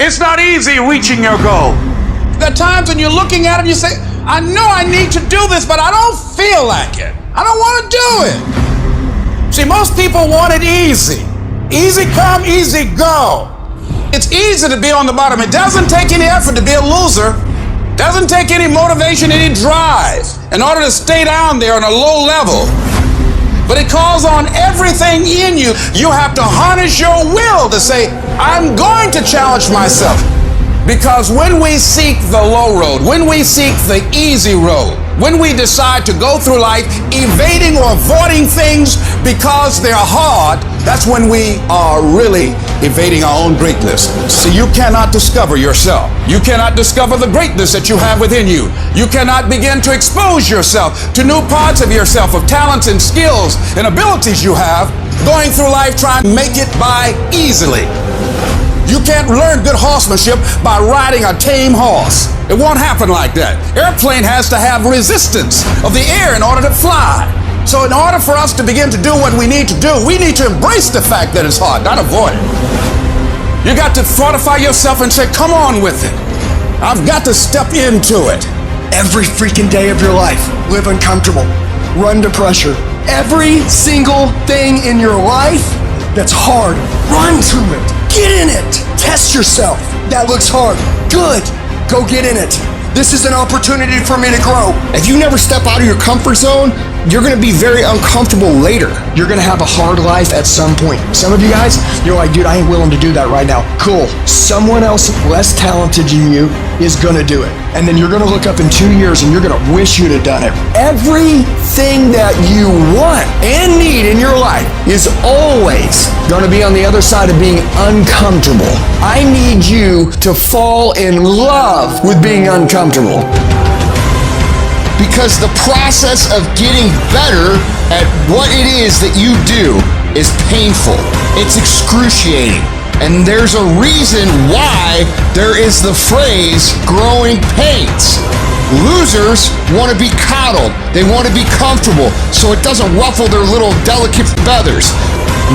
It's not easy reaching your goal. There are times when you're looking at it and you say, I know I need to do this, but I don't feel like it. I don't want to do it. See, most people want it easy. Easy come, easy go. It's easy to be on the bottom. It doesn't take any effort to be a loser. Doesn't take any motivation, any drive in order to stay down there on a low level. But it calls on everything in you. You have to harness your will to say, I'm going to challenge myself. Because when we seek the low road, when we seek the easy road, when we decide to go through life evading or avoiding things because they're hard, that's when we are really evading our own greatness. So you cannot discover yourself. You cannot discover the greatness that you have within you. You cannot begin to expose yourself to new parts of yourself, of talents and skills and abilities you have, going through life trying to make it by easily. You can't learn good horsemanship by riding a tame horse. It won't happen like that. Airplane has to have resistance of the air in order to fly. So in order for us to begin to do what we need to do, we need to embrace the fact that it's hard, not avoid it. You got to fortify yourself and say, come on with it. I've got to step into it. Every freaking day of your life, live uncomfortable, run to pressure. Every single thing in your life that's hard, run to it. Get in it. Test yourself. That looks hard. Good. Go get in it. This is an opportunity for me to grow. If you never step out of your comfort zone, you're going to be very uncomfortable later. You're going to have a hard life at some point. Some of you guys, you're like, dude, I ain't willing to do that right now. Cool. Someone else less talented than you is going to do it. And then you're going to look up in 2 years and you're going to wish you'd have done it. Everything that you want and need in your life is always going to be on the other side of being uncomfortable. I need you to fall in love with being uncomfortable. Because the process of getting better at what it is that you do is painful. It's excruciating. And there's a reason why there is the phrase growing pains. Losers want to be coddled. They want to be comfortable so it doesn't ruffle their little delicate feathers.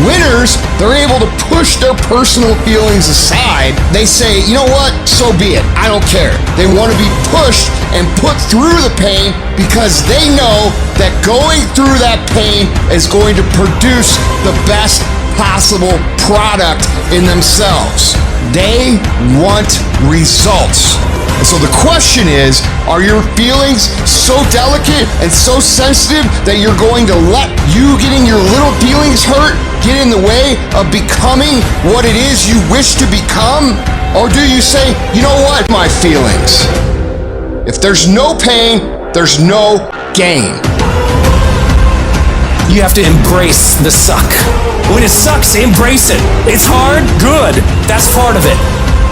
Winners, they're able to push their personal feelings aside. They say, you know what, so be it, I don't care. They want to be pushed and put through the pain because they know that going through that pain is going to produce the best possible product in themselves. They want results. And so the question is, are your feelings so delicate and so sensitive that you're going to let you getting your little feelings hurt get in the way of becoming what it is you wish to become? Or do you say, you know what, my feelings? If there's no pain, there's no gain. You have to embrace the suck. When it sucks, embrace it. It's hard, good. That's part of it.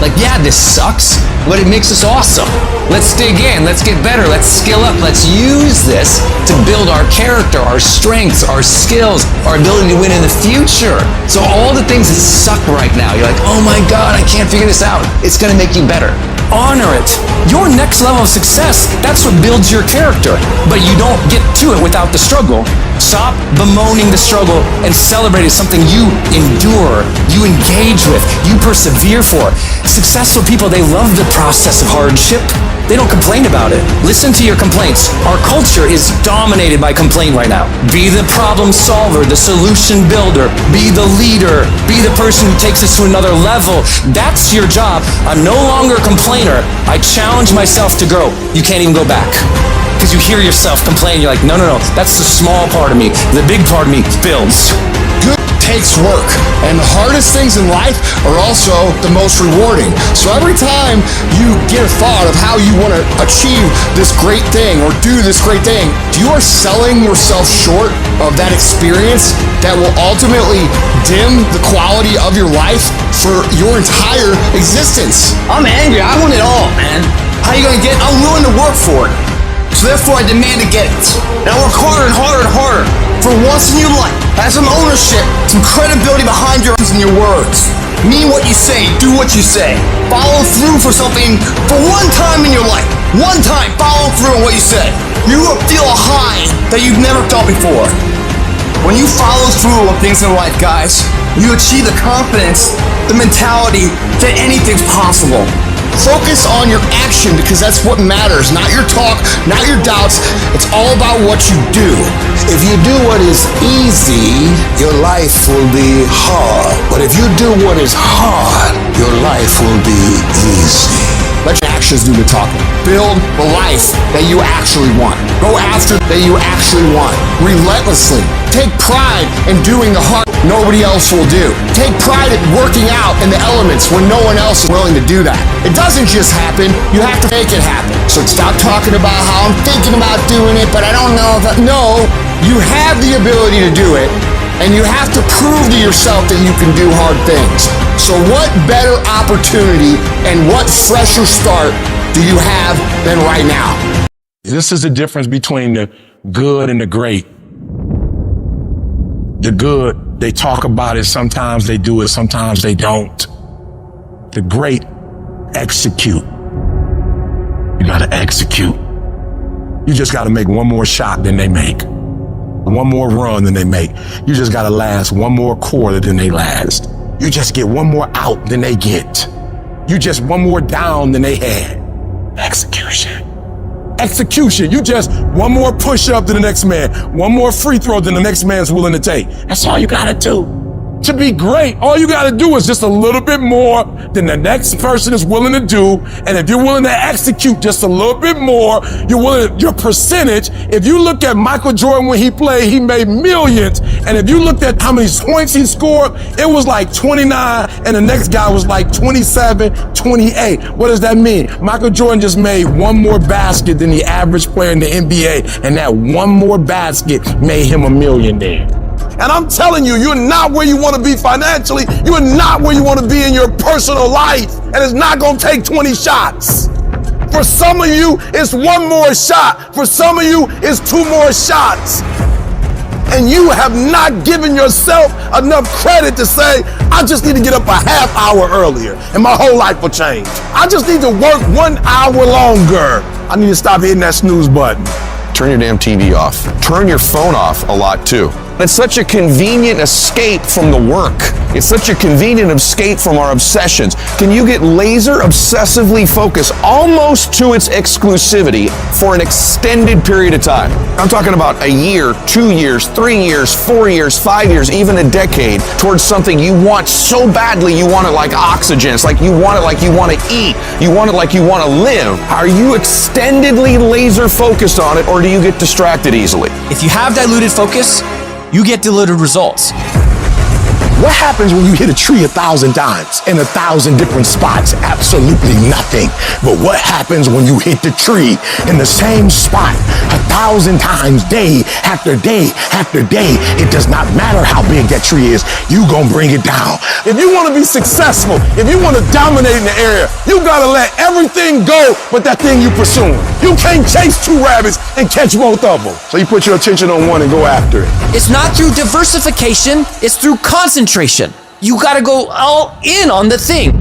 Like, yeah, this sucks, but it makes us awesome. Let's dig in, let's get better, let's skill up, let's use this to build our character, our strengths, our skills, our ability to win in the future. So all the things that suck right now, you're like, oh my God, I can't figure this out. It's gonna make you better. Honor it. Your next level of success, that's what builds your character. But you don't get to it without the struggle. Stop bemoaning the struggle and celebrate it. Something you endure, you engage with, you persevere for. Successful people, they love the process of hardship. They don't complain about it. Listen to your complaints. Our culture is dominated by complaint right now. Be the problem solver, the solution builder. Be the leader. Be the person who takes us to another level. That's your job. I'm no longer a complainer. I challenge myself to grow. You can't even go back. Because you hear yourself complain. You're like, no, that's the small part of me. The big part of me builds. Good takes work, and the hardest things in life are also the most rewarding. So every time you get a thought of how you want to achieve this great thing or do this great thing, you are selling yourself short of that experience that will ultimately dim the quality of your life for your entire existence. I'm angry, I want it all, man. How you gonna get it? I'm willing to work for it. So therefore I demand to get it. And I work harder and harder and harder. For once in your life, have some ownership, some credibility behind your and your words. Mean what you say, do what you say. Follow through for something for one time in your life. One time, follow through on what you say. You will feel a high that you've never felt before. When you follow through on things in life, guys, you achieve the confidence, the mentality that anything's possible. Focus on your action because that's what matters, not your talk, not your doubts. It's all about what you do. If you do what is easy, your life will be hard. But if you do what is hard, your life will be easy. Let your actions do the talking. Build the life that you actually want. Go after that you actually want. Relentlessly. Take pride in doing the hard nobody else will do. Take pride in working out in the elements when no one else is willing to do that. It doesn't just happen. You have to make it happen. So stop talking about how I'm thinking about doing it, but I don't know if No, you have the ability to do it. And you have to prove to yourself that you can do hard things. So what better opportunity and what fresher start do you have than right now? This is the difference between the good and the great. The good, they talk about it, sometimes they do it, sometimes they don't. The great, execute. You gotta execute. You just gotta make one more shot than they make. One more run than they make. You just gotta last one more quarter than they last. You just get one more out than they get. You just one more down than they had. Execution. Execution. You just one more push up than the next man. One more free throw than the next man's willing to take. That's all you gotta do. To be great, all you gotta do is just a little bit more than the next person is willing to do. And if you're willing to execute just a little bit more, your percentage, if you look at Michael Jordan when he played, he made millions. And if you looked at how many points he scored, it was like 29 and the next guy was like 27, 28. What does that mean? Michael Jordan just made one more basket than the average player in the NBA. And that one more basket made him a millionaire. And I'm telling you, you're not where you want to be financially. You're not where you want to be in your personal life. And it's not going to take 20 shots. For some of you, it's one more shot. For some of you, it's two more shots. And you have not given yourself enough credit to say, I just need to get up a half hour earlier and my whole life will change. I just need to work 1 hour longer. I need to stop hitting that snooze button. Turn your damn TV off. Turn your phone off a lot too. It's such a convenient escape from the work. It's such a convenient escape from our obsessions. Can you get laser obsessively focused almost to its exclusivity for an extended period of time? I'm talking about a year, 2 years, 3 years, 4 years, 5 years, even a decade towards something you want so badly you want it like oxygen. It's like you want it like you want to eat. You want it like you want to live. Are you extendedly laser focused on it or do you get distracted easily? If you have diluted focus, you get diluted results. What happens when you hit a tree 1,000 times in 1,000 different spots? Absolutely nothing. But what happens when you hit the tree in the same spot 1,000 times, day after day after day? It does not matter how big that tree is. You gonna bring it down. If you want to be successful, if you want to dominate in the area, you gotta let everything go but that thing you pursuing. You can't chase two rabbits and catch both of them. So you put your attention on one and go after it. It's not through diversification, it's through concentration. You gotta go all in on the thing.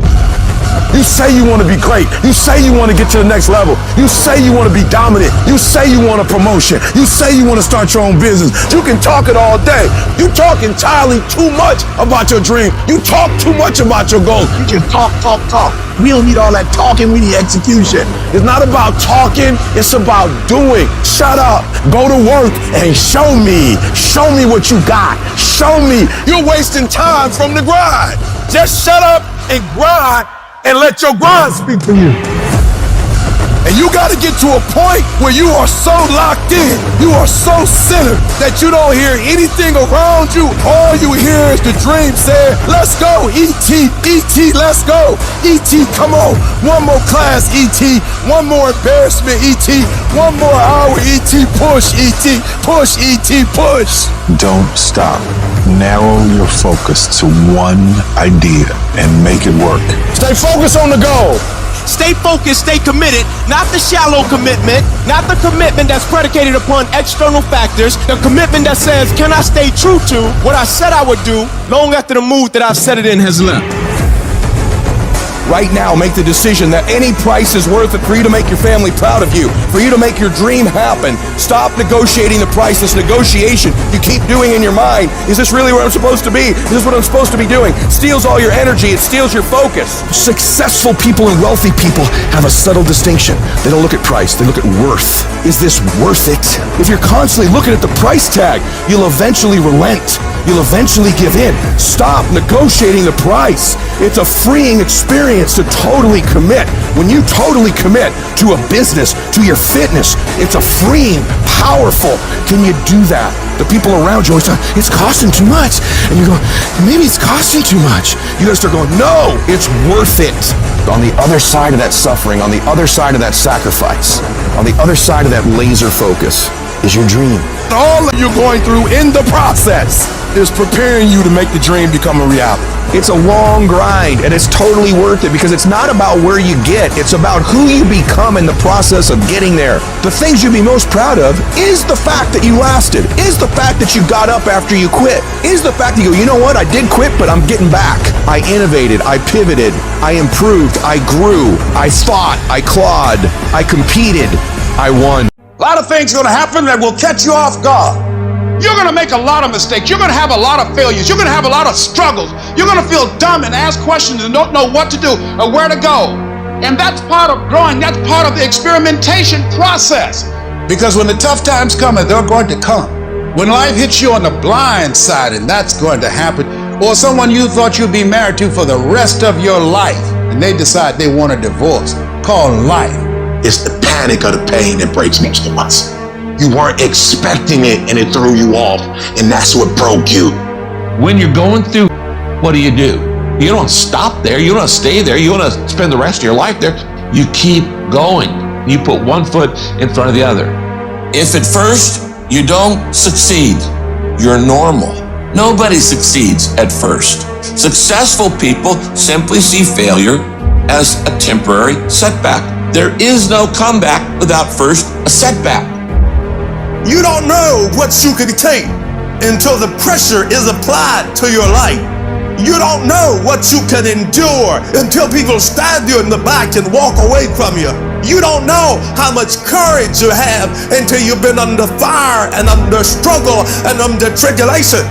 You say you want to be great. You say you want to get to the next level. You say you want to be dominant. You say you want a promotion. You say you want to start your own business. You can talk it all day. You talk entirely too much about your dream. You talk too much about your goals. You can talk. We don't need all that talking. We need execution. It's not about talking. It's about doing. Shut up. Go to work and show me. Show me what you got. Show me. You're wasting time from the grind. Just shut up and grind. And let your grind speak for you. And you gotta get to a point where you are so locked in, you are so centered that you don't hear anything around you. All you hear is the dream saying, let's go, E.T., E.T., let's go. E.T., come on. One more class, E.T., one more embarrassment, E.T., one more hour, E.T., push, E.T., push, E.T., push. Don't stop. Narrow your focus to one idea and make it work. Stay focused on the goal. Stay focused, stay committed, not the shallow commitment, not the commitment that's predicated upon external factors, the commitment that says, can I stay true to what I said I would do long after the mood that I've set it in has left? right now, make the decision that any price is worth it for you to make your family proud of you, for you to make your dream happen. Stop negotiating the price. This negotiation you keep doing in your mind. Is this really where I'm supposed to be? Is this what I'm supposed to be doing? Steals all your energy. It steals your focus. Successful people and wealthy people have a subtle distinction. They don't look at price. They look at worth. Is this worth it? If you're constantly looking at the price tag, you'll eventually relent. You'll eventually give in. Stop negotiating the price. It's a freeing experience to totally commit. When you totally commit to a business, to your fitness, it's a freeing, powerful. Can you do that? The people around you always say, it's costing too much. And you go, maybe it's costing too much. You gotta start going, no, it's worth it. On the other side of that suffering, on the other side of that sacrifice, on the other side of that laser focus is your dream. All that you're going through in the process is preparing you to make the dream become a reality. It's a long grind, and it's totally worth it because it's not about where you get, it's about who you become in the process of getting there. The things you'd be most proud of is the fact that you lasted, is the fact that you got up after you quit, is the fact that you go, you know what, I did quit, but I'm getting back. I innovated, I pivoted, I improved, I grew, I fought, I clawed, I competed, I won. A lot of things are going to happen that will catch you off guard. You're going to make a lot of mistakes. You're going to have a lot of failures. You're going to have a lot of struggles. You're going to feel dumb and ask questions and don't know what to do or where to go. And that's part of growing. That's part of the experimentation process. Because when the tough times come, and they're going to come, when life hits you on the blind side, and that's going to happen, or someone you thought you'd be married to for the rest of your life, and they decide they want a divorce, called life. It's the panic of the pain that breaks most of us. You weren't expecting it and it threw you off, and that's what broke you. When you're going through, what do? You don't stop there. You don't stay there. You want to spend the rest of your life there. You keep going. You put one foot in front of the other. If at first you don't succeed, you're normal. Nobody succeeds at first. Successful people simply see failure as a temporary setback. There is no comeback without first a setback. You don't know what you can take until the pressure is applied to your life. You don't know what you can endure until people stab you in the back and walk away from you. You don't know how much courage you have until you've been under fire and under struggle and under tribulation.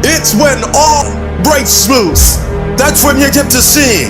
It's when all breaks loose. That's when you get to see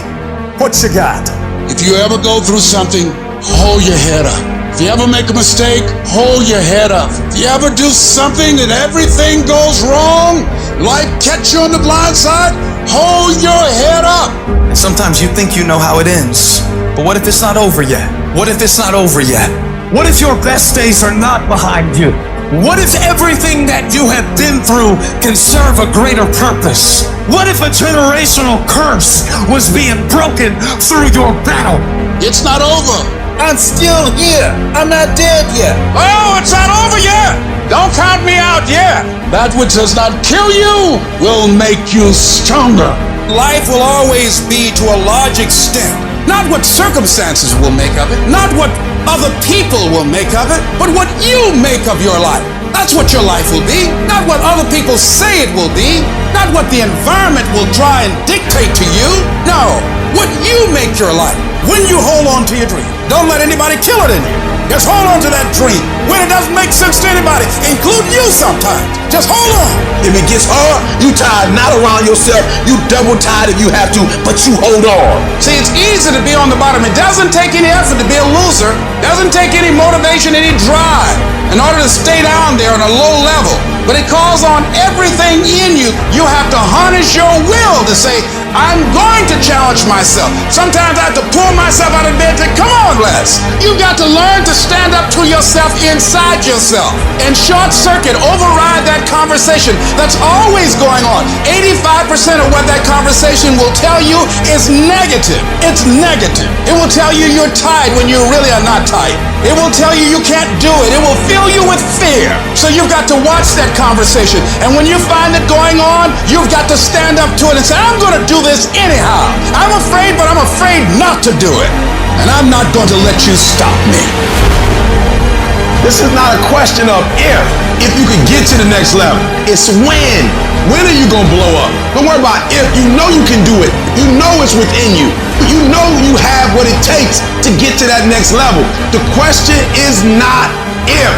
what you got. If you ever go through something, hold your head up. If you ever make a mistake, hold your head up. If you ever do something and everything goes wrong, life catch you on the blind side, hold your head up. And sometimes you think you know how it ends, but what if it's not over yet? What if it's not over yet? What if your best days are not behind you? What if everything that you have been through can serve a greater purpose? What if a generational curse was being broken through your battle? It's not over. I'm still here. I'm not dead yet. Oh, it's not over yet. Don't count me out yet. That which does not kill you will make you stronger. Life will always be, to a large extent, not what circumstances will make of it, not what other people will make of it, but what you make of your life. That's what your life will be, not what other people say it will be, not what the environment will try and dictate to you. No, what you make your life. When you hold on to your dream, don't let anybody kill it in you. Just hold on to that dream when it doesn't make sense to anybody, including you sometimes. Just hold on. If it gets hard, you tie a knot around yourself, you double tie it if you have to, but you hold on. See, it's easy to be on the bottom. It doesn't take any effort to be a loser. It doesn't take any motivation, any drive in order to stay down there on a low level. But it calls on everything in you. You have to harness your will to say, I'm going to challenge myself. Sometimes I have to pull myself out of bed and say, come on, Les. You've got to learn to stand up to yourself inside yourself and short circuit, override that conversation that's always going on. 85% of what that conversation will tell you is negative. It's negative. It will tell you you're tired when you really are not tired. It will tell you you can't do it. It will fill you with fear. So you've got to watch that conversation. And when you find it going on, you've got to stand up to it and say, I'm going to do this anyhow. I'm afraid, but I'm afraid not to do it. And I'm not going to let you stop me. This is not a question of if you can get to the next level. It's when. When are you gonna blow up? Don't worry about if. You know you can do it. You know it's within you. You know you have what it takes to get to that next level. The question is not if.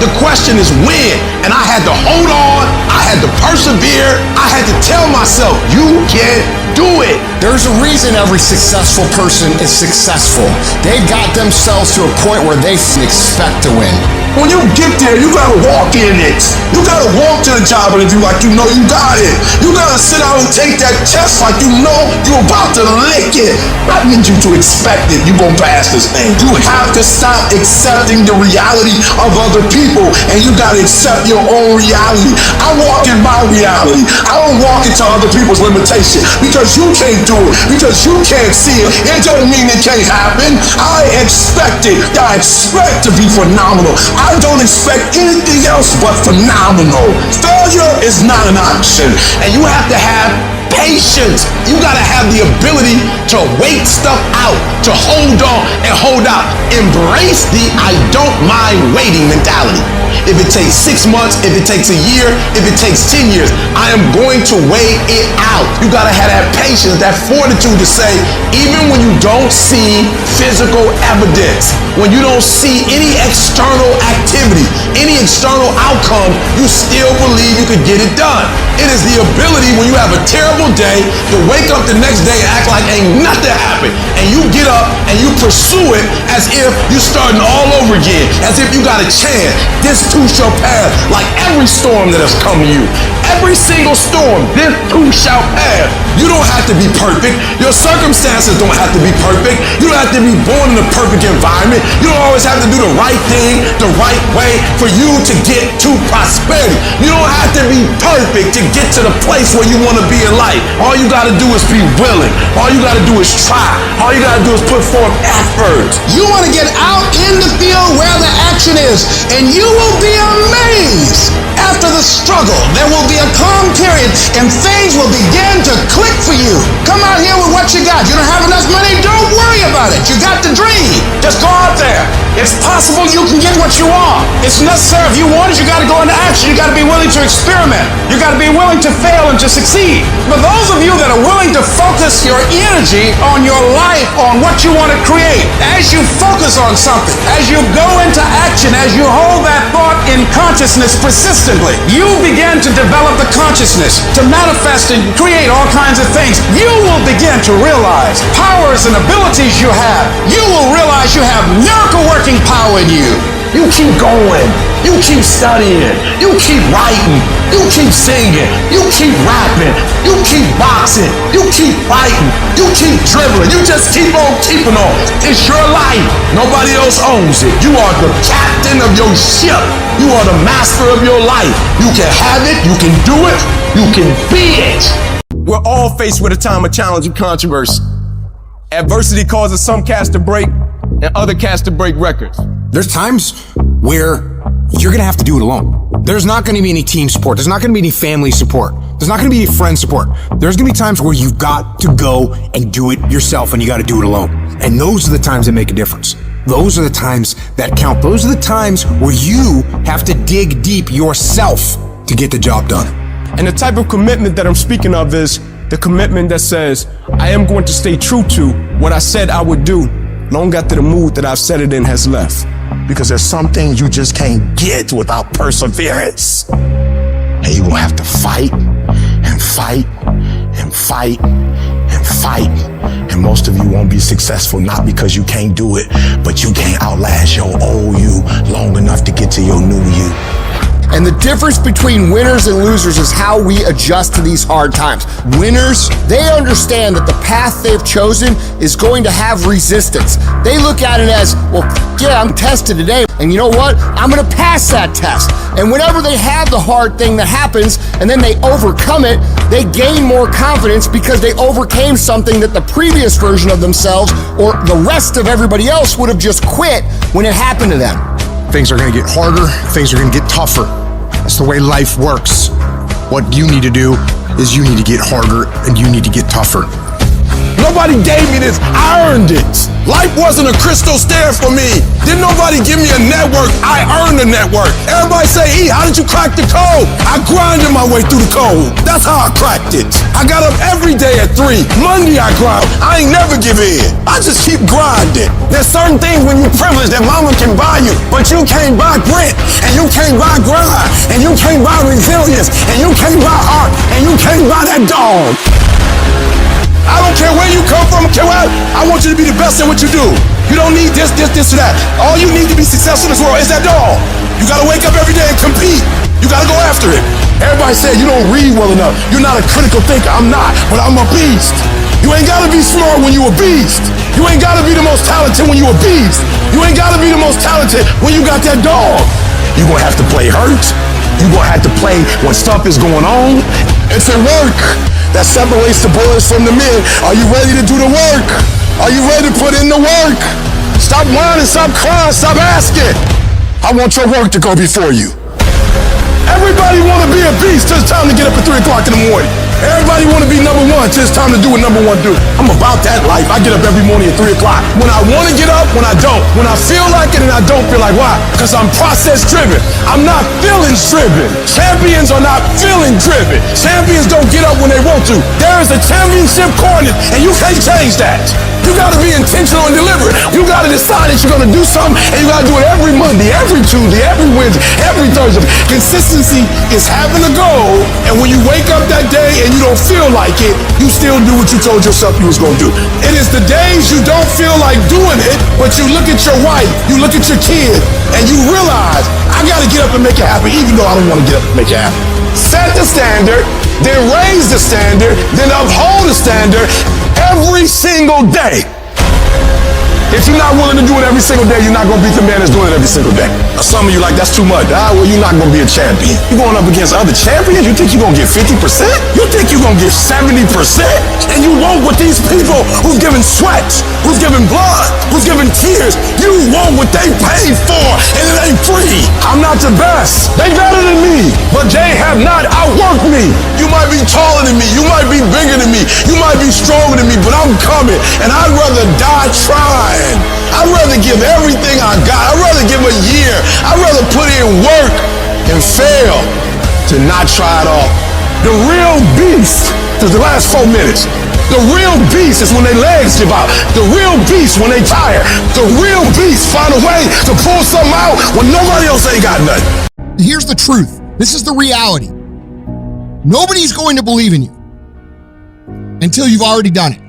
The question is when. And I had to hold on. I had to persevere. I had to tell myself, you can do it. There's a reason every successful person is successful. They got themselves to a point where they expect to win. When you get there, you gotta walk in it. You gotta walk to the job interview like you know you got it. You gotta sit down and take that test like you know you're about to lick it. I need you to expect it. You gonna pass this thing. You have to stop accepting the reality of other people, and you gotta accept your own reality. I walk in my reality. I don't walk into other people's limitation because you can't do it, because you can't see it. It doesn't mean it can't happen. I expect it. I expect to be phenomenal. I don't expect anything else but phenomenal. Failure is not an option, and you have to have patience. You gotta have the ability to wait stuff out, to hold on and hold out. Embrace the I don't mind waiting mentality. If it takes 6 months, if it takes a year, if it takes 10 years, I am going to wait it out. You gotta have that patience, that fortitude to say, even when you don't see physical evidence, when you don't see any external activity, any external outcome, you still believe you could get it done. It is the ability when you have a terrible day to wake up the next day and act like ain't nothing happened, and you get up and you pursue it as if you're starting all over again, as if you got a chance. This too shall pass, like every storm that has come to you. Every single storm, this too shall pass. You don't have to be perfect. Your circumstances don't have to be perfect. You don't have to be born in a perfect environment. You don't always have to do the right thing the right way for you to get to prosperity. You don't have to be perfect to get to the place where you want to be in life. All you got to do is be willing. All you got to do is try. All you got to do is put forth effort. You want to get out in the field where the action is, and you will be amazed. After the struggle, there will be a calm period, and things will begin to click for you. Come out here with what you got. You don't have enough money? Don't worry about it. You got the dream. Just go out there. It's possible you can get what you want. It's necessary. If you want it, you got to go into action. You got to be willing to experiment. You got to be willing to fail and to succeed. But those of you that are willing to focus your energy on your life, on what you want to create, as you focus on something, as you go into action, as you hold that thought in consciousness persistently, you begin to develop the consciousness to manifest and create all kinds of things. You will begin to realize powers and abilities you have. You will realize you have miracle working power in you. You keep going. You keep studying. You keep writing. You keep singing. You keep rapping. You keep boxing. You keep fighting. You keep dribbling. You just keep on keeping on. It's your life. Nobody else owns it. You are the captain of your ship. You are the master of your life. You can have it. You can do it. You can be it. We're all faced with a time of challenge and controversy. Adversity causes some cats to break and other cats to break records. There's times where you're gonna have to do it alone. There's not gonna be any team support. There's not gonna be any family support. There's not gonna be any friend support. There's gonna be times where you've got to go and do it yourself, and you gotta do it alone. And those are the times that make a difference. Those are the times that count. Those are the times where you have to dig deep yourself to get the job done. And the type of commitment that I'm speaking of is the commitment that says, I am going to stay true to what I said I would do long after the mood that I've set it in has left. Because there's some things you just can't get without perseverance. And you're gonna have to fight and fight and fight and fight. And most of you won't be successful, not because you can't do it, but you can't outlast your old you long enough to get to your new you. And the difference between winners and losers is how we adjust to these hard times. Winners, they understand that the path they've chosen is going to have resistance. They look at it as, well, yeah, I'm tested today, and you know what? I'm gonna pass that test. And whenever they have the hard thing that happens, and then they overcome it, they gain more confidence because they overcame something that the previous version of themselves or the rest of everybody else would have just quit when it happened to them. Things are gonna get harder, things are gonna get tougher. That's the way life works. What you need to do is you need to get harder and you need to get tougher. Nobody gave me this. I earned it. Life wasn't a crystal stair for me. Didn't nobody give me a network. I earned the network. Everybody say, E, how did you crack the code? I grinded my way through the code. That's how I cracked it. I got up every day at 3. Monday I grind. I ain't never give in. I just keep grinding. There's certain things when you're privileged that mama can buy you, but you can't buy grit, and you can't buy grind, and you can't buy resilience, and you can't buy heart, and you can't buy that dog. I don't care where you come from, I want you to be the best at what you do. You don't need this, or that. All you need to be successful in this world is that dog. You gotta wake up every day and compete. You gotta go after it. Everybody said you don't read well enough. You're not a critical thinker. I'm not, but I'm a beast. You ain't gotta be smart when you a beast. You ain't gotta be the most talented when you a beast. You ain't gotta be the most talented when you got that dog. You gonna have to play hurt. You gonna have to play when stuff is going on. It's at work that separates the boys from the men. Are you ready to do the work? Are you ready to put in the work? Stop whining, stop crying, stop asking. I want your work to go before you. Everybody want to be a beast till it's time to get up at 3 o'clock in the morning. Everybody want to be number one till it's time to do what number one do. I'm about that life. I get up every morning at 3 o'clock. When I want to get up, when I don't. When I feel like it and I don't feel like. Why? Because I'm process driven. I'm not feelings driven. Champions are not feeling driven. Champions don't get up when they want to. There is a championship coordinate and you can't change that. You got to be intentional and deliberate. You got to decide that you're going to do something and you got to do it every Monday, every Tuesday, every Wednesday, every Thursday. Consistency is having a goal, and when you wake up that day and you don't feel like it, you still do what you told yourself you was going to do. It is the days you don't feel like doing it, but you look at your wife, you look at your kid, and you realize, I got to get up and make it happen, even though I don't want to get up and make it happen. Set the standard, then raise the standard, then uphold the standard every single day. If you're not willing to do it every single day, you're not going to beat the man that's doing it every single day. Some of you like, that's too much. Well, you're not going to be a champion. You're going up against other champions? You think you're going to get 50%? You think you're going to get 70%? And you want what these people who's giving sweat, who's giving blood, who's giving tears, you want what they paid for, and it ain't free. I'm not the best. They better than me, but they have not outworked me. You might be taller than me. You might be bigger than me. You might be stronger than me, but I'm coming, and I'd rather die trying. I'd rather give everything I got. I'd rather give a year. I'd rather put in work and fail to not try at all. The real beast is the last 4 minutes. The real beast is when their legs give out. The real beast when they tired. The real beast find a way to pull something out when nobody else ain't got nothing. Here's the truth. This is the reality. Nobody's going to believe in you until you've already done it.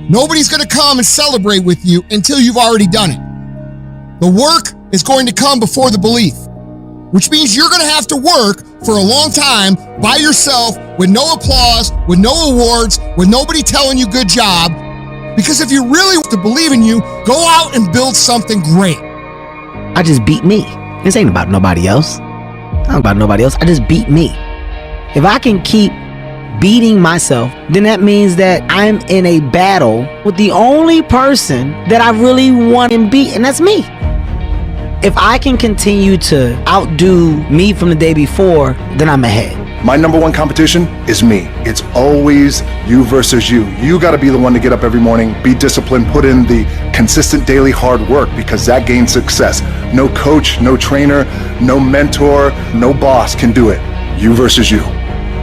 Nobody's going to come and celebrate with you until you've already done it. The work is going to come before the belief, which means you're going to have to work for a long time by yourself with no applause, with no awards, with nobody telling you good job. Because if you really want to believe in you, go out and build something great. I just beat me. This ain't about nobody else. It's not about nobody else. I just beat me. If I can keep beating myself, then that means that I'm in a battle with the only person that I really want to beat, and that's me. If I can continue to outdo me from the day before, then I'm ahead. My number one competition is me. It's always you versus you. You got to be the one to get up every morning, be disciplined, put in the consistent daily hard work, because that gains success. No coach, no trainer, no mentor, no boss can do it. You versus you.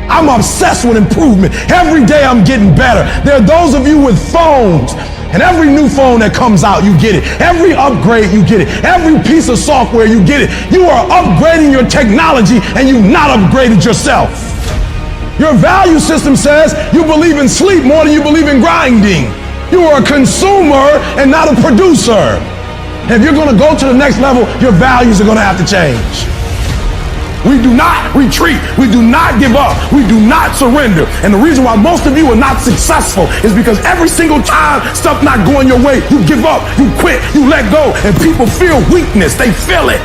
I'm obsessed with improvement. Every day I'm getting better. There are those of you with phones, and every new phone that comes out, you get it. Every upgrade, you get it. Every piece of software, you get it. You are upgrading your technology, and you've not upgraded yourself. Your value system says you believe in sleep more than you believe in grinding. You are a consumer and not a producer. If you're going to go to the next level, your values are going to have to change. We do not retreat. We do not give up. We do not surrender. And the reason why most of you are not successful is because every single time stuff not going your way, you give up, you quit, you let go, and people feel weakness. They feel it.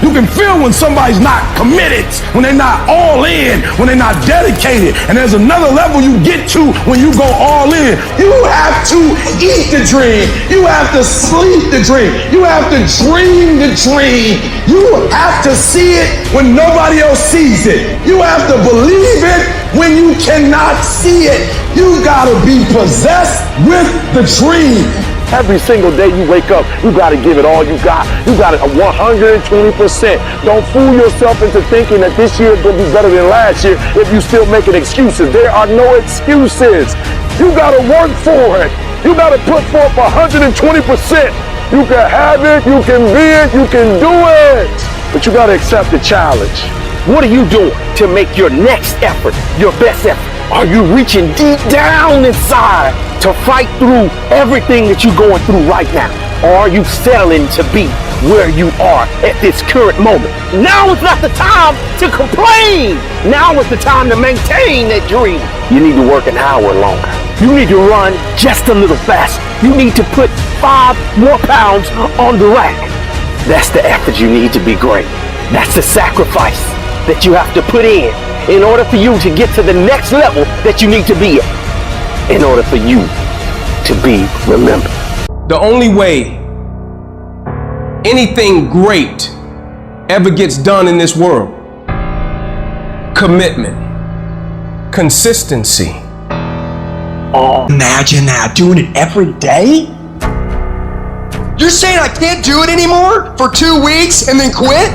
You can feel when somebody's not committed, when they're not all in, when they're not dedicated. And there's another level you get to when you go all in. You have to eat the dream. You have to sleep the dream. You have to dream the dream. You have to see it when nobody else sees it. You have to believe it when you cannot see it. You gotta be possessed with the dream. Every single day you wake up, you gotta give it all you got. You got it 120%. Don't fool yourself into thinking that this year is gonna be better than last year if you still making excuses. There are no excuses. You gotta work for it. You gotta put forth 120%. You can have it, you can be it, you can do it. But you gotta accept the challenge. What are you doing to make your next effort your best effort? Are you reaching deep down inside to fight through everything that you're going through right now? Or are you settling to be where you are at this current moment? Now is not the time to complain. Now is the time to maintain that dream. You need to work an hour longer. You need to run just a little faster. You need to put 5 more pounds on the rack. That's the effort you need to be great. That's the sacrifice that you have to put in order for you to get to the next level that you need to be at, in order for you to be remembered. The only way anything great ever gets done in this world, commitment, consistency. Oh, imagine that, doing it every day? You're saying I can't do it anymore for 2 weeks and then quit?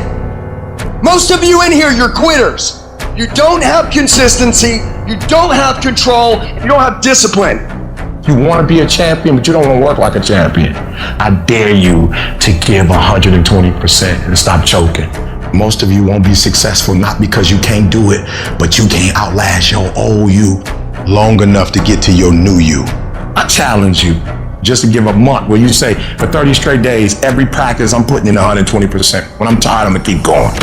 Most of you in here, you're quitters. You don't have consistency, you don't have control, you don't have discipline. You want to be a champion, but you don't want to work like a champion. I dare you to give 120% and stop choking. Most of you won't be successful, not because you can't do it, but you can't outlast your old you long enough to get to your new you. I challenge you just to give a month where you say, for 30 straight days, every practice I'm putting in 120%. When I'm tired, I'm gonna keep going.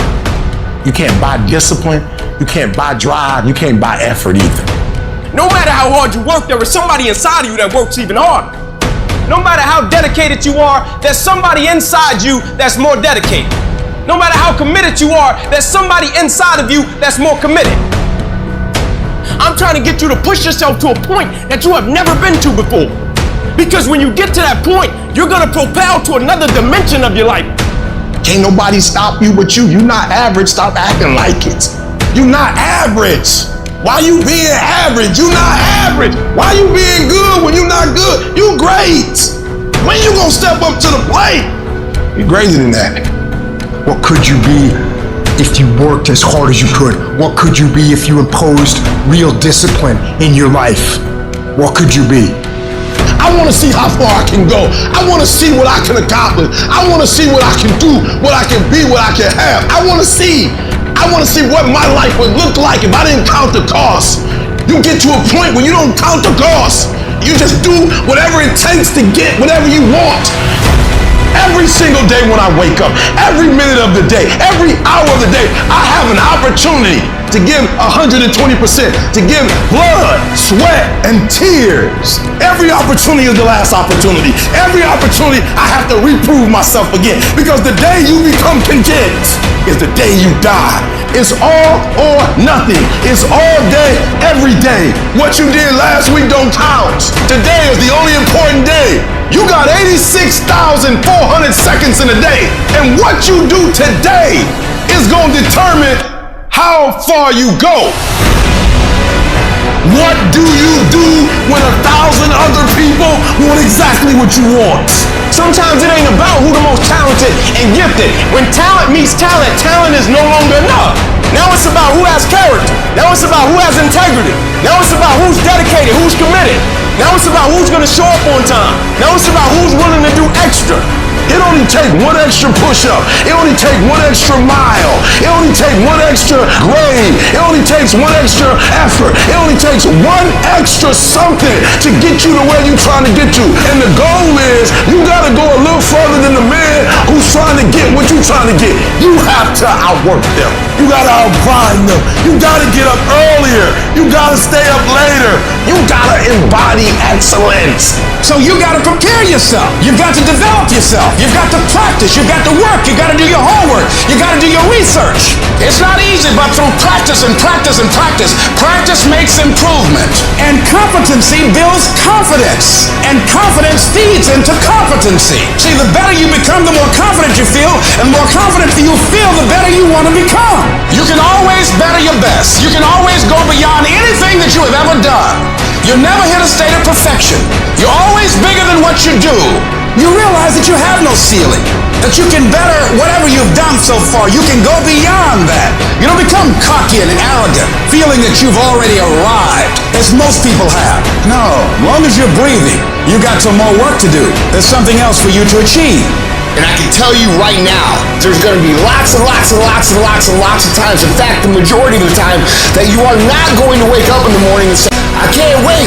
You can't buy discipline, you can't buy drive, you can't buy effort either. No matter how hard you work, there is somebody inside of you that works even harder. No matter how dedicated you are, there's somebody inside you that's more dedicated. No matter how committed you are, there's somebody inside of you that's more committed. I'm trying to get you to push yourself to a point that you have never been to before. Because when you get to that point, you're gonna propel to another dimension of your life. Can't nobody stop you but you. You not average, stop acting like it. You not average. Why you being average? You not average. Why you being good when you not good? You great. When you gonna step up to the plate? You greater than that. What could you be if you worked as hard as you could? What could you be if you imposed real discipline in your life? What could you be? I want to see how far I can go. I want to see what I can accomplish. I want to see what I can do, what I can be, what I can have. I want to see what my life would look like if I didn't count the cost. You get to a point where you don't count the cost. You just do whatever it takes to get whatever you want. Every single day when I wake up, every minute of the day, every hour of the day, I have an opportunity to give 120%, to give blood, sweat, and tears. Every opportunity is the last opportunity. Every opportunity I have to reprove myself again, because the day you become content is the day you die. It's all or nothing. It's all day, every day. What you did last week don't count. Today is the only important day. You got 86,400 seconds in a day, and what you do today is going to determine how far you go. What do you do when 1,000 other people want exactly what you want? Sometimes it ain't about who the most talented and gifted. When talent meets talent, talent is no longer enough. Now it's about who has character. Now it's about who has integrity. Now it's about who's dedicated, who's committed. Now it's about who's gonna show up on time. Now it's about who's willing to do extra. It only take one extra push-up. It only take one extra mile. It only take one extra grade. It only takes one extra effort. It only takes one extra something to get you to where you're trying to get to. And the goal is you gotta go a little further than the man who's trying to get what you're trying to get. You have to outwork them. You gotta outgrind them. You gotta get up earlier. You gotta stay up later. You gotta embody excellence. So you gotta prepare yourself. You've got to develop yourself. You've got to practice. You've got to work. You got to do your homework. You got to do your research. It's not easy, but through practice and practice and practice, practice makes improvement. And competency builds confidence. And confidence feeds into competency. See, the better you become, the more confident you feel, and The more confident you feel, the better you want to become. You can always better your best. You can always go beyond anything that you have ever done. You'll never hit a state of perfection. You're always bigger than what you do. You realize that you have no ceiling, that you can better whatever you've done so far. You can go beyond that. You don't become cocky and arrogant, feeling that you've already arrived, as most people have. No, as long as you're breathing, you got some more work to do. There's something else for you to achieve. And I can tell you right now, there's going to be lots of times, in fact, the majority of the time, that you are not going to wake up in the morning and say, I can't wait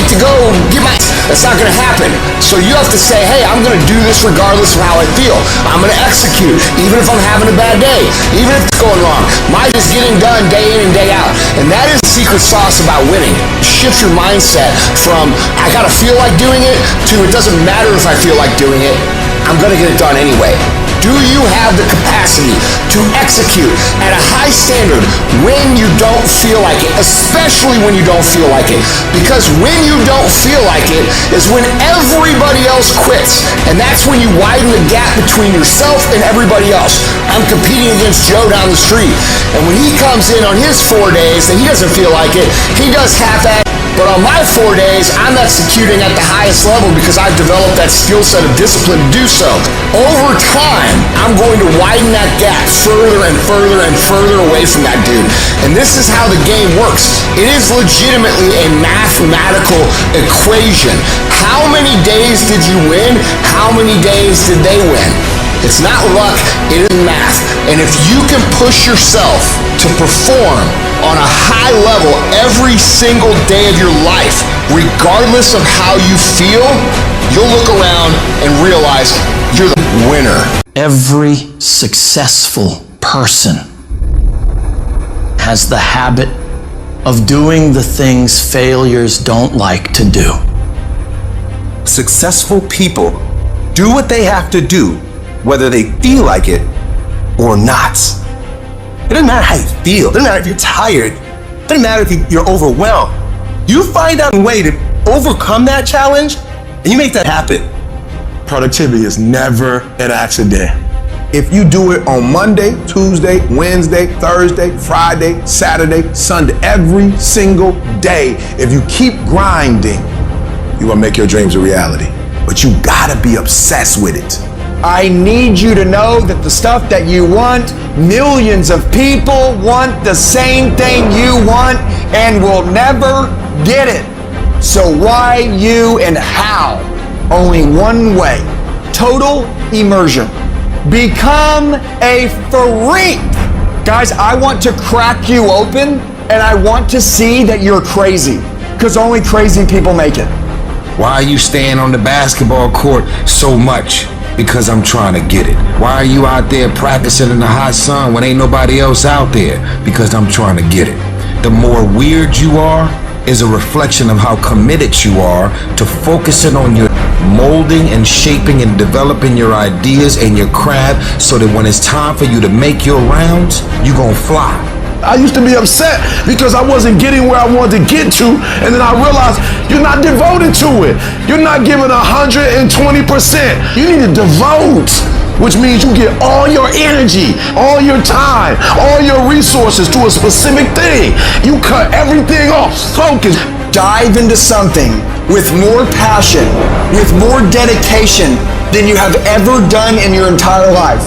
to go get my... That's not going to happen. So you have to say, hey, I'm going to do this regardless of how I feel. I'm going to execute, even if I'm having a bad day, even if it's going wrong. Mine is getting done day in and day out. And that is the secret sauce about winning. Shift your mindset from, I got to feel like doing it, to it doesn't matter if I feel like doing it. I'm going to get it done anyway. Do you have the capacity to execute at a high standard when you don't feel like it, especially when you don't feel like it? Because when you don't feel like it is when everybody else quits. And that's when you widen the gap between yourself and everybody else. I'm competing against Joe down the street. And when he comes in on his 4 days and he doesn't feel like it, he does half-ass. But on my 4 days, I'm executing at the highest level because I've developed that skill set of discipline to do so. Over time, I'm going to widen that gap further and further and further away from that dude. And this is how the game works. It is legitimately a mathematical equation. How many days did you win? How many days did they win? It's not luck, it is math. And if you can push yourself to perform on a high level every single day of your life, regardless of how you feel, you'll look around and realize you're the winner. Every successful person has the habit of doing the things failures don't like to do. Successful people do what they have to do, whether they feel like it or not. It doesn't matter how you feel. It doesn't matter if you're tired. It doesn't matter if you're overwhelmed. You find out a way to overcome that challenge and you make that happen. Productivity is never an accident. If you do it on Monday, Tuesday, Wednesday, Thursday, Friday, Saturday, Sunday, every single day, if you keep grinding, you're gonna make your dreams a reality. But you gotta be obsessed with it. I need you to know that the stuff that you want, millions of people want the same thing you want and will never get it. So why, you, and how? Only one way. Total immersion. Become a freak. Guys, I want to crack you open and I want to see that you're crazy, because only crazy people make it. Why are you staying on the basketball court so much? Because I'm trying to get it. Why are you out there practicing in the hot sun when ain't nobody else out there? Because I'm trying to get it. The more weird you are is a reflection of how committed you are to focusing on your molding and shaping and developing your ideas and your craft so that when it's time for you to make your rounds, you gonna fly. I used to be upset because I wasn't getting where I wanted to get to, and then I realized you're not devoted to it. You're not giving 120%. You need to devote, which means you get all your energy, all your time, all your resources to a specific thing. You cut everything off, focus. Dive into something with more passion, with more dedication than you have ever done in your entire life.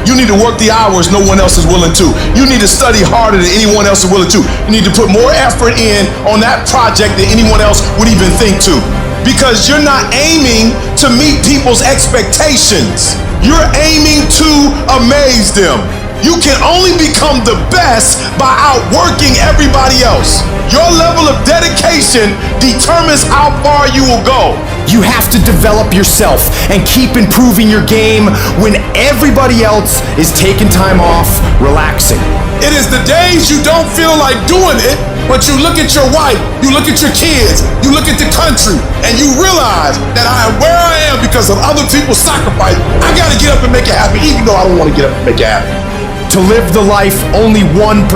You need to work the hours no one else is willing to. You need to study harder than anyone else is willing to. You need to put more effort in on that project than anyone else would even think to. Because you're not aiming to meet people's expectations. You're aiming to amaze them. You can only become the best by outworking everybody else. Your level of dedication determines how far you will go. You have to develop yourself and keep improving your game when everybody else is taking time off, relaxing. It is the days you don't feel like doing it, but you look at your wife, you look at your kids, you look at the country, and you realize that I am where I am because of other people's sacrifice. I gotta get up and make it happen, even though I don't want to get up and make it happen. To live the life only 1%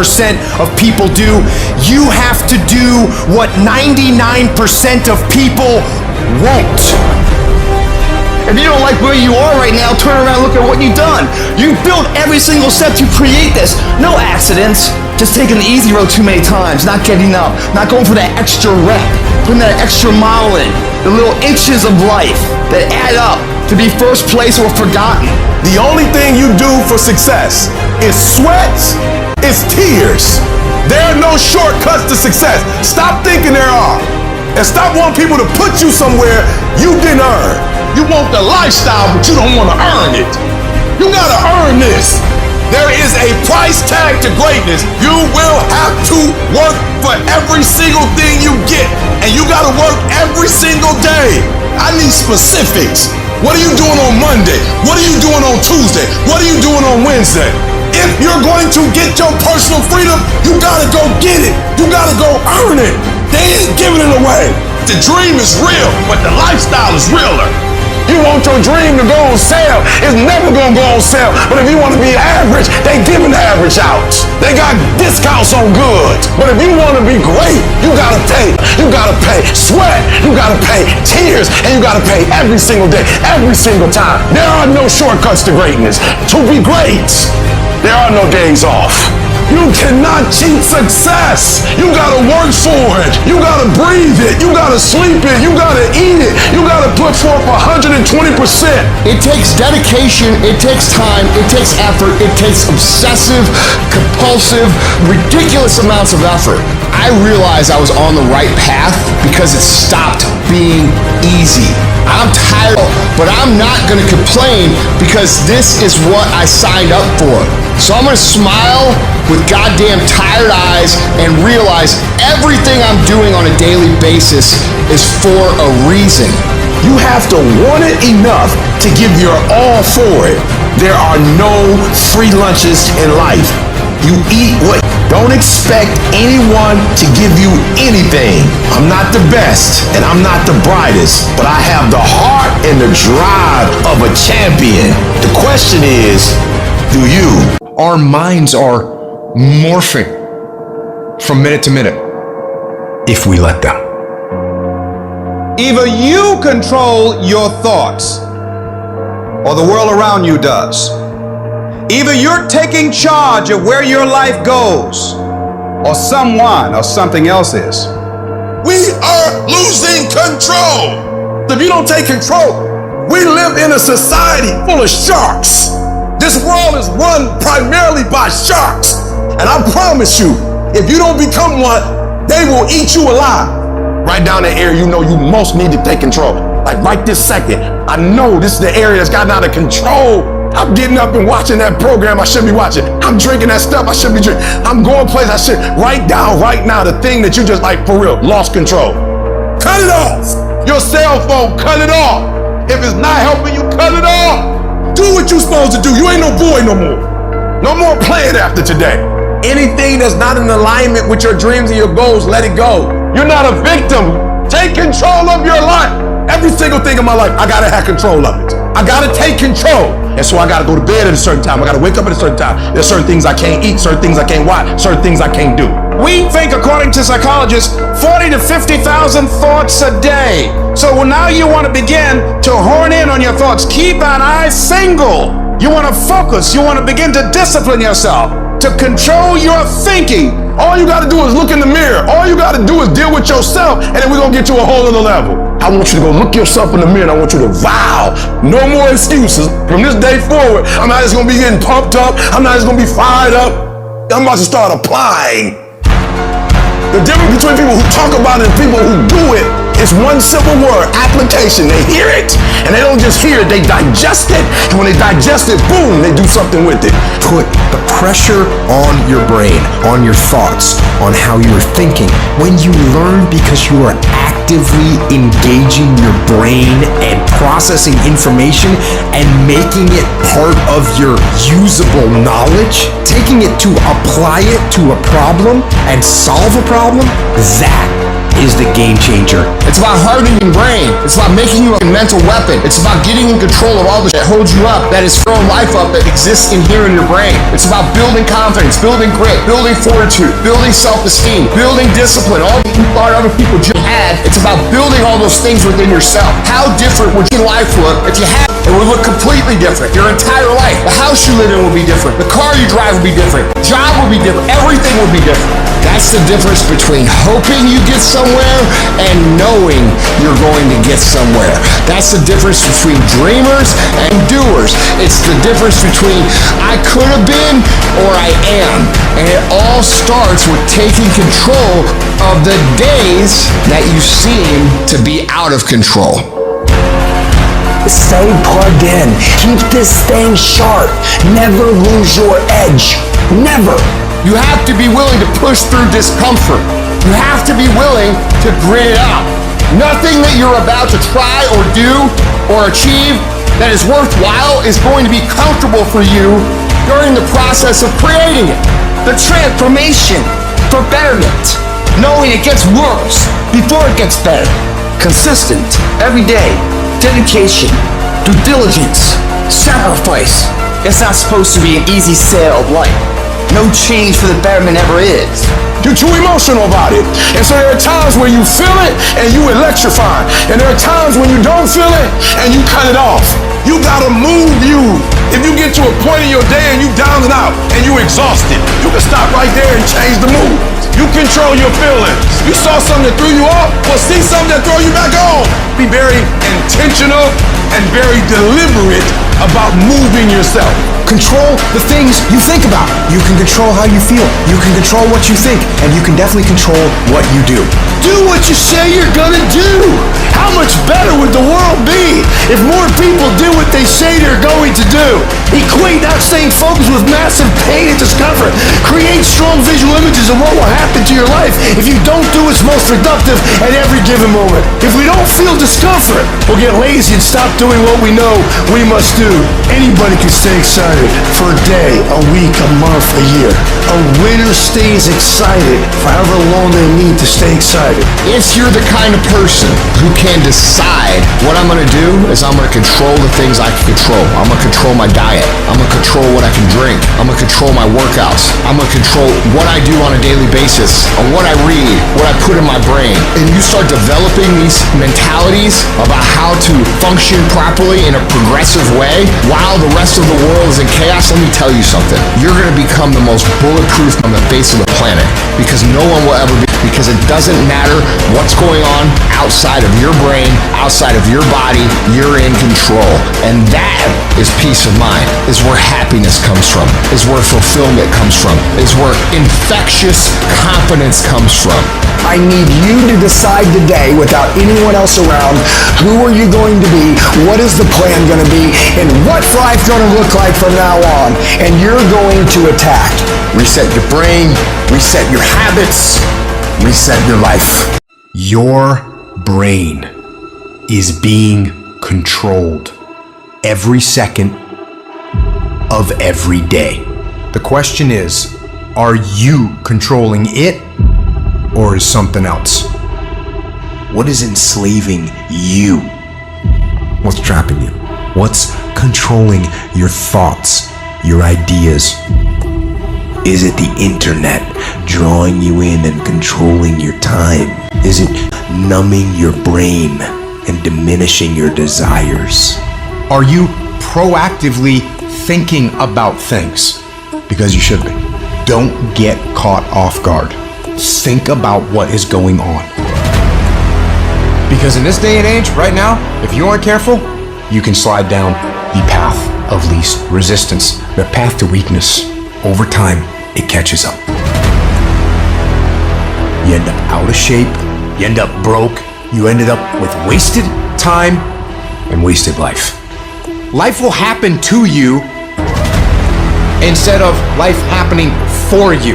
of people do, you have to do what 99% of people won't. If you don't like where you are right now, turn around and look at what you've done. You build every single step to create this. No accidents. Just taking the easy road too many times, not getting up, not going for that extra rep, putting that extra mile in. The little inches of life that add up to be first place or forgotten. The only thing you do for success is sweats, it's tears. There are no shortcuts to success. Stop thinking there are. And stop wanting people to put you somewhere you didn't earn. You want the lifestyle, but you don't want to earn it. You gotta earn this. There is a price tag to greatness. You will have to work for every single thing you get. And you gotta work every single day. I need specifics. What are you doing on Monday? What are you doing on Tuesday? What are you doing on Wednesday? If you're going to get your personal freedom, you gotta go get it. You gotta go earn it. They ain't giving it away. The dream is real, but the lifestyle is realer. You want your dream to go on sale, it's never gonna go on sale. But if you want to be average, they giving the average out. They got discounts on goods. But if you want to be great, you gotta pay. You gotta pay sweat, you gotta pay tears, and you gotta pay every single day, every single time. There are no shortcuts to greatness. To be great, there are no days off. You cannot cheat success. You gotta work for it. You gotta breathe it. You gotta sleep it. You gotta eat it. You gotta put forth 120%. It takes dedication, it takes time, it takes effort, it takes obsessive, compulsive, ridiculous amounts of effort. I realized I was on the right path because it stopped being easy. I'm tired, but I'm not gonna complain because this is what I signed up for. So I'm gonna smile with goddamn tired eyes and realize everything I'm doing on a daily basis is for a reason. You have to want it enough to give your all for it. There are no free lunches in life. You eat what? Don't expect anyone to give you anything. I'm not the best and I'm not the brightest, but I have the heart and the drive of a champion. The question is, do you? Our minds are morphing from minute to minute if we let them. Either you control your thoughts or the world around you does. Either you're taking charge of where your life goes or someone or something else is. We are losing control. If you don't take control, we live in a society full of sharks. This world is run primarily by sharks. And I promise you, if you don't become one, they will eat you alive. Right down the area you know you most need to take control. Like right this second, I know this is the area that's gotten out of control. I'm getting up and watching that program I should be watching. I'm drinking that stuff I should be drinking. I'm going places I should. Write down right now the thing that you just like for real, lost control. Cut it off. Your cell phone, cut it off. If it's not helping you, cut it off. Do what you're supposed to do. You ain't no boy no more. No more playing after today. Anything that's not in alignment with your dreams and your goals, let it go. You're not a victim. Take control of your life. Every single thing in my life, I gotta have control of it. I gotta take control. And so I gotta go to bed at a certain time. I gotta wake up at a certain time. There's certain things I can't eat, certain things I can't watch, certain things I can't do. We think, according to psychologists, 40 to 50,000 thoughts a day. So now you want to begin to hone in on your thoughts. Keep an eye single. You want to focus. You want to begin to discipline yourself, to control your thinking. All you gotta do is look in the mirror. All you gotta do is deal with yourself, and then we're gonna get to a whole other level. I want you to go look yourself in the mirror and I want you to vow. No more excuses. From this day forward, I'm not just gonna be getting pumped up. I'm not just gonna be fired up. I'm about to start applying. The difference between people who talk about it and people who do it is one simple word: application. They hear it, and they don't just hear it, they digest it. And when they digest it, boom, they do something with it. Put the pressure on your brain, on your thoughts, on how you're thinking. When you learn because you are actively engaging your brain and processing information and making it part of your usable knowledge, taking it to apply it to a problem and solve a problem, that is the game changer. It's about hardening your brain. It's about making you a mental weapon. It's about getting in control of all the shit that holds you up, that is throwing life up, that exists in here in your brain. It's about building confidence, building grit, building fortitude, building self-esteem, building discipline, all that you thought other people just had. It's about building all those things within yourself. How different would your life look if you had it? It would look completely different. Your entire life. The house you live in will be different. The car you drive will be different. Job will be different. Everything will be different. That's the difference between hoping you get somewhere and knowing you're going to get somewhere. That's the difference between dreamers and doers. It's the difference between I could have been or I am. And it all starts with taking control of the days that you seem to be out of control. Stay plugged in. Keep this thing sharp. Never lose your edge. Never. You have to be willing to push through discomfort. You have to be willing to grit it out. Nothing that you're about to try or do or achieve that is worthwhile is going to be comfortable for you during the process of creating it. The transformation for betterment. Knowing it gets worse before it gets better. Consistent, every day. Dedication, due diligence, sacrifice. It's not supposed to be an easy sail of life. No change for the betterment ever is. You're too emotional about it. And so there are times where you feel it and you electrify. And there are times when you don't feel it and you cut it off. You gotta move you. If you get to a point in your day and you down and out and you exhausted, you can stop right there and change the mood. You control your feelings. You saw something that threw you off, well, see something that throw you back on. Be very intentional and very deliberate about moving yourself. Control the things you think about. You can control how you feel. You can control what you think. And you can definitely control what you do. Do what you say you're gonna do. How much better would the world be if more people did what they say they're going to do? Equate that same focus with massive pain and discomfort. Create strong visual images of what will happen to your life if you don't do what's most productive at every given moment. If we don't feel discomfort, we'll get lazy and stop doing what we know we must do. Anybody can stay excited for a day, a week, a month, a year. A winner stays excited for however long they need to stay excited. If you're the kind of person who can decide what I'm gonna do is I'm gonna control the things I can control. I'm gonna control my diet. I'm gonna control what I can drink. I'm gonna control my workouts. I'm gonna control what I do on a daily basis, on what I read, what I put in my brain. And you start developing these mentalities about how to function properly in a progressive way while the rest of the world is in chaos. Let me tell you something. You're gonna become the most bulletproof on the face of the planet because no one will ever be, because it doesn't matter what's going on outside of your brain, outside of your body, you're in control. And that is peace of mind, is where happiness comes from, is where fulfillment comes from, is where infectious confidence comes from. I need you to decide today without anyone else around, who are you going to be, what is the plan going to be, and what's life going to look like from now on, and you're going to attack. Reset your brain, reset your habits, reset your life. Your brain is being controlled every second of every day. The question is, are you controlling it, or is something else? What is enslaving you? What's trapping you? What's controlling your thoughts, your ideas? Is it the internet drawing you in and controlling your time? Is it numbing your brain and diminishing your desires? Are you proactively thinking about things? Because you should be. Don't get caught off guard. Think about what is going on. Because in this day and age, right now, if you aren't careful, you can slide down the path of least resistance, the path to weakness. Over time, it catches up. You end up out of shape, you end up broke, you ended up with wasted time and wasted life. Life will happen to you instead of life happening for you.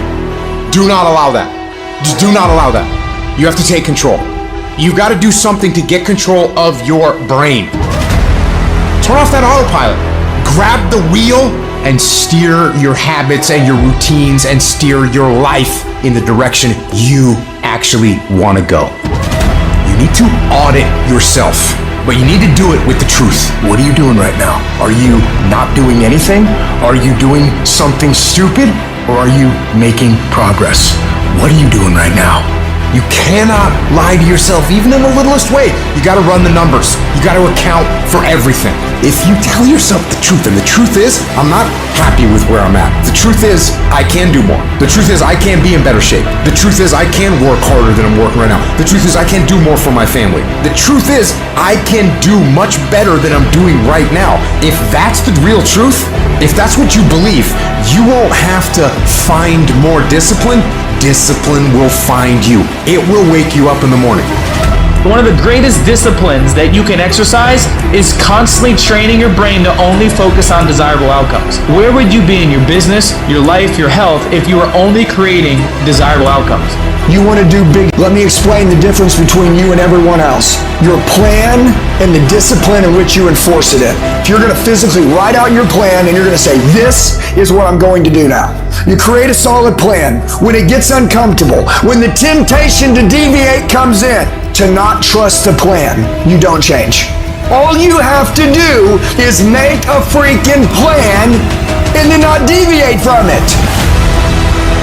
Do not allow that. Just do not allow that. You have to take control. You've got to do something to get control of your brain. Turn off that autopilot. Grab the wheel and steer your habits and your routines and steer your life in the direction you actually want to go. You need to audit yourself, but you need to do it with the truth. What are you doing right now? Are you not doing anything? Are you doing something stupid? Or are you making progress? What are you doing right now? You cannot lie to yourself, even in the littlest way. You gotta run the numbers. You gotta account for everything. If you tell yourself the truth, and the truth is, I'm not happy with where I'm at. The truth is, I can do more. The truth is, I can be in better shape. The truth is, I can work harder than I'm working right now. The truth is, I can do more for my family. The truth is, I can do much better than I'm doing right now. If that's the real truth, if that's what you believe, you won't have to find more discipline. Discipline will find you. It will wake you up in the morning. One of the greatest disciplines that you can exercise is constantly training your brain to only focus on desirable outcomes. Where would you be in your business, your life, your health if you were only creating desirable outcomes? You want to do big. Let me explain the difference between you and everyone else. Your plan and the discipline in which you enforce it in. If you're going to physically write out your plan and you're going to say, this is what I'm going to do now. You create a solid plan. When it gets uncomfortable, when the temptation to deviate comes in, to not trust the plan, you don't change. All you have to do is make a freaking plan and then not deviate from it.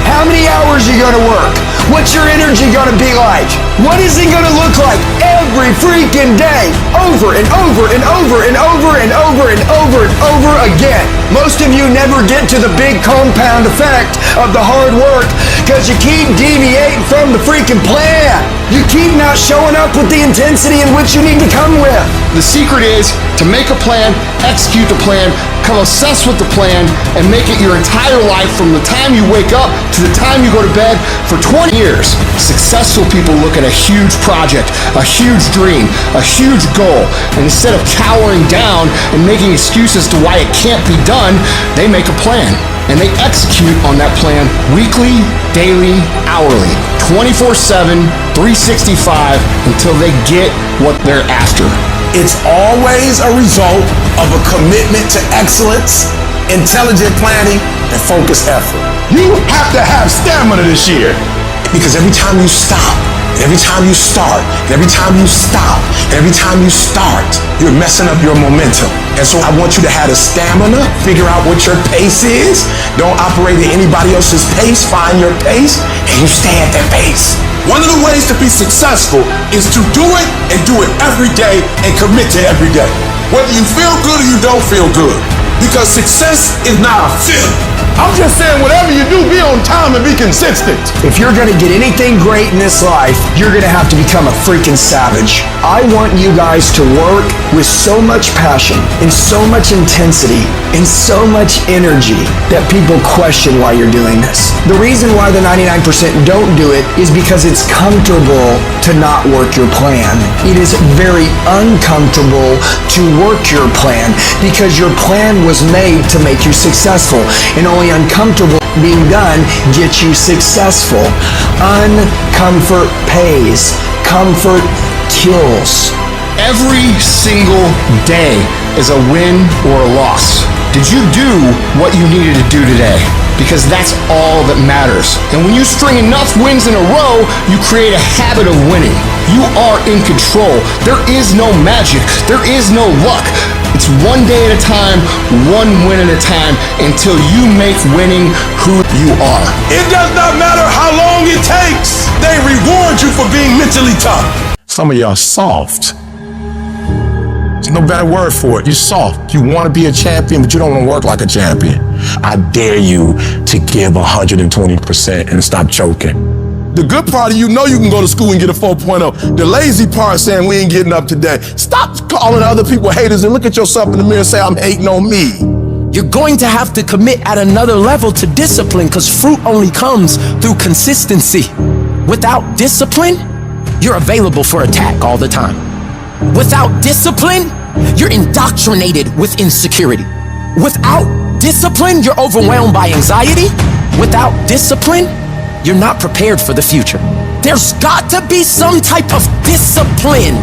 How many hours are you gonna work? What's your energy gonna be like? What is it gonna look like every freaking day? Over and over and over and over and over and over and over again. Most of you never get to the big compound effect of the hard work because you keep deviating from the freaking plan. You keep not showing up with the intensity in which you need to come with. The secret is to make a plan, execute the plan, become obsessed with the plan, and make it your entire life from the time you wake up to the time you go to bed for 20 years. Successful people look at a huge project, a huge dream, a huge goal, and instead of cowering down and making excuses to why it can't be done, they make a plan. And they execute on that plan weekly, daily, hourly, 24/7, 365 until they get what they're after. It's always a result of a commitment to excellence, intelligent planning, and focused effort. You have to have stamina this year. Because every time you stop, every time you start, every time you stop, every time you start, you're messing up your momentum. And so I want you to have the stamina, figure out what your pace is. Don't operate at anybody else's pace. Find your pace, and you stay at that pace. One of the ways to be successful is to do it and do it every day and commit to every day. Whether you feel good or you don't feel good. Because success is not a feeling. I'm just saying, whatever you do, be on time and be consistent. If you're gonna get anything great in this life, you're gonna have to become a freaking savage. I want you guys to work with so much passion and so much intensity and so much energy that people question why you're doing this. The reason why the 99% don't do it is because it's comfortable to not work your plan. It is very uncomfortable to work your plan because your plan was made to make you successful, and only uncomfortable being done gets you successful. Uncomfort pays. Comfort kills. Every single day is a win or a loss. Did you do what you needed to do today? Because that's all that matters. And when you string enough wins in a row, you create a habit of winning. You are in control. There is no magic. There is no luck. It's one day at a time, one win at a time, until you make winning who you are. It does not matter how long it takes. They reward you for being mentally tough. Some of y'all soft. There's no better word for it. You're soft. You want to be a champion, but you don't want to work like a champion. I dare you to give 120% and stop choking. The good part of you know you can go to school and get a 4.0. The lazy part saying we ain't getting up today. Stop calling other people haters and look at yourself in the mirror and say, I'm hating on me. You're going to have to commit at another level to discipline because fruit only comes through consistency. Without discipline, you're available for attack all the time. Without discipline, you're indoctrinated with insecurity. Without discipline, you're overwhelmed by anxiety. Without discipline, you're not prepared for the future. There's got to be some type of discipline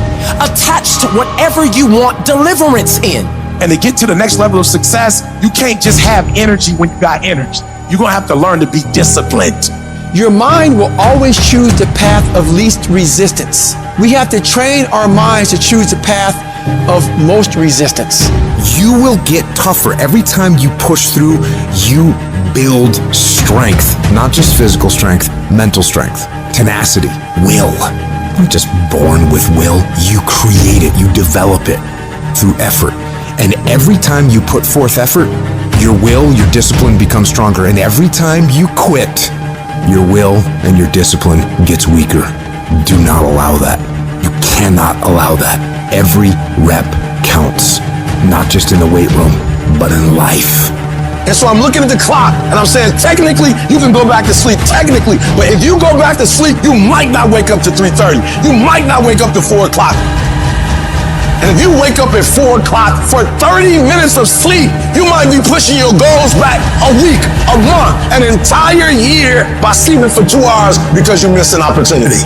attached to whatever you want deliverance in. And to get to the next level of success, you can't just have energy when you got energy. You're gonna have to learn to be disciplined. Your mind will always choose the path of least resistance. We have to train our minds to choose the path of most resistance. You will get tougher every time you push through. You build strength, not just physical strength, mental strength, tenacity, will. You're not just born with will. You create it, you develop it through effort. And every time you put forth effort, your will, your discipline becomes stronger. And every time you quit, your will and your discipline gets weaker. Do not allow that. You cannot allow that. Every rep counts, not just in the weight room, but in life. And so I'm looking at the clock and I'm saying, technically, you can go back to sleep, technically. But if you go back to sleep, you might not wake up to 3:30. You might not wake up to 4 o'clock. And if you wake up at 4 o'clock for 30 minutes of sleep, you might be pushing your goals back a week, a month, an entire year by sleeping for 2 hours because you missed an opportunity.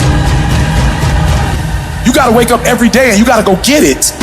You gotta wake up every day and you gotta go get it.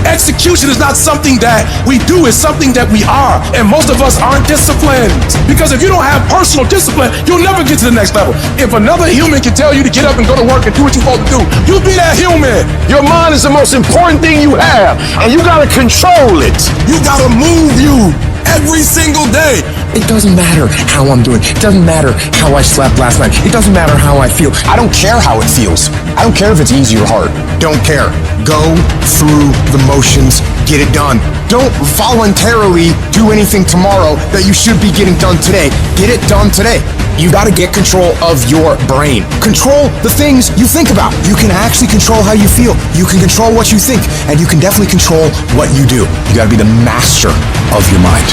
Execution is not something that we do, it's something that we are. And most of us aren't disciplined. Because if you don't have personal discipline, you'll never get to the next level. If another human can tell you to get up and go to work and do what you're supposed to do, you be that human. Your mind is the most important thing you have, and you gotta control it. You gotta move you every single day. It doesn't matter how I'm doing. It doesn't matter how I slept last night. It doesn't matter how I feel. I don't care how it feels. I don't care if it's easy or hard. Don't care. Go through the motions. Get it done. Don't voluntarily do anything tomorrow that you should be getting done today. Get it done today. You got to get control of your brain. Control the things you think about. You can actually control how you feel. You can control what you think, and you can definitely control what you do. You got to be the master of your mind.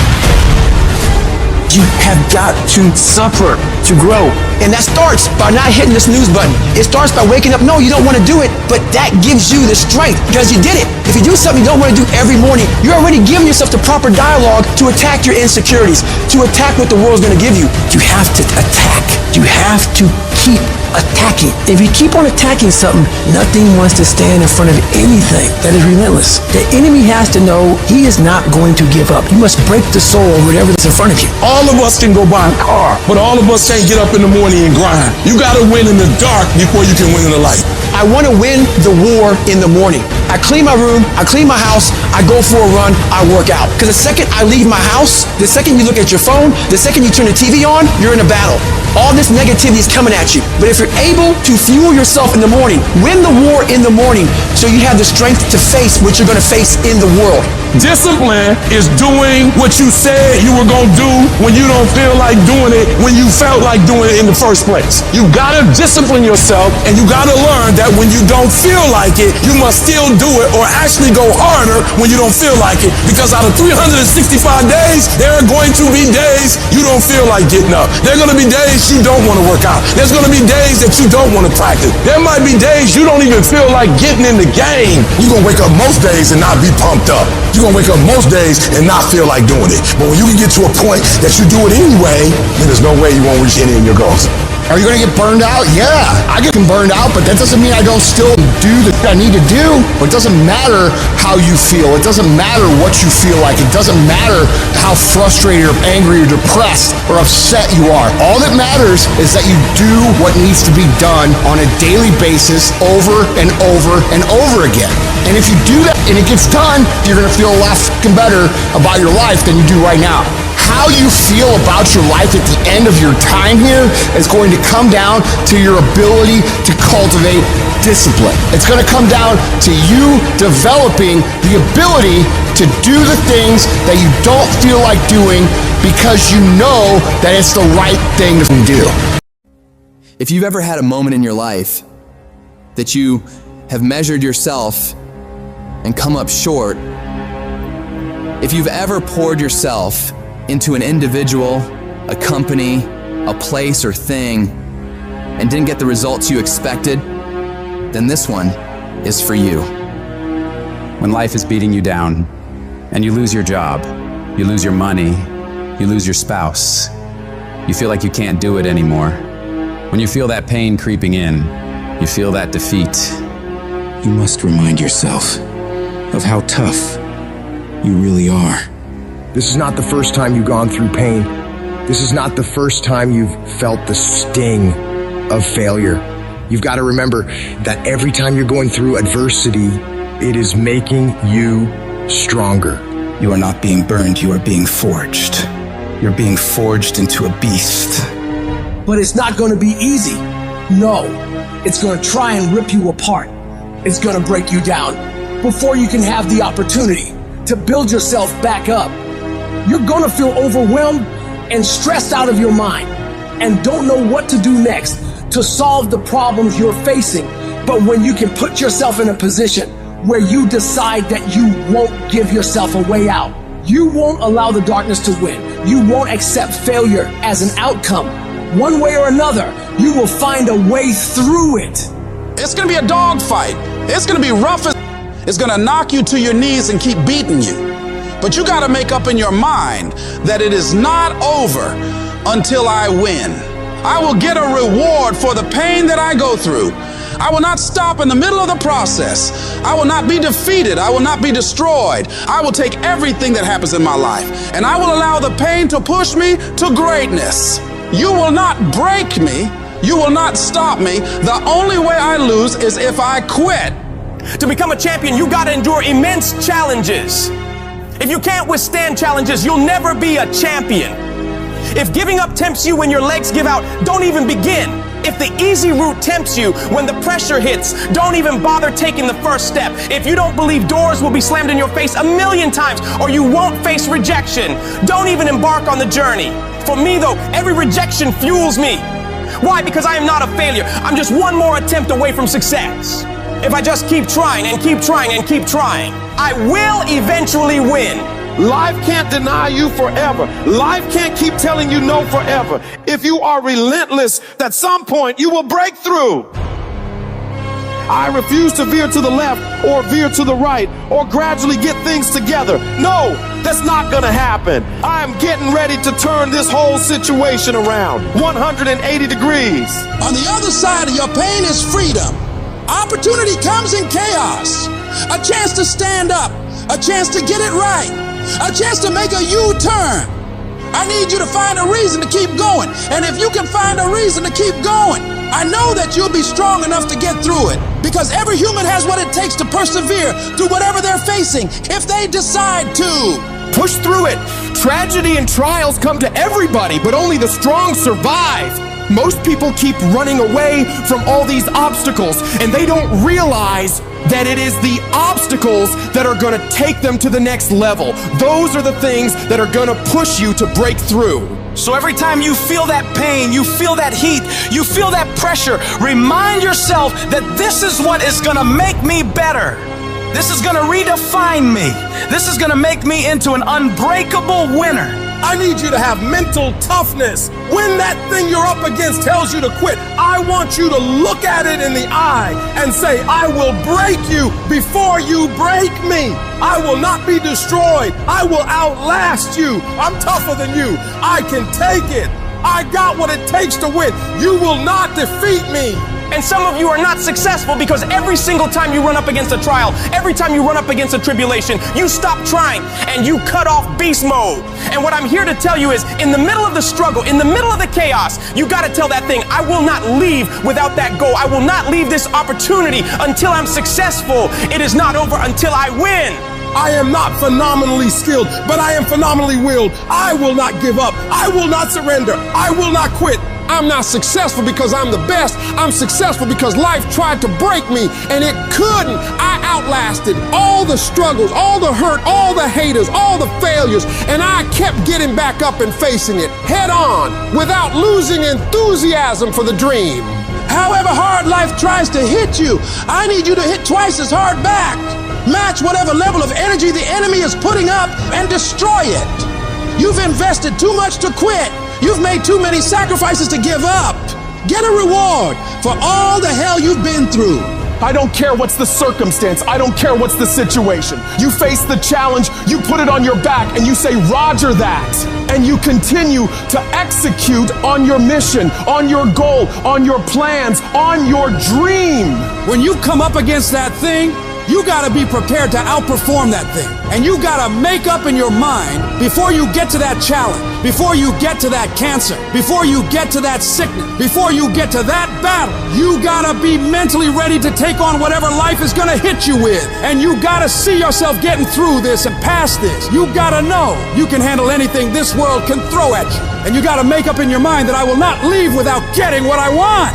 You have got to suffer to grow. And that starts by not hitting the snooze button. It starts by waking up. No, you don't want to do it, but that gives you the strength because you did it. If you do something you don't want to do every morning, you're already giving yourself the proper dialogue to attack your insecurities, to attack what the world's going to give you. You have to attack. You have to keep attacking. If you keep on attacking something, nothing wants to stand in front of anything that is relentless. The enemy has to know he is not going to give up. You must break the soul of whatever is in front of you. All of us can go buy a car, but all of us can't get up in the morning and grind. You gotta win in the dark before you can win in the light. I want to win the war in the morning. I clean my room, I clean my house, I go for a run, I work out. Because the second I leave my house, the second you look at your phone, the second you turn the TV on, you're in a battle. All this negativity is coming at you. But if you're able to fuel yourself in the morning, win the war in the morning, so you have the strength to face what you're going to face in the world. Discipline is doing what you said you were gonna do when you don't feel like doing it, when you felt like doing it in the first place. You gotta discipline yourself, and you gotta learn that when you don't feel like it, you must still do it or actually go harder when you don't feel like it. Because out of 365 days, there are going to be days you don't feel like getting up. There are gonna be days you don't want to work out. There's gonna be days that you don't want to practice. There might be days you don't even feel like getting in the game. You're gonna wake up most days and not be pumped up. You're gonna wake up most days and not feel like doing it. But when you can get to a point that you do it anyway, then there's no way you won't reach any of your goals. Are you gonna get burned out? Yeah, I get burned out, but that doesn't mean I don't still do the thing I need to do. It doesn't matter how you feel. It doesn't matter what you feel like. It doesn't matter how frustrated or angry or depressed or upset you are. All that matters is that you do what needs to be done on a daily basis over and over and over again. And if you do that and it gets done, you're gonna feel a lot fucking better about your life than you do right now. How you feel about your life at the end of your time here is going to come down to your ability to cultivate discipline. It's going to come down to you developing the ability to do the things that you don't feel like doing because you know that it's the right thing to do. If you've ever had a moment in your life that you have measured yourself and come up short, if you've ever poured yourself into an individual, a company, a place or thing, and didn't get the results you expected, then this one is for you. When life is beating you down, and you lose your job, you lose your money, you lose your spouse, you feel like you can't do it anymore. When you feel that pain creeping in, you feel that defeat, You must remind yourself of how tough you really are. This is not the first time you've gone through pain. This is not the first time you've felt the sting of failure. You've got to remember that every time you're going through adversity, it is making you stronger. You are not being burned, you are being forged. You're being forged into a beast. But it's not going to be easy. No, it's going to try and rip you apart. It's going to break you down before you can have the opportunity to build yourself back up. You're going to feel overwhelmed and stressed out of your mind and don't know what to do next to solve the problems you're facing. But when you can put yourself in a position where you decide that you won't give yourself a way out, you won't allow the darkness to win, you won't accept failure as an outcome, one way or another, you will find a way through it. It's gonna be a dogfight. It's gonna be rough as it's gonna knock you to your knees and keep beating you. But you gotta make up in your mind that it is not over until I win. I will get a reward for the pain that I go through. I will not stop in the middle of the process. I will not be defeated. I will not be destroyed. I will take everything that happens in my life and I will allow the pain to push me to greatness. You will not break me. You will not stop me. The only way I lose is if I quit. To become a champion, you gotta endure immense challenges. If you can't withstand challenges, you'll never be a champion. If giving up tempts you when your legs give out, don't even begin. If the easy route tempts you when the pressure hits, don't even bother taking the first step. If you don't believe doors will be slammed in your face 1,000,000 times or you won't face rejection, don't even embark on the journey. For me though, every rejection fuels me. Why? Because I am not a failure. I'm just one more attempt away from success. If I just keep trying and keep trying and keep trying, I will eventually win. Life can't deny you forever. Life can't keep telling you no forever. If you are relentless, at some point you will break through. I refuse to veer to the left or veer to the right or gradually get things together. No, that's not gonna happen. I'm getting ready to turn this whole situation around 180 degrees. On the other side of your pain is freedom. Opportunity comes in chaos. A chance to stand up. A chance to get it right. A chance to make a U-turn. I need you to find a reason to keep going. And if you can find a reason to keep going, I know that you'll be strong enough to get through it. Because every human has what it takes to persevere through whatever they're facing, if they decide to. Push through it. Tragedy and trials come to everybody, but only the strong survive. Most people keep running away from all these obstacles, and they don't realize that it is the obstacles that are going to take them to the next level. Those are the things that are going to push you to break through. So every time you feel that pain, you feel that heat, you feel that pressure, remind yourself that this is what is going to make me better. This is going to redefine me. This is going to make me into an unbreakable winner. I need you to have mental toughness. When that thing you're up against tells you to quit, I want you to look at it in the eye and say, I will break you before you break me. I will not be destroyed. I will outlast you. I'm tougher than you. I can take it. I got what it takes to win. You will not defeat me. And some of you are not successful because every single time you run up against a trial, every time you run up against a tribulation, you stop trying and you cut off beast mode. And what I'm here to tell you is, in the middle of the struggle, in the middle of the chaos, you got to tell that thing, I will not leave without that goal. I will not leave this opportunity until I'm successful. It is not over until I win. I am not phenomenally skilled, but I am phenomenally willed. I will not give up. I will not surrender. I will not quit. I'm not successful because I'm the best. I'm successful because life tried to break me and it couldn't. I outlasted all the struggles, all the hurt, all the haters, all the failures, and I kept getting back up and facing it head on without losing enthusiasm for the dream. However hard life tries to hit you, I need you to hit twice as hard back. Match whatever level of energy the enemy is putting up and destroy it. You've invested too much to quit. You've made too many sacrifices to give up. Get a reward for all the hell you've been through. I don't care what's the circumstance. I don't care what's the situation. You face the challenge, you put it on your back, and you say, Roger that. And you continue to execute on your mission, on your goal, on your plans, on your dream. When you come up against that thing, you gotta be prepared to outperform that thing. And you gotta make up in your mind before you get to that challenge, before you get to that cancer, before you get to that sickness, before you get to that battle. You gotta be mentally ready to take on whatever life is gonna hit you with. And you gotta see yourself getting through this and past this. You gotta know you can handle anything this world can throw at you. And you gotta make up in your mind that I will not leave without getting what I want.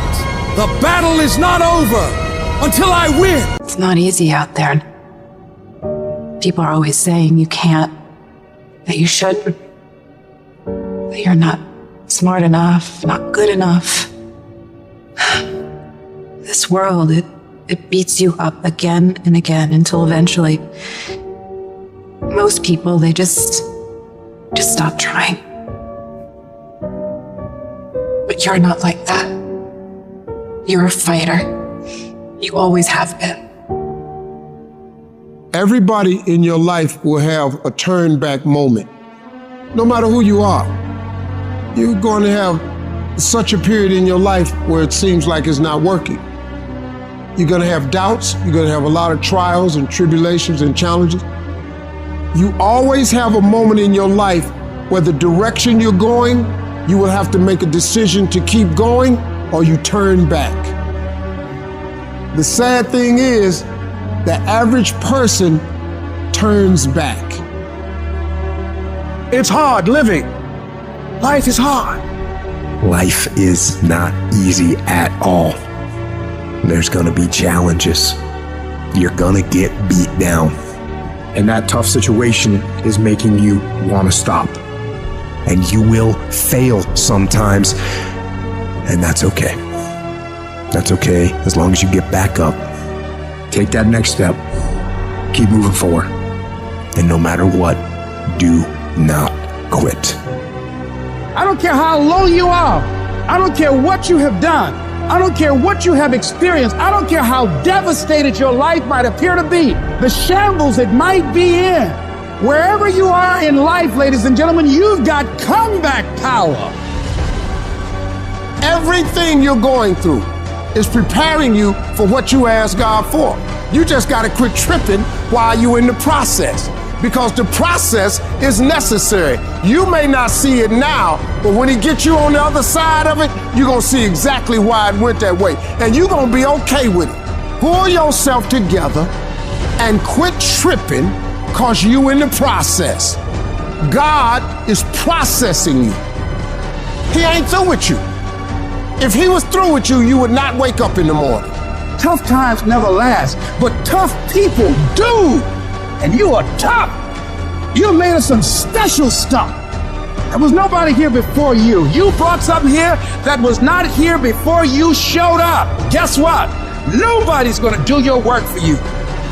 The battle is not over until I win. It's not easy out there. People are always saying you can't, that you shouldn't, that you're not smart enough, not good enough. This world, it beats you up again and again until eventually most people, they just stop trying. But you're not like that. You're a fighter. You always have been. Everybody in your life will have a turn back moment. No matter who you are, you're going to have such a period in your life where it seems like it's not working. You're going to have doubts. You're going to have a lot of trials and tribulations and challenges. You always have a moment in your life where the direction you're going, you will have to make a decision to keep going or you turn back. The sad thing is, the average person turns back. It's hard living. Life is hard. Life is not easy at all. There's gonna be challenges. You're gonna get beat down. And that tough situation is making you want to stop. And you will fail sometimes, and that's okay. That's okay, as long as you get back up. Take that next step. Keep moving forward. And no matter what, do not quit. I don't care how low you are. I don't care what you have done. I don't care what you have experienced. I don't care how devastated your life might appear to be, the shambles it might be in. Wherever you are in life, ladies and gentlemen, you've got comeback power. Everything you're going through is preparing you for what you asked God for. You just got to quit tripping while you're in the process, because the process is necessary. You may not see it now, but when He gets you on the other side of it, you're going to see exactly why it went that way. And you're going to be okay with it. Pull yourself together and quit tripping, because you in the process. God is processing you. He ain't through with you. If He was through with you, you would not wake up in the morning. Tough times never last, but tough people do. And you are tough. You made us some special stuff. There was nobody here before you. You brought something here that was not here before you showed up. Guess what? Nobody's gonna do your work for you.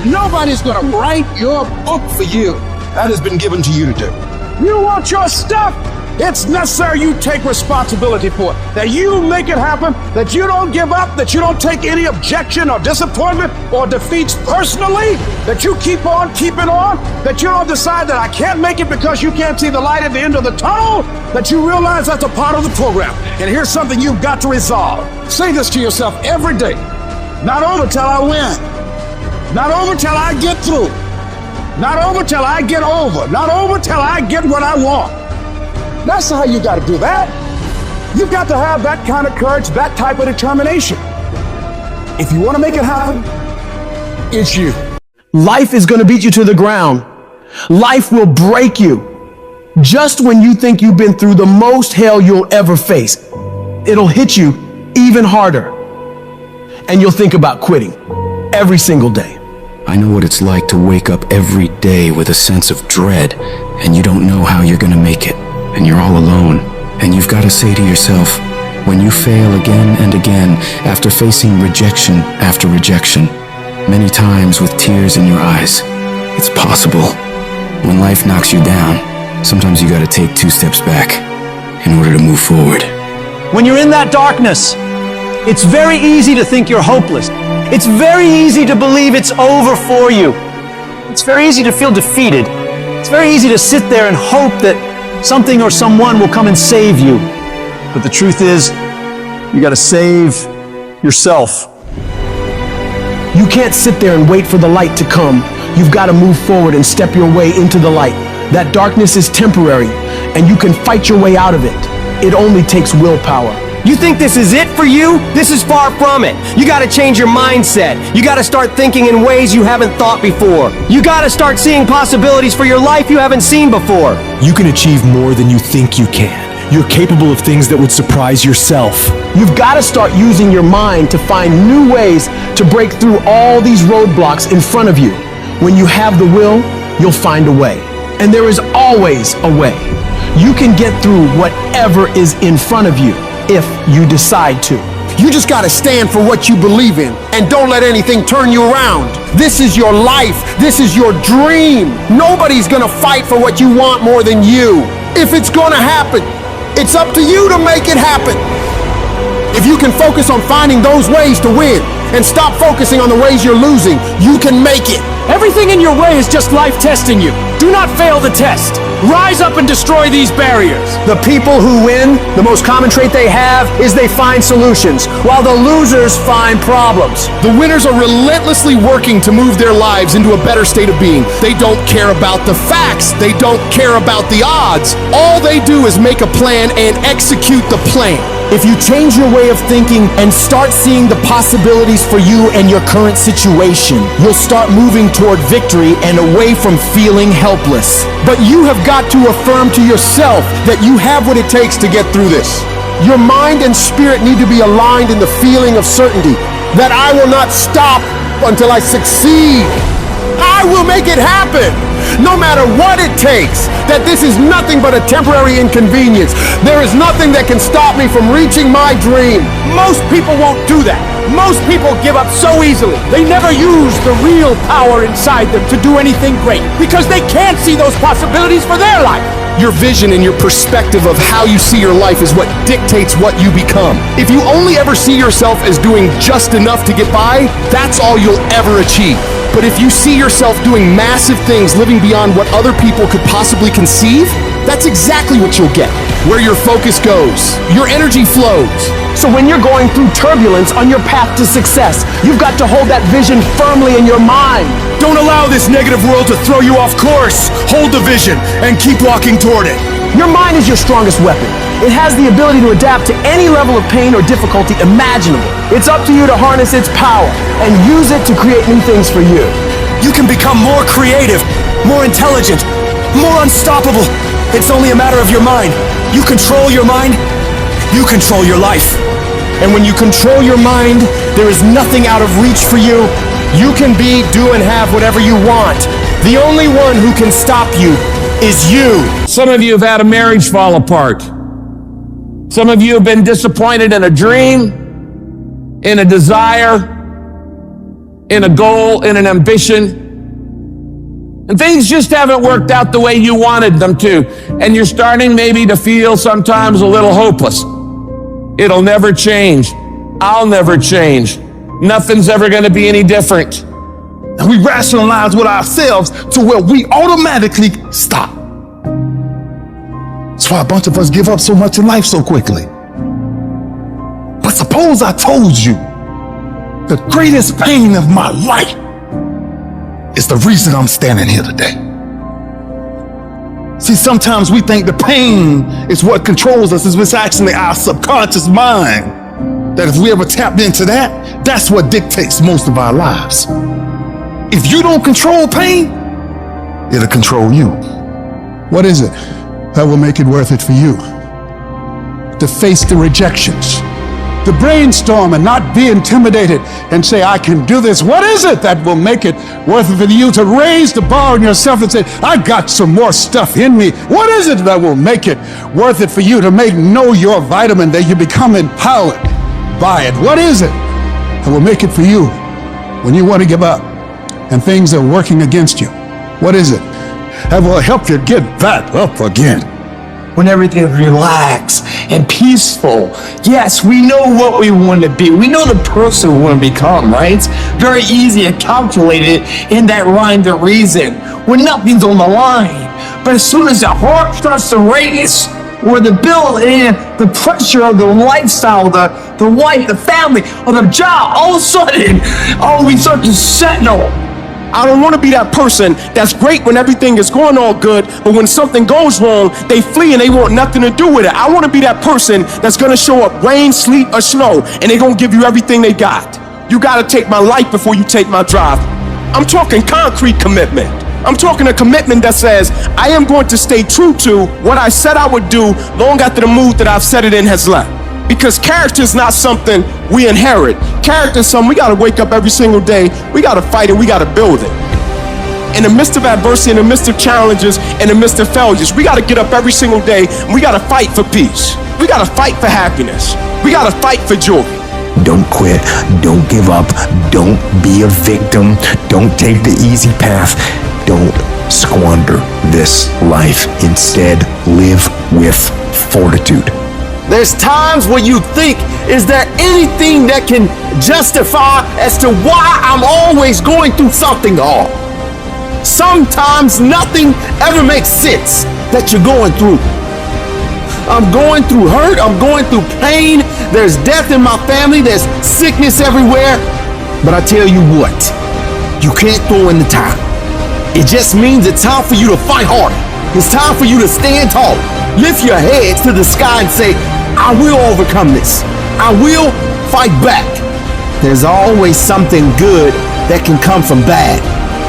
Nobody's gonna write your book for you. That has been given to you to do. You want your stuff? It's necessary you take responsibility for it, that you make it happen, that you don't give up, that you don't take any objection or disappointment or defeats personally, that you keep on keeping on, that you don't decide that I can't make it because you can't see the light at the end of the tunnel, that you realize that's a part of the program. And here's something you've got to resolve. Say this to yourself every day. Not over till I win. Not over till I get through. Not over till I get over. Not over till I get what I want. That's how you got to do that. You've got to have that kind of courage, that type of determination. If you want to make it happen, it's you. Life is going to beat you to the ground. Life will break you. Just when you think you've been through the most hell you'll ever face, it'll hit you even harder. And you'll think about quitting every single day. I know what it's like to wake up every day with a sense of dread, and you don't know how you're going to make it. And you're all alone, and you've got to say to yourself, when you fail again and again, after facing rejection after rejection, many times with tears in your eyes, it's possible. When life knocks you down, sometimes you got to take 2 steps back in order to move forward. When you're in that darkness, it's very easy to think you're hopeless. It's very easy to believe it's over for you. It's very easy to feel defeated. It's very easy to sit there and hope that something or someone will come and save you. But the truth is, you got to save yourself. You can't sit there and wait for the light to come. You've got to move forward and step your way into the light. That darkness is temporary, and you can fight your way out of it. It only takes willpower. You think this is it for you? This is far from it. You gotta change your mindset. You gotta start thinking in ways you haven't thought before. You gotta start seeing possibilities for your life you haven't seen before. You can achieve more than you think you can. You're capable of things that would surprise yourself. You've got to start using your mind to find new ways to break through all these roadblocks in front of you. When you have the will, you'll find a way. And there is always a way. You can get through whatever is in front of you if you decide to. You just gotta stand for what you believe in and don't let anything turn you around. This is your life. This is your dream. Nobody's gonna fight for what you want more than you. If it's gonna happen, it's up to you to make it happen. If you can focus on finding those ways to win and stop focusing on the ways you're losing, you can make it. Everything in your way is just life testing you. Do not fail the test. Rise up and destroy these barriers. The people who win, the most common trait they have is they find solutions, while the losers find problems. The winners are relentlessly working to move their lives into a better state of being. They don't care about the facts. They don't care about the odds. All they do is make a plan and execute the plan. If you change your way of thinking and start seeing the possibilities for you and your current situation, you'll start moving toward victory and away from feeling helpless. But you have got to affirm to yourself that you have what it takes to get through this. Your mind and spirit need to be aligned in the feeling of certainty that I will not stop until I succeed. I will make it happen, no matter what it takes, that this is nothing but a temporary inconvenience. There is nothing that can stop me from reaching my dream. Most people won't do that. Most people give up so easily. They never use the real power inside them to do anything great because they can't see those possibilities for their life. Your vision and your perspective of how you see your life is what dictates what you become. If you only ever see yourself as doing just enough to get by, that's all you'll ever achieve. But if you see yourself doing massive things, living beyond what other people could possibly conceive, that's exactly what you'll get. Where your focus goes, your energy flows. So when you're going through turbulence on your path to success, you've got to hold that vision firmly in your mind. Don't allow this negative world to throw you off course. Hold the vision and keep walking toward it. Your mind is your strongest weapon. It has the ability to adapt to any level of pain or difficulty imaginable. It's up to you to harness its power and use it to create new things for you. You can become more creative, more intelligent, more unstoppable. It's only a matter of your mind. You control your mind, you control your life. And when you control your mind, there is nothing out of reach for you. You can be, do, and have whatever you want. The only one who can stop you is you. Some of you have had a marriage fall apart. Some of you have been disappointed in a dream, in a desire, in a goal, in an ambition. And things just haven't worked out the way you wanted them to. And you're starting maybe to feel sometimes a little hopeless. It'll never change. I'll never change. Nothing's ever going to be any different. And we rationalize with ourselves to where we automatically stop. That's why a bunch of us give up so much in life so quickly. But suppose I told you the greatest pain of my life is the reason I'm standing here today. See, sometimes we think the pain is what controls us. It's actually our subconscious mind. That if we ever tapped into that, that's what dictates most of our lives. If you don't control pain, it'll control you. What is it that will make it worth it for you? To face the rejections, to brainstorm and not be intimidated and say, I can do this. What is it that will make it worth it for you to raise the bar on yourself and say, I got some more stuff in me? What is it that will make it worth it for you to know your vitamin, that you become empowered by it? What is it that will make it for you when you want to give up and things are working against you? What is it that will help you get back up again? When everything's relaxed and peaceful. Yes, we know what we want to be. We know the person we want to become, right? It's very easy to calculate it in that rhyme to reason when nothing's on the line. But as soon as the heart starts to race, where the bill and the pressure of the lifestyle, the wife, the family, or the job, all of a sudden, we start to sentinel. I don't want to be that person that's great when everything is going all good, but when something goes wrong, they flee and they want nothing to do with it. I want to be that person that's going to show up rain, sleet, or snow, and they're going to give you everything they got. You got to take my life before you take my drive. I'm talking concrete commitment. I'm talking a commitment that says, I am going to stay true to what I said I would do long after the mood that I've set it in has left. Because character is not something we inherit. Character is something we gotta wake up every single day, we gotta fight it, we gotta build it. In the midst of adversity, in the midst of challenges, in the midst of failures, we gotta get up every single day and we gotta fight for peace. We gotta fight for happiness. We gotta fight for joy. Don't quit. Don't give up. Don't be a victim. Don't take the easy path. Don't squander this life. Instead, live with fortitude. There's times where you think, is there anything that can justify as to why I'm always going through something hard? Sometimes nothing ever makes sense that you're going through. I'm going through hurt, I'm going through pain, there's death in my family, there's sickness everywhere. But I tell you what, you can't throw in the towel. It just means it's time for you to fight harder. It's time for you to stand tall. Lift your heads to the sky and say, I will overcome this. I will fight back. There's always something good that can come from bad.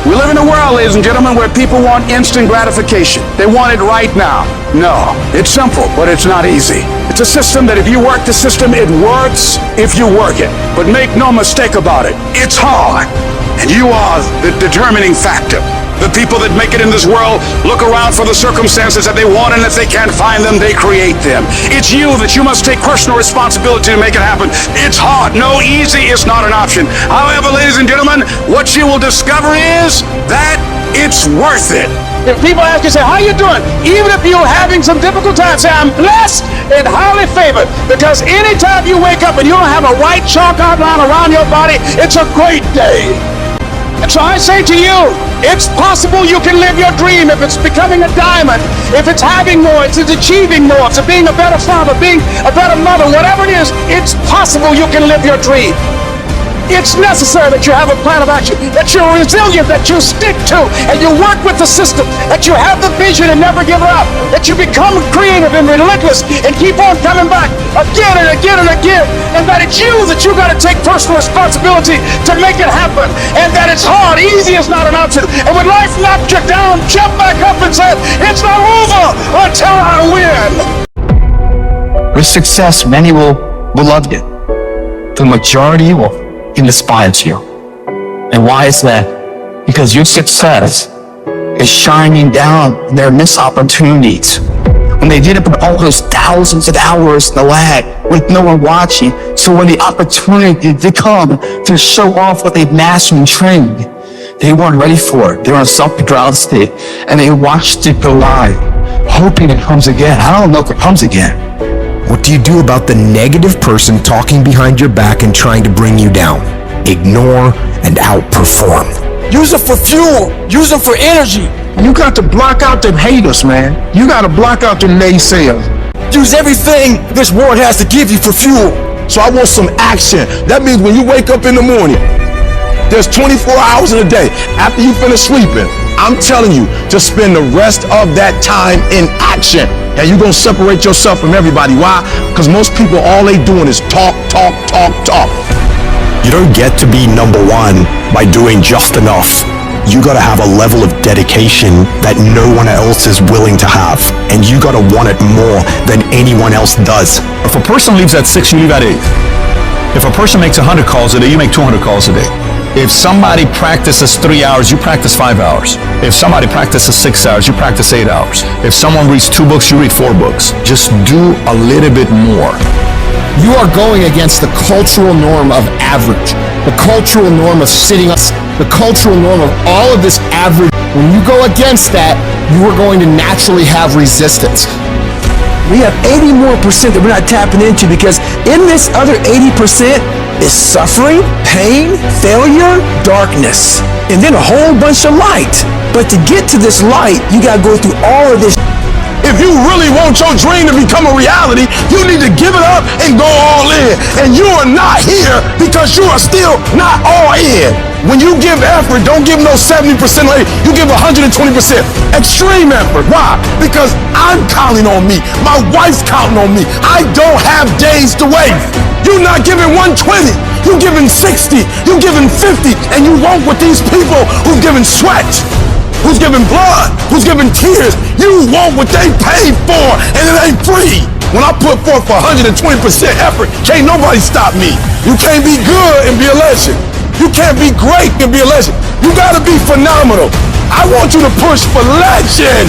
We live in a world, ladies and gentlemen, where people want instant gratification. They want it right now. No, it's simple, but it's not easy. It's a system that if you work the system, it works if you work it. But make no mistake about it, it's hard. And you are the determining factor. The people that make it in this world look around for the circumstances that they want, and if they can't find them, they create them. It's you that you must take personal responsibility to make it happen. It's hard. No, easy is not an option. However, ladies and gentlemen, what you will discover is that it's worth it. If people ask you, say, how you doing? Even if you're having some difficult times, say, I'm blessed and highly favored. Because anytime you wake up and you don't have a white chalk outline around your body, it's a great day. And so I say to you, it's possible you can live your dream if it's becoming a diamond, if it's having more, it's achieving more, it's being a better father, being a better mother, whatever it is, it's possible you can live your dream. It's necessary that you have a plan of action, that you're resilient, that you stick to, and you work with the system, that you have the vision and never give up, that you become creative and relentless and keep on coming back again and again and again, and that it's you that you got to take personal responsibility to make it happen, and that it's hard. Easy is not an option. And when life knocks you down, jump back up and say, it's not over until I win. With success, many will love you. The majority will despise you. And why is that? Because your success is shining down their missed opportunities. When they did it with all those thousands of hours in the lab with no one watching, so when the opportunity did come to show off what they've mastered and trained, they weren't ready for it. They were in a self-controlled state, and they watched it go live, hoping it comes again. I don't know if it comes again. What do you do about the negative person talking behind your back and trying to bring you down? Ignore and outperform. Use it for fuel. Use it for energy. You got to block out them haters, man. You got to block out them naysayers. Use everything this world has to give you for fuel. So I want some action. That means when you wake up in the morning, there's 24 hours in a day. After you finish sleeping, I'm telling you to spend the rest of that time in action. And you're going to separate yourself from everybody. Why? Because most people, all they doing is talk, talk, talk, talk. You don't get to be number one by doing just enough. You gotta have a level of dedication that no one else is willing to have. And you gotta want it more than anyone else does. If a person leaves at 6, you leave at 8. If a person makes 100 calls a day, you make 200 calls a day. If somebody practices 3 hours, you practice 5 hours. If somebody practices 6 hours, you practice 8 hours. If someone reads 2 books, you read 4 books. Just do a little bit more. You are going against the cultural norm of average, the cultural norm of sitting up, the cultural norm of all of this average. When you go against that, you are going to naturally have resistance. We have 80% more that we're not tapping into, because in this other 80% is suffering, pain, failure, darkness, and then a whole bunch of light. But to get to this light, you gotta go through all of this. If you you really want your dream to become a reality, you need to give it up and go all in. And you are not here because you are still not all in. When you give effort, don't give no 70% later. You give 120%. Extreme effort. Why? Because I'm counting on me. My wife's counting on me. I don't have days to wait. You're not giving 120. You're giving 60. You're giving 50. And you won't with these people who've given sweat, who's giving blood, who's giving tears. You want what they paid for, and it ain't free. When I put forth 120% effort, can't nobody stop me. You can't be good and be a legend. You can't be great and be a legend. You gotta be phenomenal. I want you to push for legend.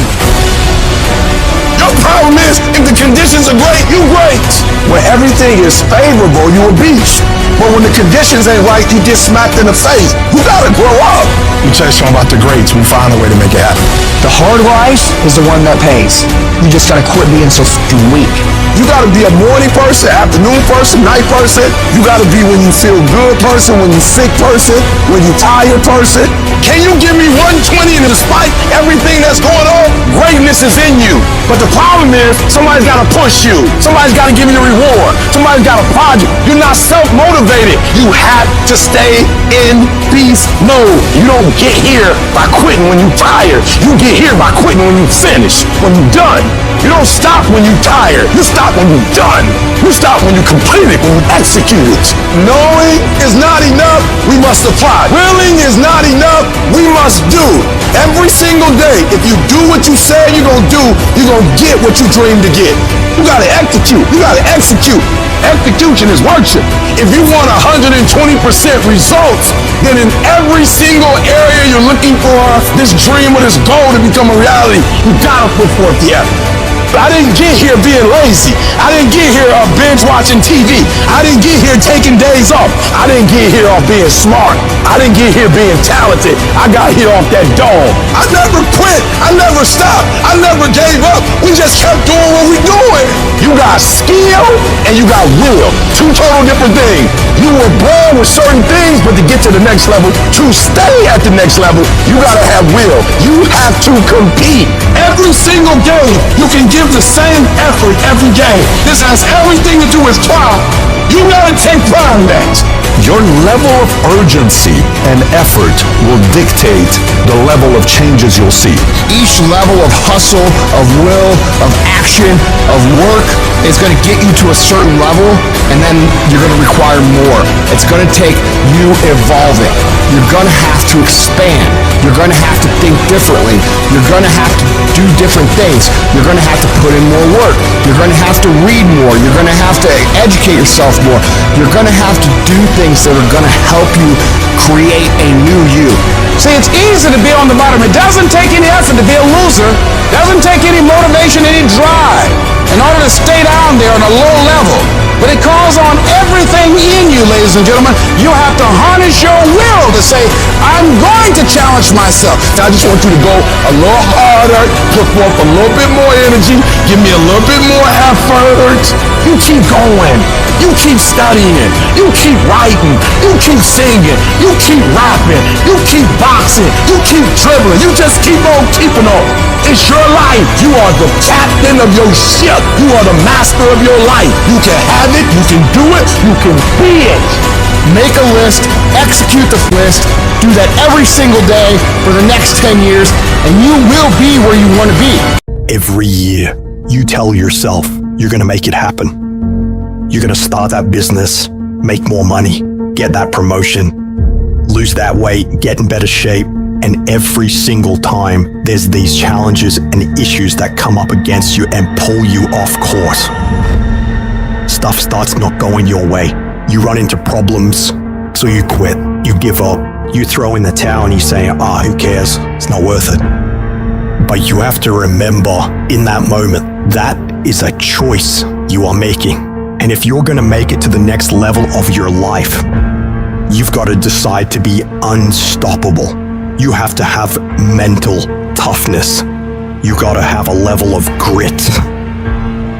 Your problem is, if the conditions are great, you great. When everything is favorable, you a beast. But when the conditions ain't right, you get smacked in the face. You gotta grow up. You tell you something about the greats, we find a way to make it happen. The hard life is the one that pays. You just gotta quit being so fucking weak. You gotta be a morning person, afternoon person, night person. You gotta be when you feel good person, when you sick person, when you tired person. Can you give me 120 and despite everything that's going on, greatness is in you. But the problem is, somebody's gotta push you. Somebody's gotta give you a reward. Somebody's gotta prod you. You're not self-motivated. You have to stay in beast mode. You don't get here by quitting when you're tired. You get here by quitting when you finish, when you're done. You don't stop when you're tired. You stop when you're done. You stop when you complete it, when you execute it. Knowing is not enough, we must apply. Willing is not enough, we must do. Every single day, if you do what you say you're gonna do, you're gonna get what you dream to get. You gotta execute. You gotta execute. Execution is worship. If you want 120% results, then in every single area you're looking for this dream or this goal to become a reality, you gotta put forth the effort. I didn't get here being lazy. I didn't get here binge watching TV. I didn't get here taking days off. I didn't get here off being smart. I didn't get here being talented. I got here off that dome. I never quit. I never stopped. I never gave up. We just kept doing what we doing. You got skill and you got will. Two total different things. You were born with certain things, but to get to the next level, to stay at the next level, you gotta have will. You have to compete. Every single day, you can give the same effort every day. This has everything to do with trial. You gotta take pride in that. Your level of urgency and effort will dictate the level of changes you'll see. Each level of hustle, of will, of action, of work is going to get you to a certain level, and then you're going to require more. It's going to take you evolving. You're going to have to expand. You're going to have to think differently. You're going to have to do different things. You're going to have to put in more work. You're going to have to read more. You're going to have to educate yourself more. You're going to have to do things that are going to help you create a new you. See, it's easy to be on the bottom. It doesn't take any effort to be a loser. It doesn't take any motivation, any drive in order to stay down there on a low level. But it calls on everything in you, ladies and gentlemen. You have to harness your will to say, I'm going to challenge myself. I just want you to go a little harder, put forth a little bit more energy, give me a little bit more effort. You keep going. You keep studying. You keep writing. You keep singing. You keep rapping. You keep boxing. You keep dribbling. You just keep on keeping on. It's your life. You are the captain of your ship. You are the master of your life. You can have it. You can do it. You can be it. Make a list. Execute the list. Do that every single day for the next 10 years, and you will be where you want to be. Every year, you tell yourself you're going to make it happen. You're going to start that business, make more money, get that promotion, lose that weight, get in better shape. And every single time, there's these challenges and issues that come up against you and pull you off course. Stuff starts not going your way. You run into problems, so you quit, you give up, you throw in the towel and you say, who cares? It's not worth it. But you have to remember in that moment, that is a choice you are making. And if you're going to make it to the next level of your life, you've got to decide to be unstoppable. You have to have mental toughness. You got to have a level of grit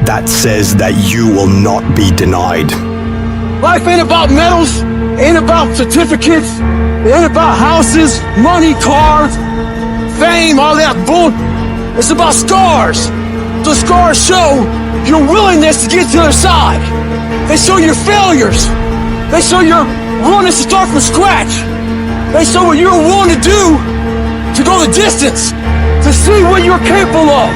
that says that you will not be denied. Life ain't about medals, ain't about certificates, it ain't about houses, money, cars, fame, all that bull. It's about scars. So scars show your willingness to get to the other side. They show your failures. They show your willingness to start from scratch. They show what you're willing to do to go the distance, to see what you're capable of.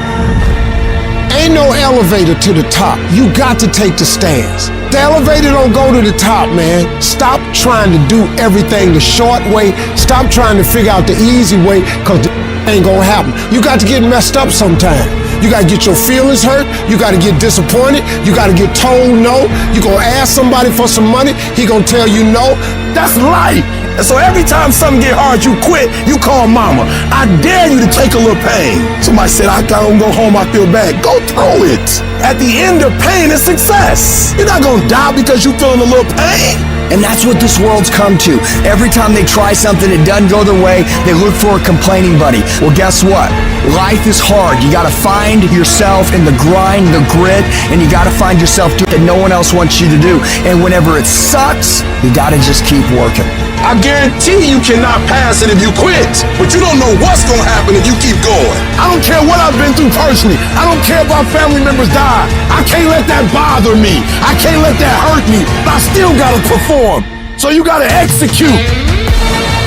Ain't no elevator to the top. You got to take the stairs. The elevator don't go to the top, man. Stop trying to do everything the short way. Stop trying to figure out the easy way, because ain't gonna happen. You got to get messed up sometime. You gotta get your feelings hurt. You gotta get disappointed. You gotta get told no. You gonna ask somebody for some money. He gonna tell you no. That's life. And so every time something get hard, you quit, you call mama. I dare you to take a little pain. Somebody said, I don't go home, I feel bad. Go through it. At the end of pain is success. You're not gonna die because you feeling a little pain. And that's what this world's come to. Every time they try something, it doesn't go their way, they look for a complaining buddy. Well, guess what? Life is hard. You gotta find yourself in the grind, the grit, and you gotta find yourself doing that no one else wants you to do. And whenever it sucks, you gotta just keep working. I guarantee you cannot pass it if you quit, but you don't know what's gonna happen if you keep going. I don't care what I've been through personally. I don't care if our family members die. I can't let that bother me. I can't let that hurt me, but I still gotta perform. So you gotta execute.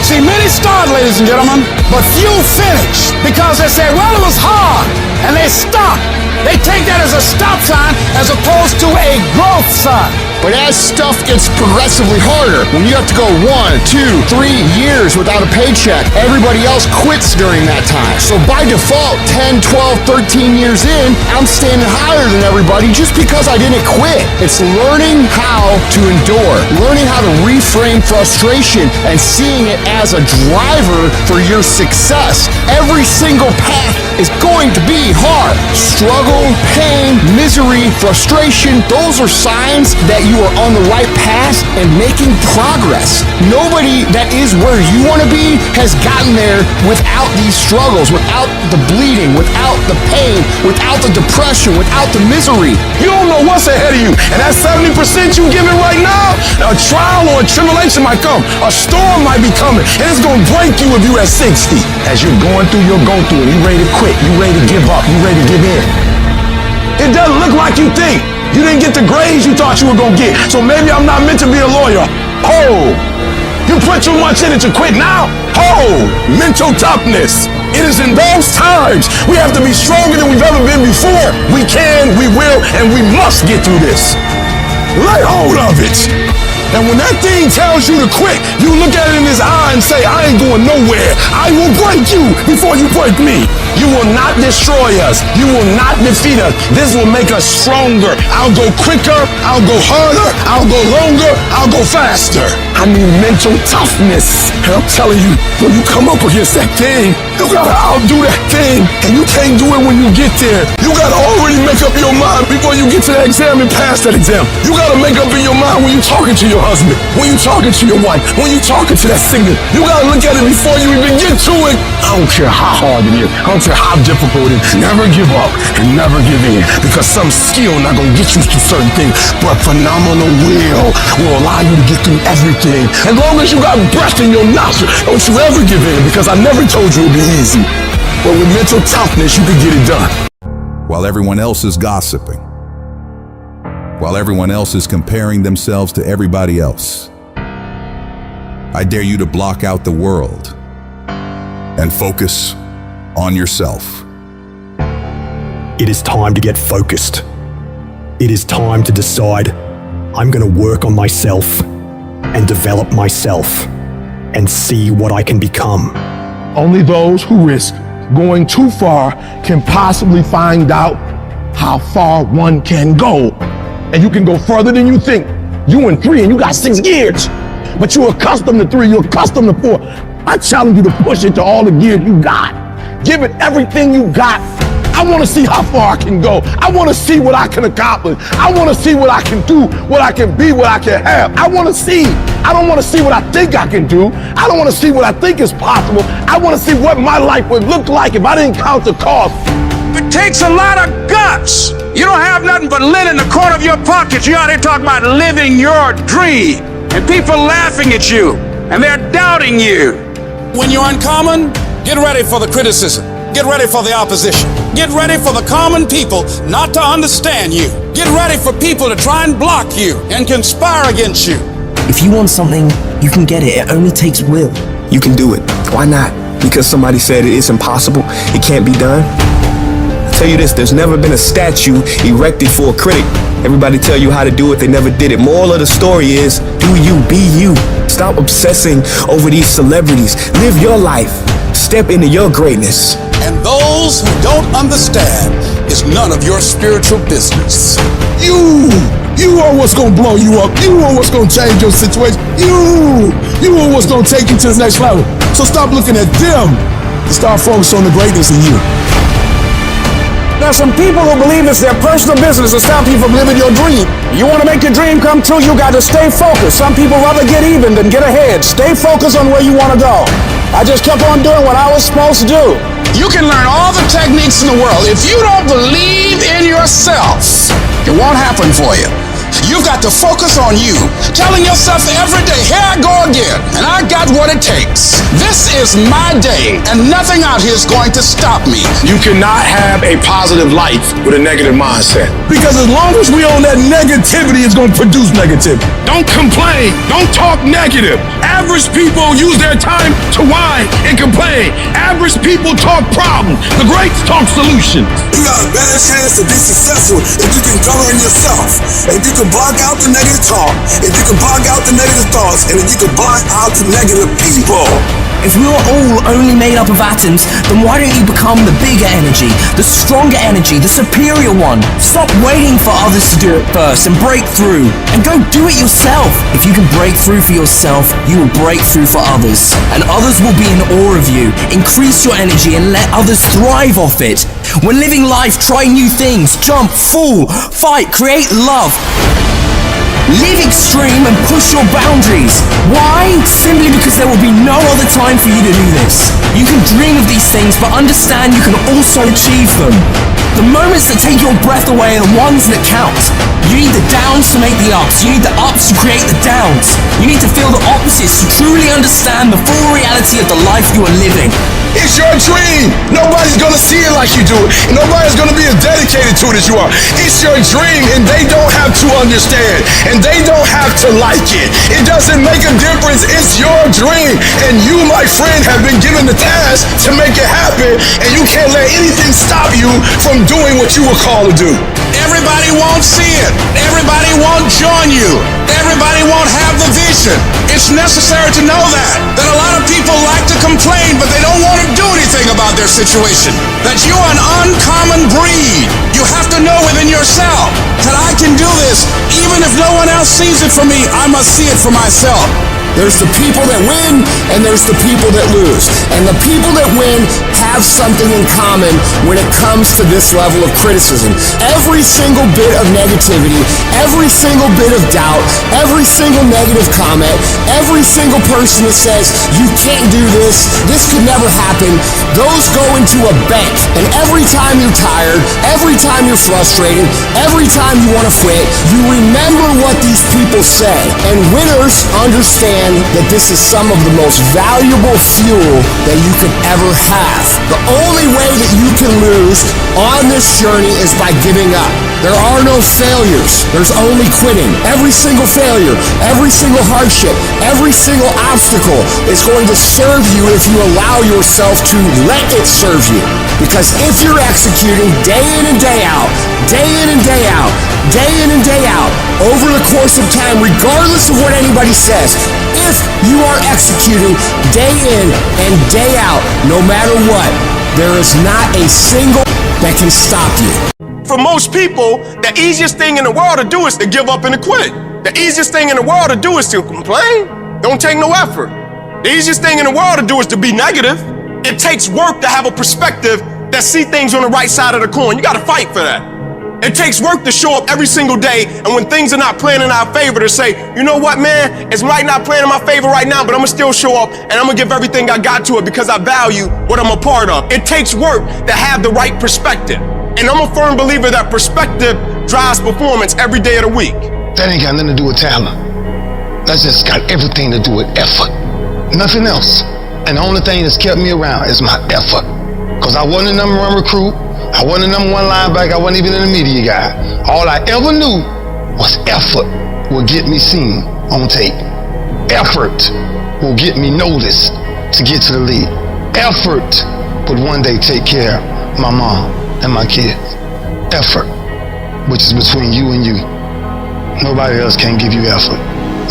See, many start, ladies and gentlemen, but few finish, because they say, well, it was hard, and they stop. They take that as a stop sign as opposed to a growth sign. But as stuff gets progressively harder, when you have to go 1, 2, 3 years without a paycheck, everybody else quits during that time. So by default, 10, 12, 13 years in, I'm standing higher than everybody just because I didn't quit. It's learning how to endure, learning how to reframe frustration and seeing it as a driver for your success. Every single path is going to be hard. Struggle, pain, misery, frustration, those are signs that you are on the right path and making progress. Nobody that is where you want to be has gotten there without these struggles, without the bleeding, without the pain, without the depression, without the misery. You don't know what's ahead of you, and that 70% you giving right now, a trial or a tribulation might come. A storm might be coming, and it's gonna break you if you're at 60. As you're going through, you're going through it. You ready to quit, you ready to give up, you ready to give in. It doesn't look like you think. You didn't get the grades you thought you were gonna get, so maybe I'm not meant to be a lawyer. Oh, you put too much in it to quit now? Oh, mental toughness. It is in those times we have to be stronger than we've ever been before. We can, we will, and we must get through this. Lay hold of it. And when that thing tells you to quit, you look at it in his eye and say, I ain't going nowhere. I will break you before you break me. You will not destroy us. You will not defeat us. This will make us stronger. I'll go quicker. I'll go harder. I'll go longer. I'll go faster. I need mental toughness. And I'm telling you, when you come up against that thing, you gotta outdo that thing. And you can't do it when you get there. You gotta already make up your mind before you get to that exam and pass that exam. You gotta make up in your mind when you're talking to your husband, when you're talking to your wife, when you're talking to that singer. You gotta look at it before you even get to it. I don't care how hard it is. I don't care how difficult it is. Never give up and never give in, because some skill not gonna get you to certain things, but phenomenal will allow you to get through everything. As long as you got breath in your nostril, don't you ever give in, because I never told you it'd be easy. But with mental toughness, you can get it done. While everyone else is gossiping, while everyone else is comparing themselves to everybody else, I dare you to block out the world and focus on yourself. It is time to get focused. It is time to decide I'm going to work on myself and develop myself and see what I can become. Only those who risk going too far can possibly find out how far one can go. And you can go further than you think. You in 3 and you got 6 gears, but you're accustomed to 3, you're accustomed to 4. I challenge you to push it to all the gears you got. Give it everything you got. I want to see how far I can go. I want to see what I can accomplish. I want to see what I can do, what I can be, what I can have. I want to see. I don't want to see what I think I can do. I don't want to see what I think is possible. I want to see what my life would look like if I didn't count the cost. It takes a lot of guts. You don't have nothing but lint in the corner of your pocket. You're out here talking about living your dream, and people laughing at you, and they're doubting you. When you're uncommon, get ready for the criticism. Get ready for the opposition. Get ready for the common people not to understand you. Get ready for people to try and block you and conspire against you. If you want something, you can get it. It only takes will. You can do it. Why not? Because somebody said it's impossible, it can't be done? I tell you this, there's never been a statue erected for a critic. Everybody tell you how to do it, they never did it. Moral of the story is, do you, be you. Stop obsessing over these celebrities. Live your life. Step into your greatness. And those who don't understand is none of your spiritual business. You are what's gonna blow you up. You are what's gonna change your situation. You are what's gonna take you to the next level. So stop looking at them and start focusing on the greatness in you. There's some people who believe it's their personal business to stop you from living your dream. You want to make your dream come true, you got to stay focused. Some people rather get even than get ahead. Stay focused on where you want to go. I just kept on doing what I was supposed to do. You can learn all the techniques in the world. If you don't believe in yourself, it won't happen for you. You've got to focus on you, telling yourself every day, here I go again, and I got what it takes. This is my day, and nothing out here is going to stop me. You cannot have a positive life with a negative mindset. Because as long as we own that negativity, it's going to produce negativity. Don't complain. Don't talk negative. Average people use their time to whine and complain. Average people talk problems. The greats talk solutions. You got a better chance to be successful if you can govern yourself. If you can block out the negative talk, if you can block out the negative thoughts, and if you can block out the negative people. If we're all only made up of atoms, then why don't you become the bigger energy, the stronger energy, the superior one? Stop waiting for others to do it first and break through, and go do it yourself. If you can break through for yourself, you will break through for others, and others will be in awe of you. Increase your energy and let others thrive off it. When living life, try new things, jump, fall, fight, create love. Live extreme and push your boundaries. Why? Simply because there will be no other time for you to do this. You can dream of these things, but understand you can also achieve them. The moments that take your breath away are the ones that count. You need the downs to make the ups. You need the ups to create the downs. You need to feel the opposites to truly understand the full reality of the life you are living. It's your dream. Nobody's gonna see it like you do it. And nobody's gonna be as dedicated to it as you are. It's your dream, and they don't have to understand, and they don't have to like it. It doesn't make a difference. It's your dream, and you, my friend, have been given the task to make it happen, and you can't let anything stop you from doing what you were called to do. Everybody won't see it. Everybody won't join you. Everybody won't have the vision. It's necessary to know that a lot of people like to complain, but they don't want to do anything about their situation. That you are an uncommon breed. You have to know within yourself that I can do this. Even if no one else sees it for me, I must see it for myself. There's the people that win, and there's the people that lose. And the people that win have something in common when it comes to this level of criticism. Every single bit of negativity, every single bit of doubt, every single negative comment, every single person that says, you can't do this could never happen, those go into a bank. And every time you're tired, every time you're frustrated, every time you want to quit, you remember what these people say. And winners understand that this is some of the most valuable fuel that you could ever have. The only way that you can lose on this journey is by giving up. There are no failures. There's only quitting. Every single failure, every single hardship, every single obstacle is going to serve you if you allow yourself to let it serve you. Because if you're executing day in and day out, day in and day out, day in and day out, over the course of time, regardless of what anybody says, if you are executing day in and day out, no matter what, there is not a single that can stop you. For most people, the easiest thing in the world to do is to give up and to quit. The easiest thing in the world to do is to complain. Don't take no effort. The easiest thing in the world to do is to be negative. It takes work to have a perspective that see things on the right side of the coin. You gotta fight for that. It takes work to show up every single day, and when things are not playing in our favor, to say, you know what, man, it might not play in my favor right now, but I'm gonna still show up, and I'm gonna give everything I got to it because I value what I'm a part of. It takes work to have the right perspective, and I'm a firm believer that perspective drives performance every day of the week. That ain't got nothing to do with talent. That's just got everything to do with effort. Nothing else. And the only thing that's kept me around is my effort. Because I wasn't the #1 recruit. I wasn't the #1 linebacker. I wasn't even in the media guy. All I ever knew was effort will get me seen on tape. Effort will get me noticed to get to the league. Effort would one day take care of my mom and my kids. Effort, which is between you and you. Nobody else can give you effort.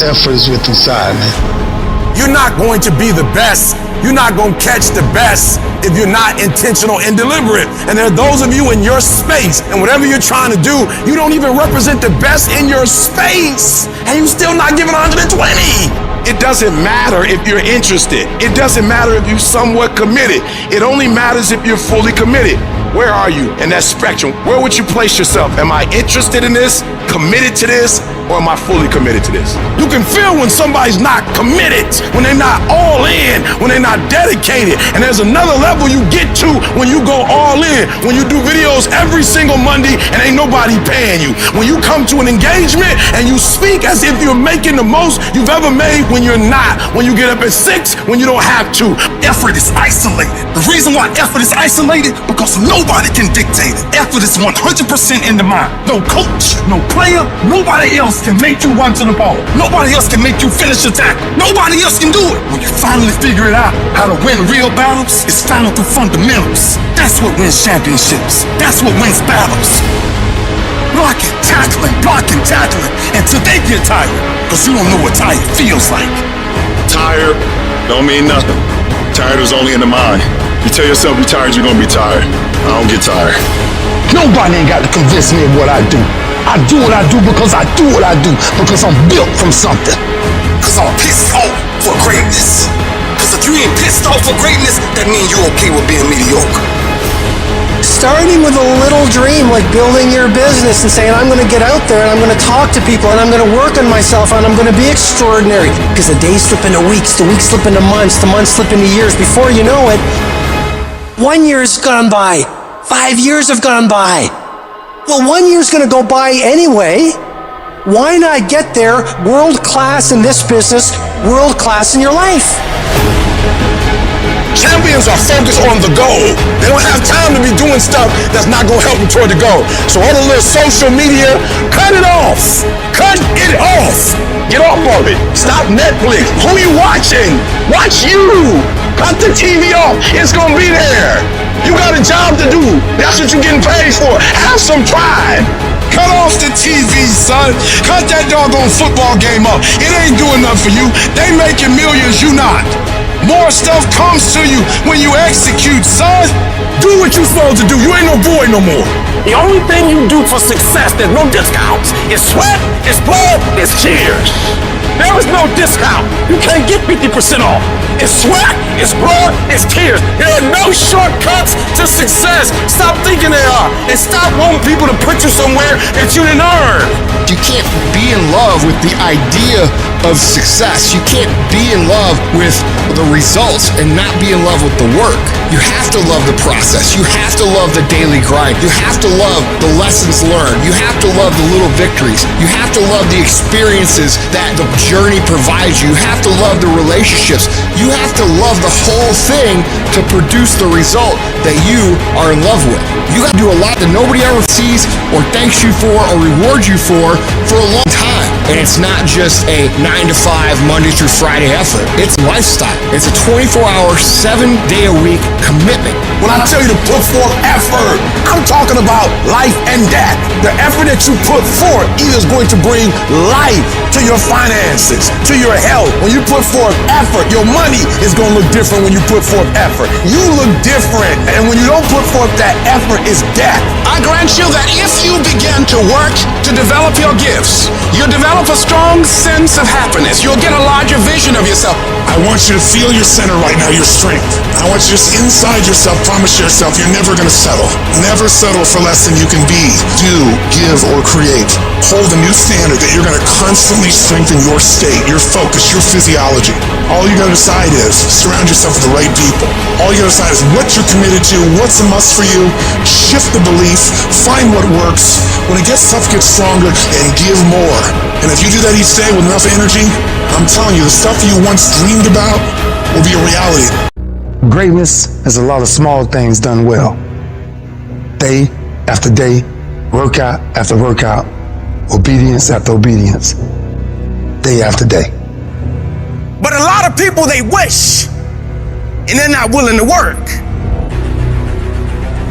Effort is with inside, man. You're not going to be the best. You're not going to catch the best if you're not intentional and deliberate. And there are those of you in your space, and whatever you're trying to do, you don't even represent the best in your space, and you're still not giving 120. It doesn't matter if you're interested. It doesn't matter if you're somewhat committed. It only matters if you're fully committed. Where are you in that spectrum? Where would you place yourself? Am I interested in this, committed to this, or am I fully committed to this? You can feel when somebody's not committed, when they're not all in, when they're not dedicated. And there's another level you get to when you go all in, when you do videos every single Monday and ain't nobody paying you. When you come to an engagement and you speak as if you're making the most you've ever made when you're not. When you get up at 6 when you don't have to. Effort is isolated. The reason why effort is isolated, because nobody can dictate it. Effort is 100% in the mind. No coach, no player, nobody else can make you run to the ball. Nobody else can make you finish the tackle. Nobody else can do it. When you finally figure it out, how to win real battles, it's found through fundamentals. That's what wins championships. That's what wins battles. Blocking, tackling, until they get tired. Because you don't know what tired feels like. Tired don't mean nothing. Tired is only in the mind. You tell yourself you're tired, you're gonna be tired. I don't get tired. Nobody ain't got to convince me of what I do. I do what I do because I do what I do. Because I'm built from something. Because I'm pissed off for greatness. Because if you ain't pissed off for greatness, that means you're okay with being mediocre. Starting with a little dream, like building your business and saying, I'm going to get out there and I'm going to talk to people and I'm going to work on myself and I'm going to be extraordinary. Because the days slip into weeks, the weeks slip into months, the months slip into years. Before you know it, 1 year's gone by. 5 years have gone by. Well, 1 year's going to go by anyway. Why not get there world class in this business, world class in your life? Champions are focused on the goal. They don't have time to be doing stuff that's not going to help them toward the goal. So all the little social media, cut it off. Cut it off. Get off of it. Stop Netflix. Who you watching? Watch you. Cut the TV off. It's going to be there. You got a job to do. That's what you're getting paid for. Have some pride. Cut off the TV, son. Cut that doggone football game up. It ain't doing nothing for you. They making millions, you not. More stuff comes to you when you execute, son. Do what you're supposed to do. You ain't no boy no more. The only thing you do for success, there's no discounts. It's sweat, it's blood, it's tears. There is no discount. You can't get 50% off. It's sweat, it's blood, it's tears. There are no shortcuts to success. Stop thinking there are. And stop wanting people to put you somewhere that you didn't earn. You can't be in love with the idea of success. You can't be in love with the results and not be in love with the work. You have to love the process. You have to love the daily grind. You have to love the lessons learned. You have to love the little victories. You have to love the experiences that the journey provides you. You have to love the relationships. You have to love the whole thing to produce the result that you are in love with. You got to do a lot that nobody ever sees or thanks you for or rewards you for a long time. And it's not just a 9-to-5 Monday through Friday effort. It's a lifestyle. It's a 24-hour, 7-day-a-week commitment. When I tell you to put forth effort, I'm talking about life and death. The effort that you put forth either is going to bring life to your finances, to your health. When you put forth effort, your money is going to look different when you put forth effort. You look different. And when you don't put forth that effort, it's death. I grant you that if you begin to work to develop your gifts, you'll develop a strong sense of happiness. You'll get a larger vision of yourself. I want you to feel your center right now, your strength. I want you to just inside yourself, promise yourself you're never going to settle. Never settle for less than you can be, do, give, or create. Hold a new standard that you're going to constantly strengthen your state, your focus, your physiology. All you got to decide is surround yourself with the right people. All you got to decide is what you're committed to, what's a must for you. Shift the belief, find what works. When it gets tough, get stronger, and give more. And if you do that each day with enough energy, I'm telling you, the stuff you once dreamed about will be a reality. Greatness is a lot of small things done well. day after day, workout after workout, obedience after obedience, day after day. But a lot of people, they wish, and they're not willing to work.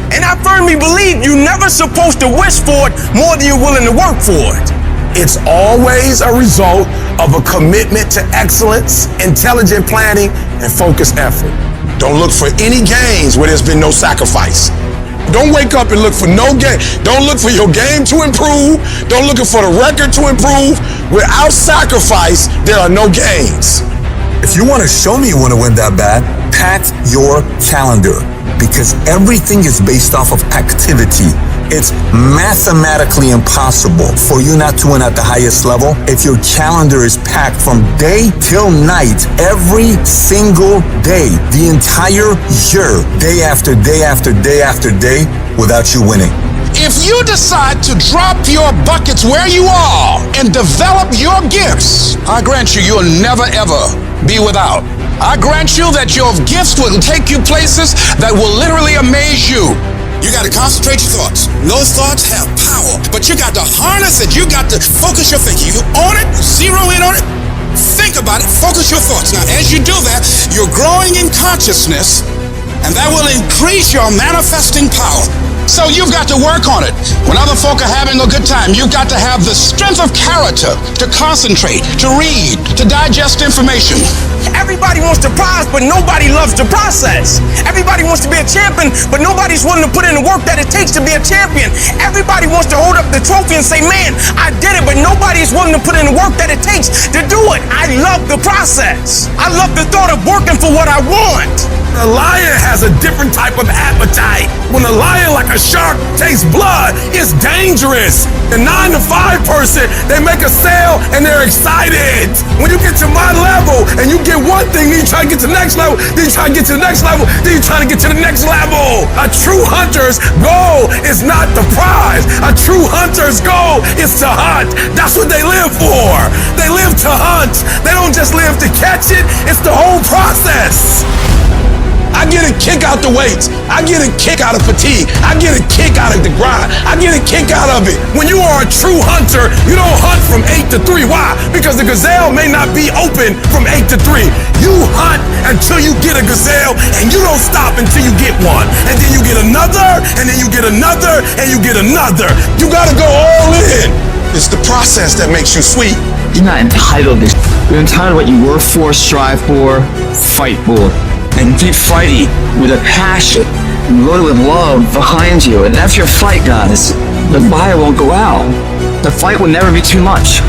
And I firmly believe you're never supposed to wish for it more than you're willing to work for it. It's always a result of a commitment to excellence, intelligent planning, and focused effort. Don't look for any gains where there's been no sacrifice. Don't wake up and look for no game. Don't look for your game to improve. Don't look for the record to improve. Without sacrifice, there are no gains. If you want to show me you want to win that bad, pack your calendar, because everything is based off of activity. It's mathematically impossible for you not to win at the highest level if your calendar is packed from day till night, every single day, the entire year, day after day after day after day, without you winning. If you decide to drop your buckets where you are and develop your gifts, I grant you, you'll never ever be without. I grant you that your gifts will take you places that will literally amaze you. You got to concentrate your thoughts. Those thoughts have power, but you got to harness it. You got to focus your thinking. You own it, zero in on it, think about it, focus your thoughts. Now, as you do that, you're growing in consciousness, and that will increase your manifesting power. So you've got to work on it. When other folk are having a good time, you've got to have the strength of character to concentrate, to read, to digest information. Everybody wants the prize, but nobody loves the process. Everybody wants to be a champion, but nobody's willing to put in the work that it takes to be a champion. Everybody wants to hold up the trophy and say, man, I did it, but nobody's willing to put in the work that it takes to do it. I love the process. I love the thought of working for what I want. A lion has a different type of appetite. When a lion, like a shark, tastes blood, it's dangerous. The 9 to 5 person, they make a sale and they're excited. When you get to my level and you get one thing, then you try to get to the next level, then you try to get to the next level, then you try to get to the next level. A true hunter's goal is not the prize. A true hunter's goal is to hunt. That's what they live for. They live to hunt. They don't just live to catch it. It's the whole process. I get a kick out the weights. I get a kick out of fatigue. I get a kick out of the grind. I get a kick out of it. When you are a true hunter, you don't hunt from 8 to 3. Why? Because the gazelle may not be open from 8 to 3. You hunt until you get a gazelle, and you don't stop until you get one. And then you get another, and then you get another, and you get another. You gotta go all in. It's the process that makes you sweet. You're not entitled to this. You're entitled to what you work for, strive for, fight for. And keep fighting with a passion, and load with love behind you. And that's your fight, guys. The fire won't go out. The fight will never be too much.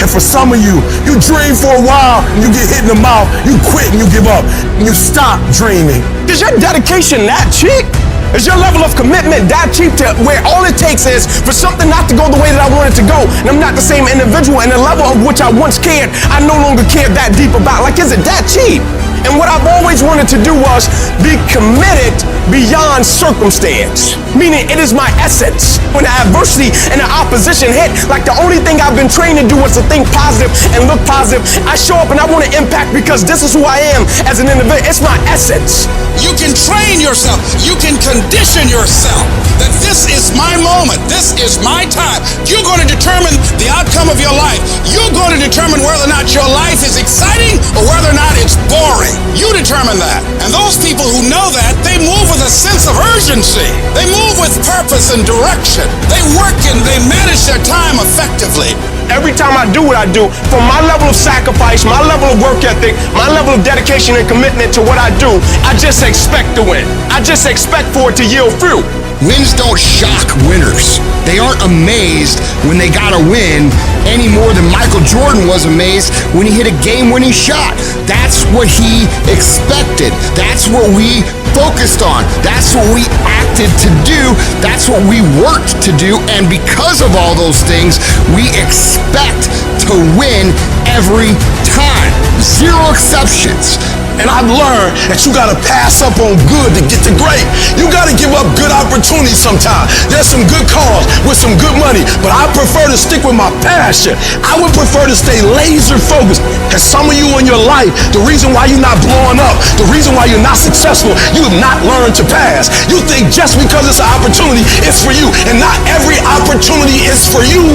And for some of you, you dream for a while, and you get hit in the mouth, you quit and you give up, and you stop dreaming. Is your dedication that cheap? Is your level of commitment that cheap to where all it takes is for something not to go the way that I want it to go, and I'm not the same individual, and the level of which I once cared, I no longer care that deep about? Like, is it that cheap? And what I've always wanted to do was be committed beyond circumstance. Meaning it is my essence. When the adversity and the opposition hit, like the only thing I've been trained to do is to think positive and look positive. I show up and I want to impact because this is who I am as an individual. It's my essence. You can train yourself. You can condition yourself that this is my moment. This is my time. You're going to determine the outcome of your life. You're going to determine whether or not your life is exciting or whether or not it's boring. You determine that. And those people who know that, they move with a sense of urgency. They move with purpose and direction. They work and they manage their time effectively. Every time I do what I do, from my level of sacrifice, my level of work ethic, my level of dedication and commitment to what I do, I just expect to win. I just expect for it to yield fruit. Wins don't shock winners. They aren't amazed when they got a win any more than Michael Jordan was amazed when he hit a game-winning shot. That's what he expected. That's what we focused on. That's what we acted to do. That's what we worked to do. And because of all those things, things, we expect to win every time. Zero exceptions. And I've learned that you gotta pass up on good to get to great. You gotta give up good opportunities sometimes. There's some good cause with some good money, but I prefer to stick with my passion. I would prefer to stay laser focused. Cause some of you in your life, the reason why you're not blowing up, the reason why you're not successful, you have not learned to pass. You think just because it's an opportunity, it's for you. And not every opportunity is for you.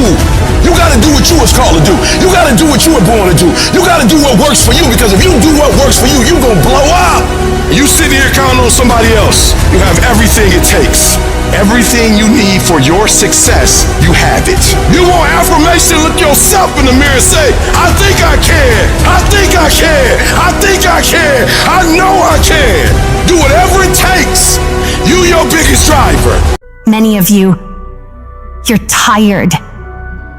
You gotta do what you was called to do. You gotta do what you were born to do. You gotta do what works for you, because if you do what works for you, you gonna blow up. You sitting here counting on somebody else. You have everything it takes. Everything you need for your success, you have it. You want affirmation, look yourself in the mirror and say, I think I can. I think I can. I think I can. I know I can. Do whatever it takes. You your biggest driver. Many of you, you're tired,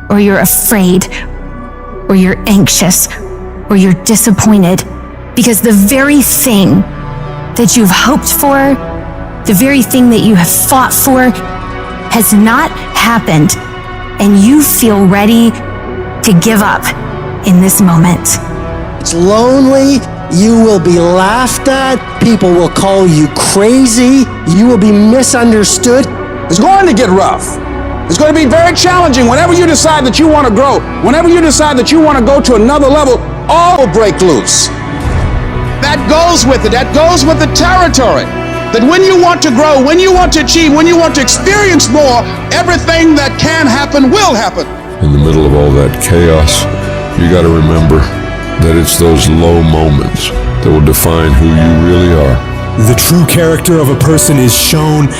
or you're afraid, or you're anxious, or you're disappointed, because the very thing that you've hoped for, the very thing that you have fought for, has not happened, and you feel ready to give up in this moment. It's lonely. You will be laughed at. People will call you crazy. You will be misunderstood. It's going to get rough. It's going to be very challenging. Whenever you decide that you want to grow, whenever you decide that you want to go to another level, all will break loose. That goes with it. That goes with the territory. That when you want to grow, when you want to achieve, when you want to experience more, everything that can happen will happen. In the middle of all that chaos, you got to remember that it's those low moments that will define who you really are. The true character of a person is shown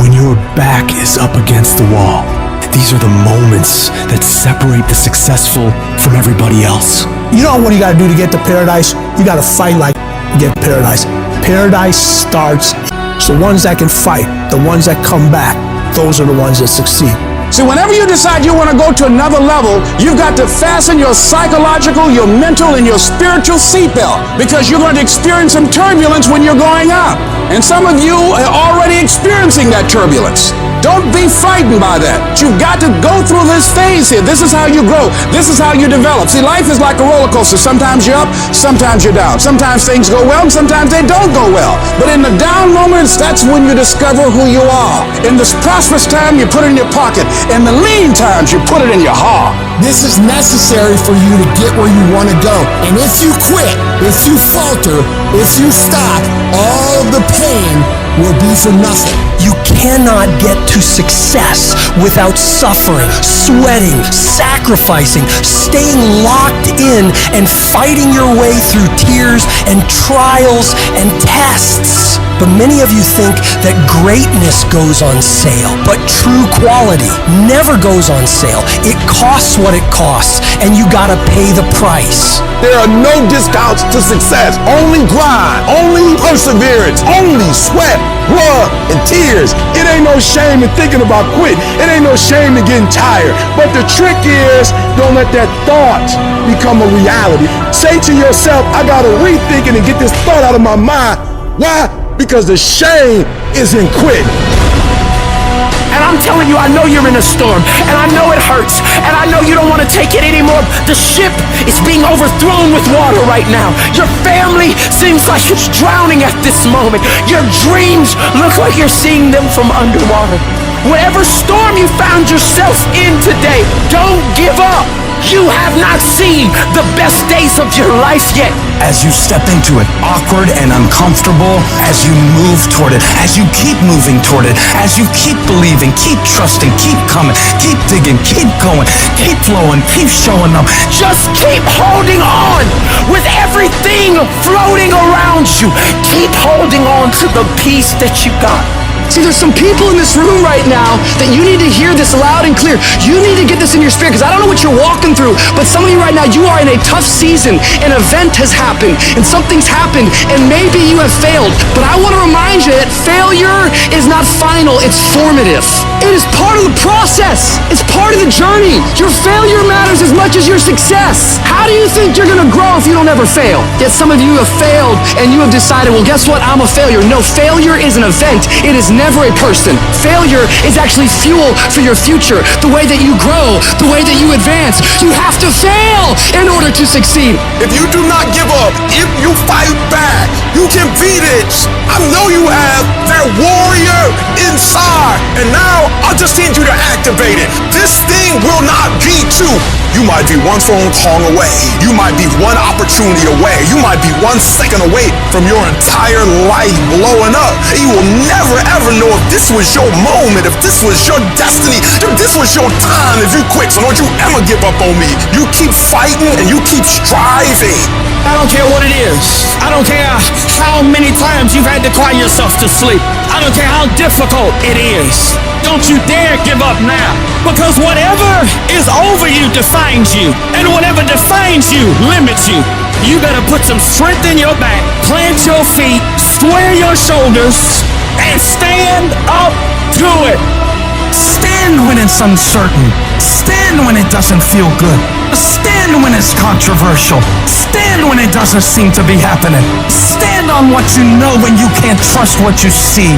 when your back is up against the wall. These are the moments that separate the successful from everybody else. You know what you gotta do to get to paradise? You gotta fight like to get paradise. Paradise starts. It's the ones that can fight, the ones that come back, those are the ones that succeed. See, whenever you decide you want to go to another level, you've got to fasten your psychological, your mental, and your spiritual seatbelt, because you're going to experience some turbulence when you're going up. And some of you are already experiencing that turbulence. Don't be frightened by that. You've got to go through this phase here. This is how you grow. This is how you develop. See, life is like a roller coaster. Sometimes you're up, sometimes you're down. Sometimes things go well, and sometimes they don't go well. But in the down moments, that's when you discover who you are. In the prosperous time, you put it in your pocket. In the lean times, you put it in your heart. This is necessary for you to get where you want to go. And if you quit, if you falter, if you stop, all the pain will be for nothing. You cannot get to success without suffering, sweating, sacrificing, staying locked in, and fighting your way through tears and trials and tests. But many of you think that greatness goes on sale, but true quality never goes on sale. It costs what it costs, and you gotta pay the price. There are no discounts to success. Only grind, only perseverance, only sweat, blood, and tears. It ain't no shame in thinking about quitting. It ain't no shame in getting tired. But the trick is, don't let that thought become a reality. Say to yourself, I gotta rethink it and get this thought out of my mind. Why? Because the shame is in quitting. And I'm telling you, I know you're in a storm, and I know it hurts, and I know you don't want to take it anymore. The ship is being overthrown with water right now. Your family seems like it's drowning at this moment. Your dreams look like you're seeing them from underwater. Whatever storm you found yourself in today, don't give up. You have not seen the best days of your life yet. As you step into it, awkward and uncomfortable, as you move toward it, as you keep moving toward it, as you keep believing, keep trusting, keep coming, keep digging, keep going, keep flowing, keep showing up. Just keep holding on with everything floating around you. Keep holding on to the peace that you got. See, there's some people in this room right now that you need to hear this loud and clear. You need to get this in your spirit, because I don't know what you're walking through, but some of you right now, you are in a tough season. An event has happened, and something's happened, and maybe you have failed. But I want to remind you that failure is not final, it's formative. It is part of the process. It's part part of the journey. Your failure matters as much as your success. How do you think you're gonna grow if you don't ever fail? Yet some of you have failed and you have decided, well, guess what? I'm a failure. No, failure is an event. It is never a person. Failure is actually fuel for your future. The way that you grow, the way that you advance. You have to fail in order to succeed. If you do not give up, if you fight back, you can beat it. I know you have that warrior inside. And now I just need you to activate it. This thing will not be two. You might be one phone call away. You might be one opportunity away. You might be 1 second away from your entire life blowing up. You will never ever know if this was your moment, if this was your destiny, if this was your time if you quit. So don't you ever give up on me. You keep fighting and you keep striving. I don't care what it is. I don't care how many times you've had to cry yourself to sleep. I don't care how difficult it is. Don't you dare give up now. Because whatever is over you defines you. And whatever defines you limits you. You gotta put some strength in your back, plant your feet, square your shoulders, and stand up to it. Stand when it's uncertain. Stand when it doesn't feel good. Stand when it's controversial. Stand when it doesn't seem to be happening. Stand on what you know when you can't trust what you see.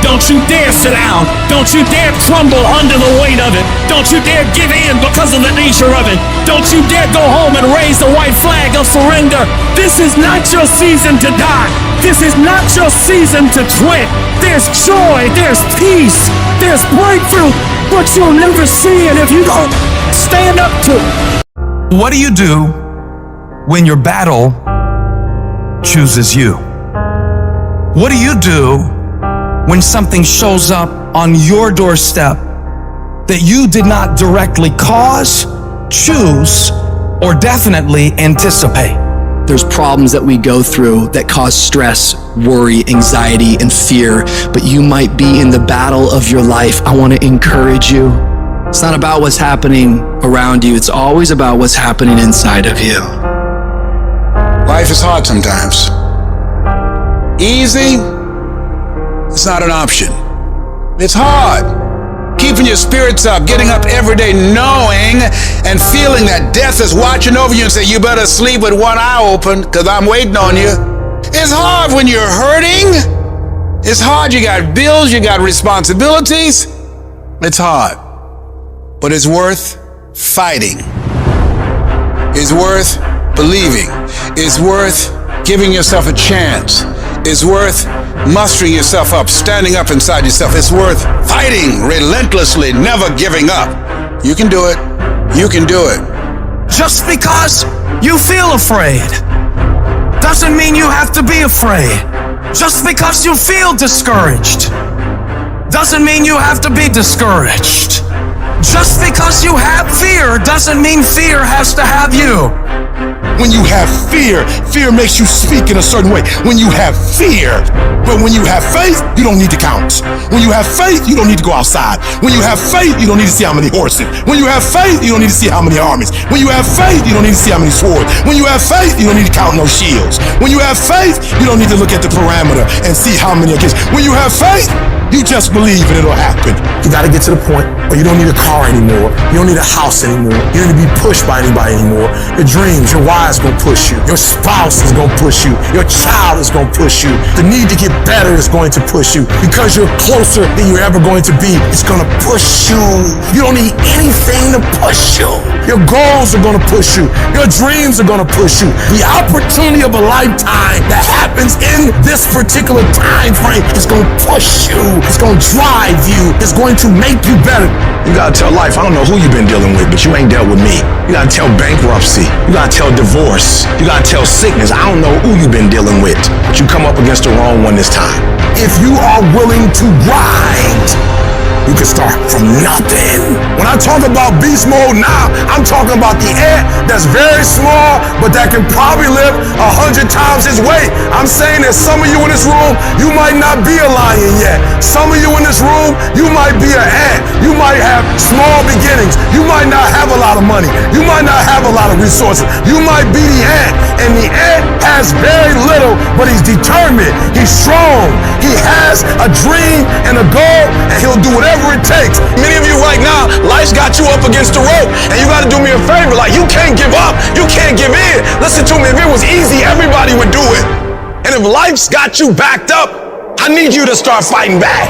Don't you dare sit down. Don't you dare crumble under the weight of it. Don't you dare give in because of the nature of it. Don't you dare go home and raise the white flag of surrender. This is not your season to die. This is not your season to quit. There's joy, there's peace, there's breakthrough, but you'll never see it if you don't stand up to it. What do you do when your battle chooses you? What do you do when something shows up on your doorstep that you did not directly cause, choose, or definitely anticipate? There's problems that we go through that cause stress, worry, anxiety, and fear, but you might be in the battle of your life. I want to encourage you. It's not about what's happening around you. It's always about what's happening inside of you. Life is hard sometimes. Easy, it's not an option. It's hard. Keeping your spirits up, getting up every day knowing and feeling that death is watching over you and say, you better sleep with one eye open because I'm waiting on you. It's hard when you're hurting. It's hard. You got bills, you got responsibilities. It's hard. But it's worth fighting. It's worth believing. It's worth giving yourself a chance. It's worth mustering yourself up, standing up inside yourself. It's worth fighting relentlessly, never giving up. You can do it. You can do it. Just because you feel afraid doesn't mean you have to be afraid. Just because you feel discouraged doesn't mean you have to be discouraged. Just because you have fear doesn't mean fear has to have you. When you have fear, fear makes you speak in a certain way. When you have fear, but when you have faith, you don't need to count. When you have faith, you don't need to go outside. When you have faith, you don't need to see how many horses. When you have faith, you don't need to see how many armies. When you have faith, you don't need to see how many swords. When you have faith, you don't need to count no shields. When you have faith, you don't need to look at the parameter and see how many against. When you have faith, you just believe and it'll happen. You gotta get to the point where you don't need a car anymore. You don't need a house anymore. You don't need to be pushed by anybody anymore. Your dreams, your wives gonna push you. Your spouse is gonna push you. Your child is gonna push you. The need to get better is going to push you. Because you're closer than you're ever going to be, it's gonna push you. You don't need anything to push you. Your goals are gonna push you. Your dreams are gonna push you. The opportunity of a lifetime that happens in this particular time frame is gonna push you. It's gonna drive you. It's going to make you better. You gotta tell life, I don't know who you've been dealing with, but you ain't dealt with me. You gotta tell bankruptcy. You gotta tell divorce. You gotta tell sickness. I don't know who you've been dealing with, but you come up against the wrong one this time. If you are willing to grind, you can start from nothing. When I talk about beast mode now, I'm talking about the ant that's very small, but that can probably lift 100 times his weight. I'm saying that some of you in this room, you might not be a lion yet. Some of you in this room, you might be an ant. You might have small beginnings. You might not have a lot of money. You might not have a lot of resources. You might be the ant, and the ant has very little, but he's determined. He's strong. He has a dream and a goal, and he'll do whatever it takes. Many of you right now, life's got you up against the rope, and you got to do me a favor. Like, you can't give up. You can't give in. Listen to me. If it was easy, everybody would do it. And if life's got you backed up, I need you to start fighting back.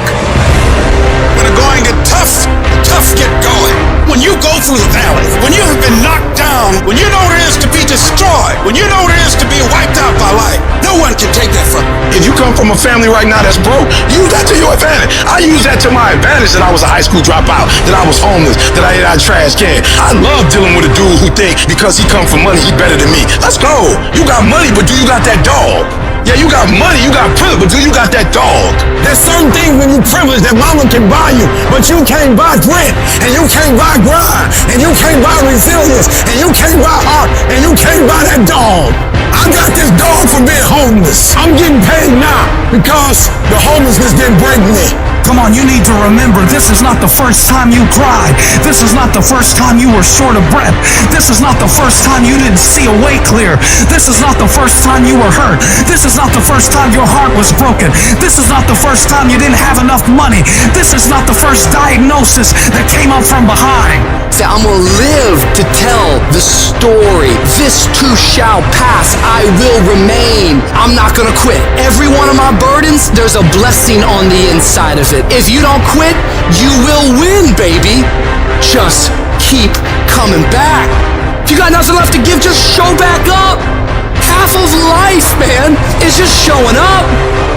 When the going get tough, the tough get going. When you go through the valley, when you have been knocked down, when you know what it is to be destroyed, when you know what it is to be wiped out by life, no one can take that from you. If you come from a family right now that's broke, use that to your advantage. I use that to my advantage that I was a high school dropout, that I was homeless, that I ate out of trash can. I love dealing with a dude who think because he come from money, he better than me. Let's go. You got money, but do you got that dog? Yeah, you got money, you got privilege, but do you got that dog? There's certain things when you privileged that mama can buy you, but you can't buy grit, and you can't buy grind, and you can't buy resilience, and you can't buy heart, and you can't buy that dog. I got this dog for being homeless. I'm getting paid now because the homelessness didn't break me. Come on, you need to remember, this is not the first time you cried. This is not the first time you were short of breath. This is not the first time you didn't see a way clear. This is not the first time you were hurt. This is not the first time your heart was broken. This is not the first time you didn't have enough money. This is not the first diagnosis that came up from behind. Say, I'm gonna live to tell the story. This too shall pass. I will remain. I'm not gonna quit. Every one of my burdens, there's a blessing on the inside of it. If you don't quit, you will win, baby. Just keep coming back. If you got nothing left to give, just show back up. Half of life, man, is just showing up.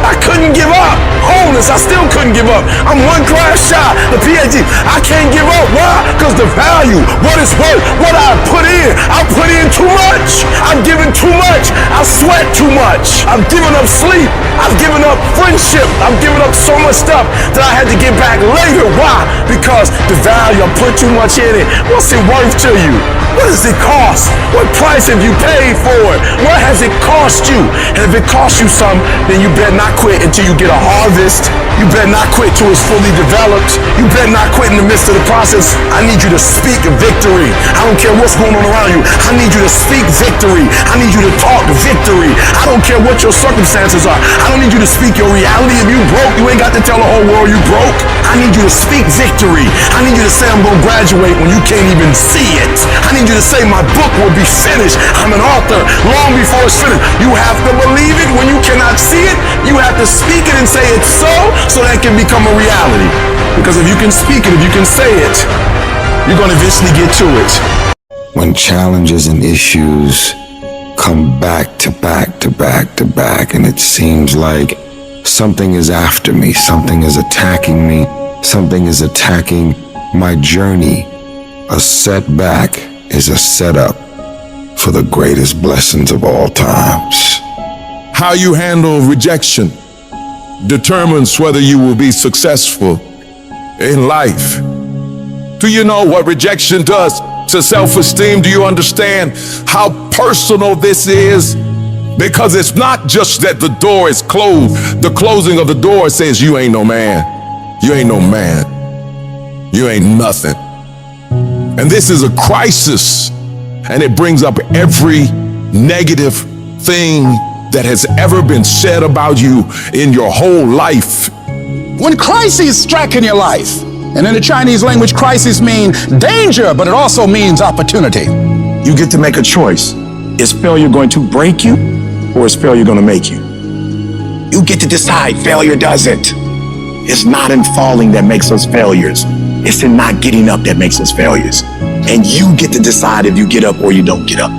I couldn't give up. Homeless, I still couldn't give up. I'm one class shy, the PhD. I can't give up. Why? Because the value, what it's worth, what I put in too much. I've given too much. I sweat too much. I've given up sleep. I've given up friendship. I've given up so much stuff that I had to get back later. Why? Because the value, I put too much in it. What's it worth to you? What does it cost? What price have you paid for it? What has it cost you? And if it costs you something, then you better not quit until you get a harvest. You better not quit till it's fully developed. You better not quit in the midst of the process. I need you to speak victory. I don't care what's going on around you. I need you to speak victory. I need you to talk victory. I don't care what your circumstances are. I don't need you to speak your reality. If you broke, you ain't got to tell the whole world you broke. I need you to speak victory. I need you to say I'm going to graduate when you can't even see it. I need you to say my book will be finished. I'm an author long before it's finished. You have to believe it when you cannot see it. You have to speak it and say it's so that can become a reality. Because if you can speak it, if you can say it, you're going to eventually get to it. When challenges and issues come back to back to back to back, and it seems like something is after me, something is attacking me, something is attacking my journey, a setback is a setup for the greatest blessings of all times. How you handle rejection determines whether you will be successful in life. Do you know what rejection does to self-esteem? Do you understand how personal this is? Because it's not just that the door is closed. The closing of the door says you ain't no man. You ain't no man. You ain't nothing. And this is a crisis, and it brings up every negative thing that has ever been said about you in your whole life. When crises strike in your life, and in the Chinese language, crisis means danger, but it also means opportunity. You get to make a choice. Is failure going to break you, or is failure going to make you? You get to decide. Failure doesn't. It's not in falling that makes us failures. It's in not getting up that makes us failures. And you get to decide if you get up or you don't get up.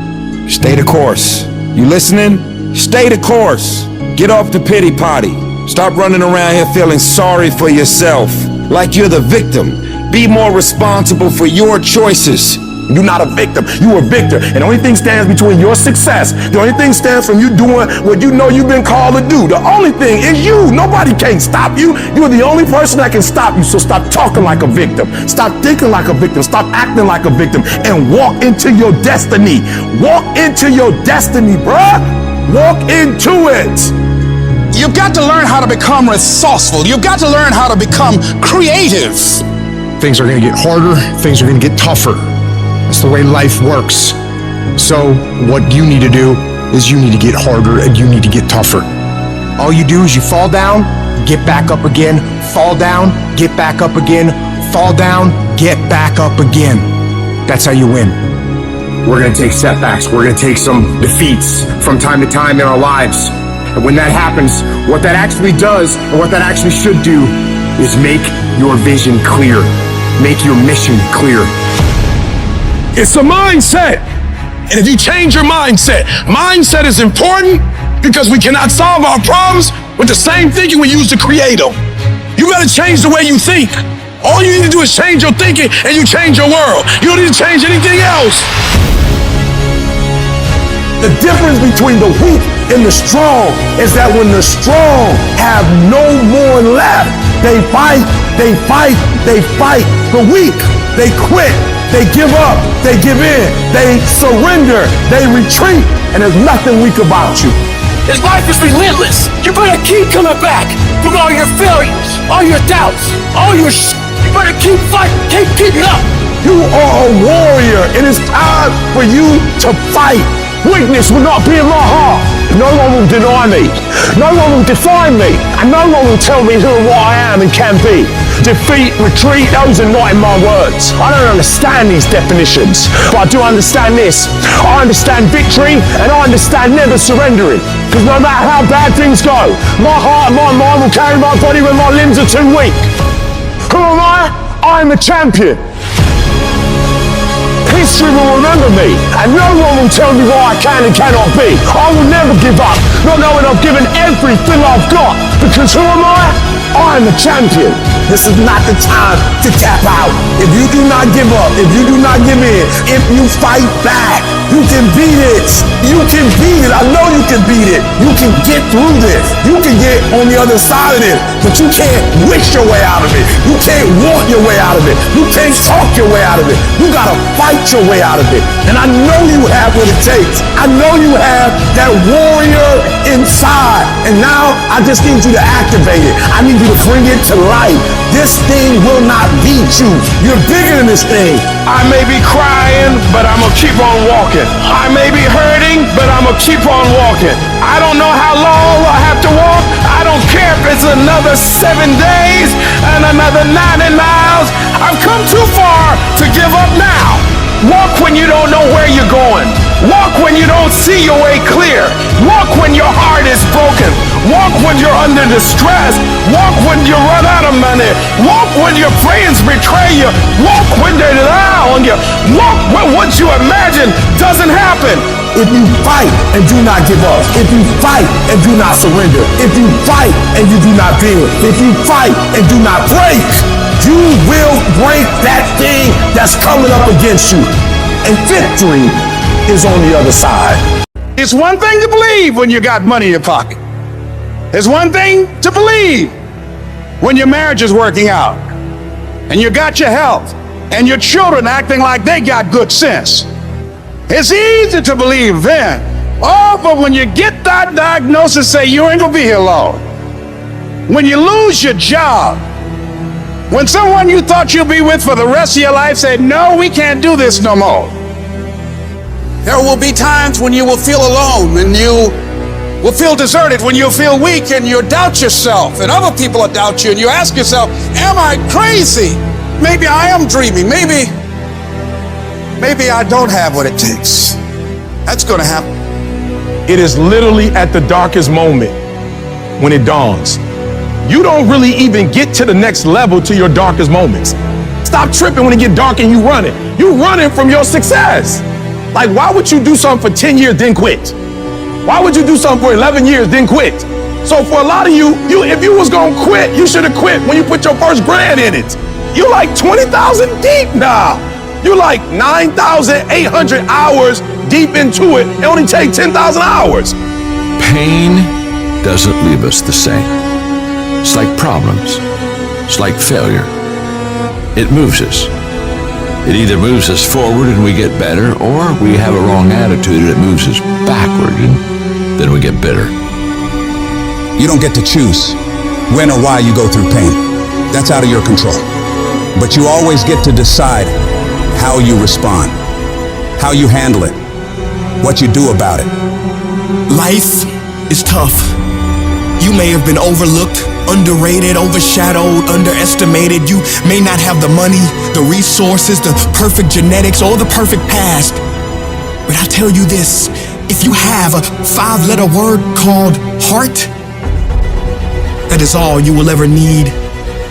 Stay the course. You listening? Stay the course. Get off the pity potty. Stop running around here feeling sorry for yourself, like you're the victim. Be more responsible for your choices. You're not a victim. You are a victor. And the only thing stands between your success, the only thing stands from you doing what you know you've been called to do. The only thing is you. Nobody can stop you. You're the only person that can stop you. So stop talking like a victim. Stop thinking like a victim. Stop acting like a victim. And walk into your destiny. Walk into your destiny, bruh. Walk into it. You've got to learn how to become resourceful. You've got to learn how to become creative. Things are going to get harder. Things are going to get tougher. That's the way life works. So what you need to do is you need to get harder and you need to get tougher. All you do is you fall down, get back up again, fall down, get back up again, fall down, get back up again. That's how you win. We're going to take setbacks. We're going to take some defeats from time to time in our lives. And when that happens, what that actually does and what that actually should do is make your vision clear. Make your mission clear. It's a mindset. And if you change your mindset is important because we cannot solve our problems with the same thinking we use to create them. You gotta change the way you think. All you need to do is change your thinking and you change your world. You don't need to change anything else. The difference between the weak and the strong is that when the strong have no more left, they fight. The weak, they quit, they give up, they give in, they surrender, they retreat, and there's nothing weak about you. This life is relentless. You better keep coming back from all your failures, all your doubts, all your You better keep fighting, keep it up. You are a warrior. It is time for you to fight. Weakness will not be in my heart. No one will deny me. No one will define me. And no one will tell me who and what I am and can be. Defeat, retreat, those are not in my words. I don't understand these definitions, but I do understand this. I understand victory and I understand never surrendering. Because no matter how bad things go, my heart and my mind will carry my body when my limbs are too weak. Who am I? I'm a champion. History will remember me, and no one will tell me what I can and cannot be. I will never give up, not knowing I've given everything I've got, because who am I? I'm a champion. This is not the time to tap out. If you do not give up, if you do not give in, if you fight back, you can beat it. You can beat it. I know you can beat it. You can get through this. You can get on the other side of this, but you can't wish your way out of it. You can't want your way out of it. You can't talk your way out of it. You gotta fight your way out of it. And I know you have what it takes. I know you have that warrior inside. And now I just need you to activate it. I need you to bring it to life. This thing will not beat you. You're bigger than this thing. I may be crying, but I'm gonna keep on walking. I may be hurting, but I'm gonna keep on walking. I don't know how long I have to walk. I don't care if it's another 7 days and another 90 miles. I've come too far to give up now. Walk when you don't know where you're going. Walk when you don't see your way clear. Walk when your heart is broken. Walk when you're under distress. Walk when you run out of money. Walk when your friends betray you. Walk when they lie on you. Walk when what you imagine doesn't happen. If you fight and do not give up, if you fight and do not surrender, if you fight and you do not bend, if you fight and do not break, you will break that thing that's coming up against you. And victory is on the other side. It's one thing to believe when you got money in your pocket. It's one thing to believe when your marriage is working out and you got your health and your children acting like they got good sense. It's easy to believe then. Oh, but when you get that diagnosis, say you ain't gonna be here long. When you lose your job, when someone you thought you'd be with for the rest of your life said, no, we can't do this no more. There will be times when you will feel alone and you will feel deserted, when you'll feel weak and you'll doubt yourself and other people will doubt you and you ask yourself, am I crazy? Maybe I am dreaming. Maybe I don't have what it takes. That's gonna happen. It is literally at the darkest moment when it dawns. You don't really even get to the next level to your darkest moments. Stop tripping when it get dark and you running. You running from your success. Like, why would you do something for 10 years then quit? Why would you do something for 11 years then quit? So for a lot of you, if you was gonna quit, you should have quit when you put your first grand in it. You like 20,000 deep now. You like 9,800 hours deep into it. It only take 10,000 hours. Pain doesn't leave us the same. It's like problems. It's like failure. It moves us. It either moves us forward and we get better, or we have a wrong attitude and it moves us backward and then we get bitter. You don't get to choose when or why you go through pain. That's out of your control. But you always get to decide how you respond, how you handle it, what you do about it. Life is tough. You may have been overlooked, underrated, overshadowed, underestimated. You may not have the money, the resources, the perfect genetics, or the perfect past. But I tell you this, if you have a 5-letter word called heart, that is all you will ever need.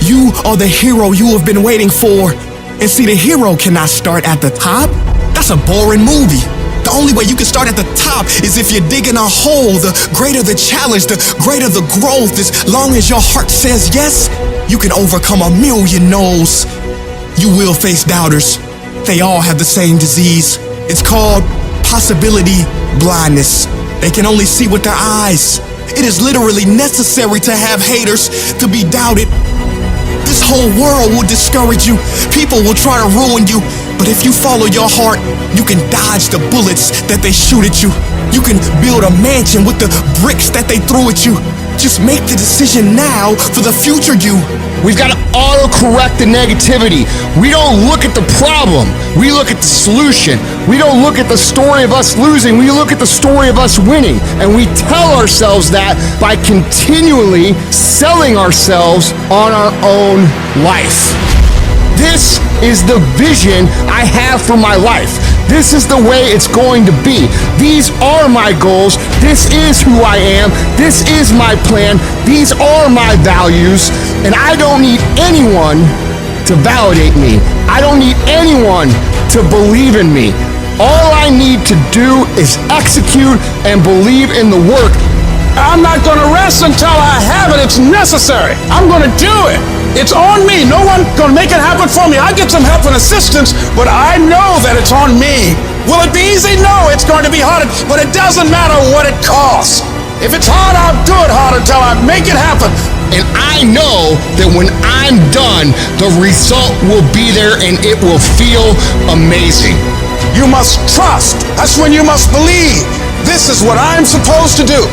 You are the hero you have been waiting for. And see, the hero cannot start at the top. That's a boring movie. The only way you can start at the top is if you're digging a hole. The greater the challenge, the greater the growth. As long as your heart says yes, you can overcome a million no's. You will face doubters. They all have the same disease. It's called possibility blindness. They can only see with their eyes. It is literally necessary to have haters to be doubted. This whole world will discourage you. People will try to ruin you. But if you follow your heart, you can dodge the bullets that they shoot at you. You can build a mansion with the bricks that they throw at you. Just make the decision now for the future you. We've got to auto-correct the negativity. We don't look at the problem. We look at the solution. We don't look at the story of us losing. We look at the story of us winning. And we tell ourselves that by continually selling ourselves on our own life. This is the vision I have for my life. This is the way it's going to be. These are my goals. This is who I am. This is my plan. These are my values. And I don't need anyone to validate me. I don't need anyone to believe in me. All I need to do is execute and believe in the work. I'm not going to rest until I have it. It's necessary. I'm going to do it. It's on me. No one's going to make it happen for me. I get some help and assistance, but I know that it's on me. Will it be easy? No, it's going to be hard, but it doesn't matter what it costs. If it's hard, I'll do it hard until I make it happen. And I know that when I'm done, the result will be there and it will feel amazing. You must trust. That's when you must believe. This is what I'm supposed to do.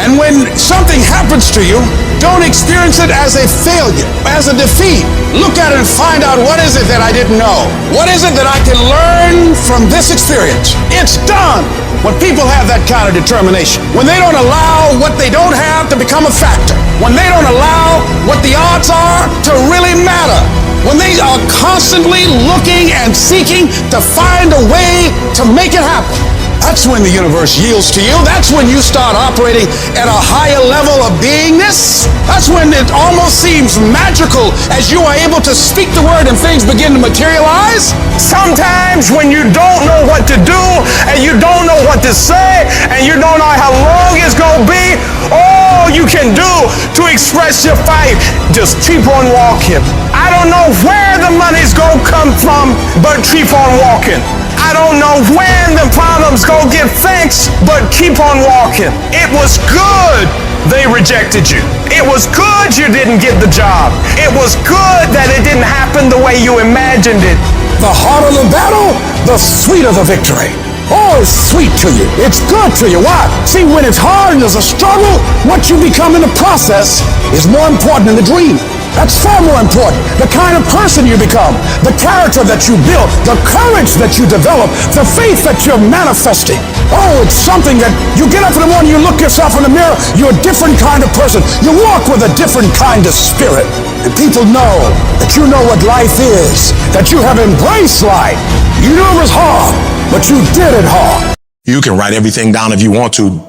And when something happens to you, don't experience it as a failure, as a defeat. Look at it and find out, what is it that I didn't know? What is it that I can learn from this experience? It's done. When people have that kind of determination, when they don't allow what they don't have to become a factor, when they don't allow what the odds are to really matter, when they are constantly looking and seeking to find a way to make it happen, that's when the universe yields to you. That's when you start operating at a higher level of beingness. That's when it almost seems magical as you are able to speak the word and things begin to materialize. Sometimes when you don't know what to do and you don't know what to say and you don't know how long it's going to be, all you can do to express your fight, just keep on walking. I don't know where the money's going to come from, but keep on walking. I don't know when the problem's gonna get fixed, but keep on walking. It was good they rejected you. It was good you didn't get the job. It was good that it didn't happen the way you imagined it. The harder the battle, the sweeter the victory. Oh, it's sweet to you. It's good to you. Why? See, when it's hard and there's a struggle, what you become in the process is more important than the dream. That's far more important. The kind of person you become, the character that you build, the courage that you develop, the faith that you're manifesting. Oh, it's something that you get up in the morning, you look yourself in the mirror, you're a different kind of person. You walk with a different kind of spirit. And people know that you know what life is, that you have embraced life. You knew it was hard, but you did it hard. You can write everything down if you want to.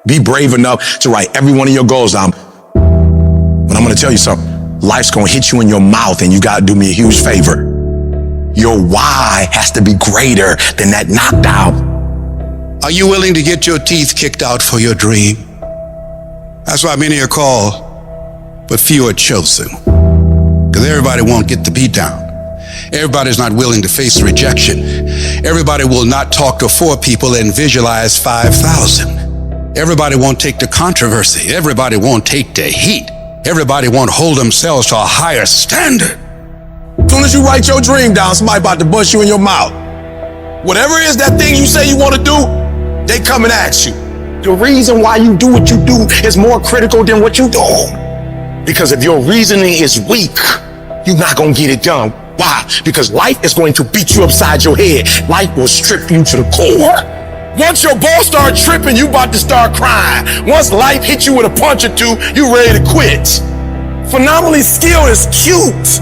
Be brave enough to write every one of your goals down. But I'm going to tell you something. Life's gonna hit you in your mouth and you gotta do me a huge favor. Your why has to be greater than that knockdown. Are you willing to get your teeth kicked out for your dream? That's why many are called, but few are chosen. Because everybody won't get the beat down. Everybody's not willing to face rejection. Everybody will not talk to 4 people and visualize 5,000. Everybody won't take the controversy. Everybody won't take the heat. Everybody won't hold themselves to a higher standard. As soon as you write your dream down, somebody about to bust you in your mouth. Whatever it is that thing you say you want to do, they come and ask you. The reason why you do what you do is more critical than what you do. Because if your reasoning is weak, you're not going to get it done. Why? Because life is going to beat you upside your head. Life will strip you to the core. Once your balls start tripping, you about to start crying. Once life hits you with a punch or two, you ready to quit. Phenomenally skilled is cute,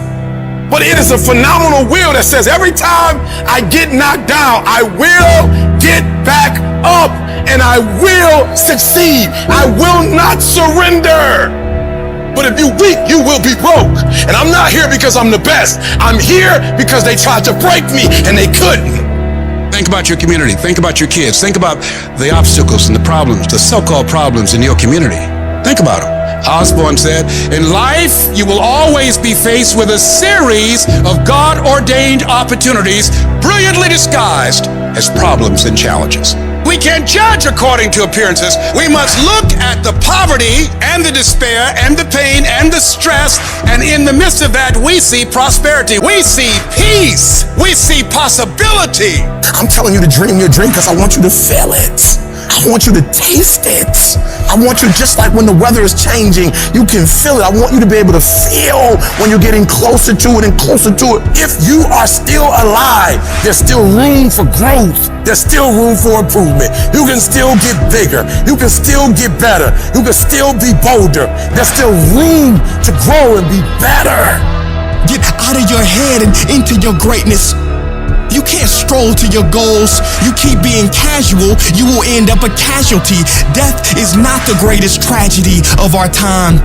but it is a phenomenal will that says every time I get knocked down, I will get back up and I will succeed. I will not surrender. But if you weak, you will be broke. And I'm not here because I'm the best. I'm here because they tried to break me and they couldn't. Think about your community. Think about your kids. Think about the obstacles and the problems, the so-called problems in your community. Think about them. Osborne said, in life, you will always be faced with a series of God-ordained opportunities brilliantly disguised as problems and challenges. We can't judge according to appearances. We must look at the poverty and the despair and the pain and the stress, and in the midst of that, we see prosperity. We see peace. We see possibility. I'm telling you to dream your dream because I want you to feel it. I want you to taste it. I want you, just like when the weather is changing, you can feel it. I want you to be able to feel when you're getting closer to it and closer to it. If you are still alive, there's still room for growth. There's still room for improvement. You can still get bigger. You can still get better. You can still be bolder. There's still room to grow and be better. Get out of your head and into your greatness. You can't stroll to your goals. You keep being casual, you will end up a casualty. Death is not the greatest tragedy of our time.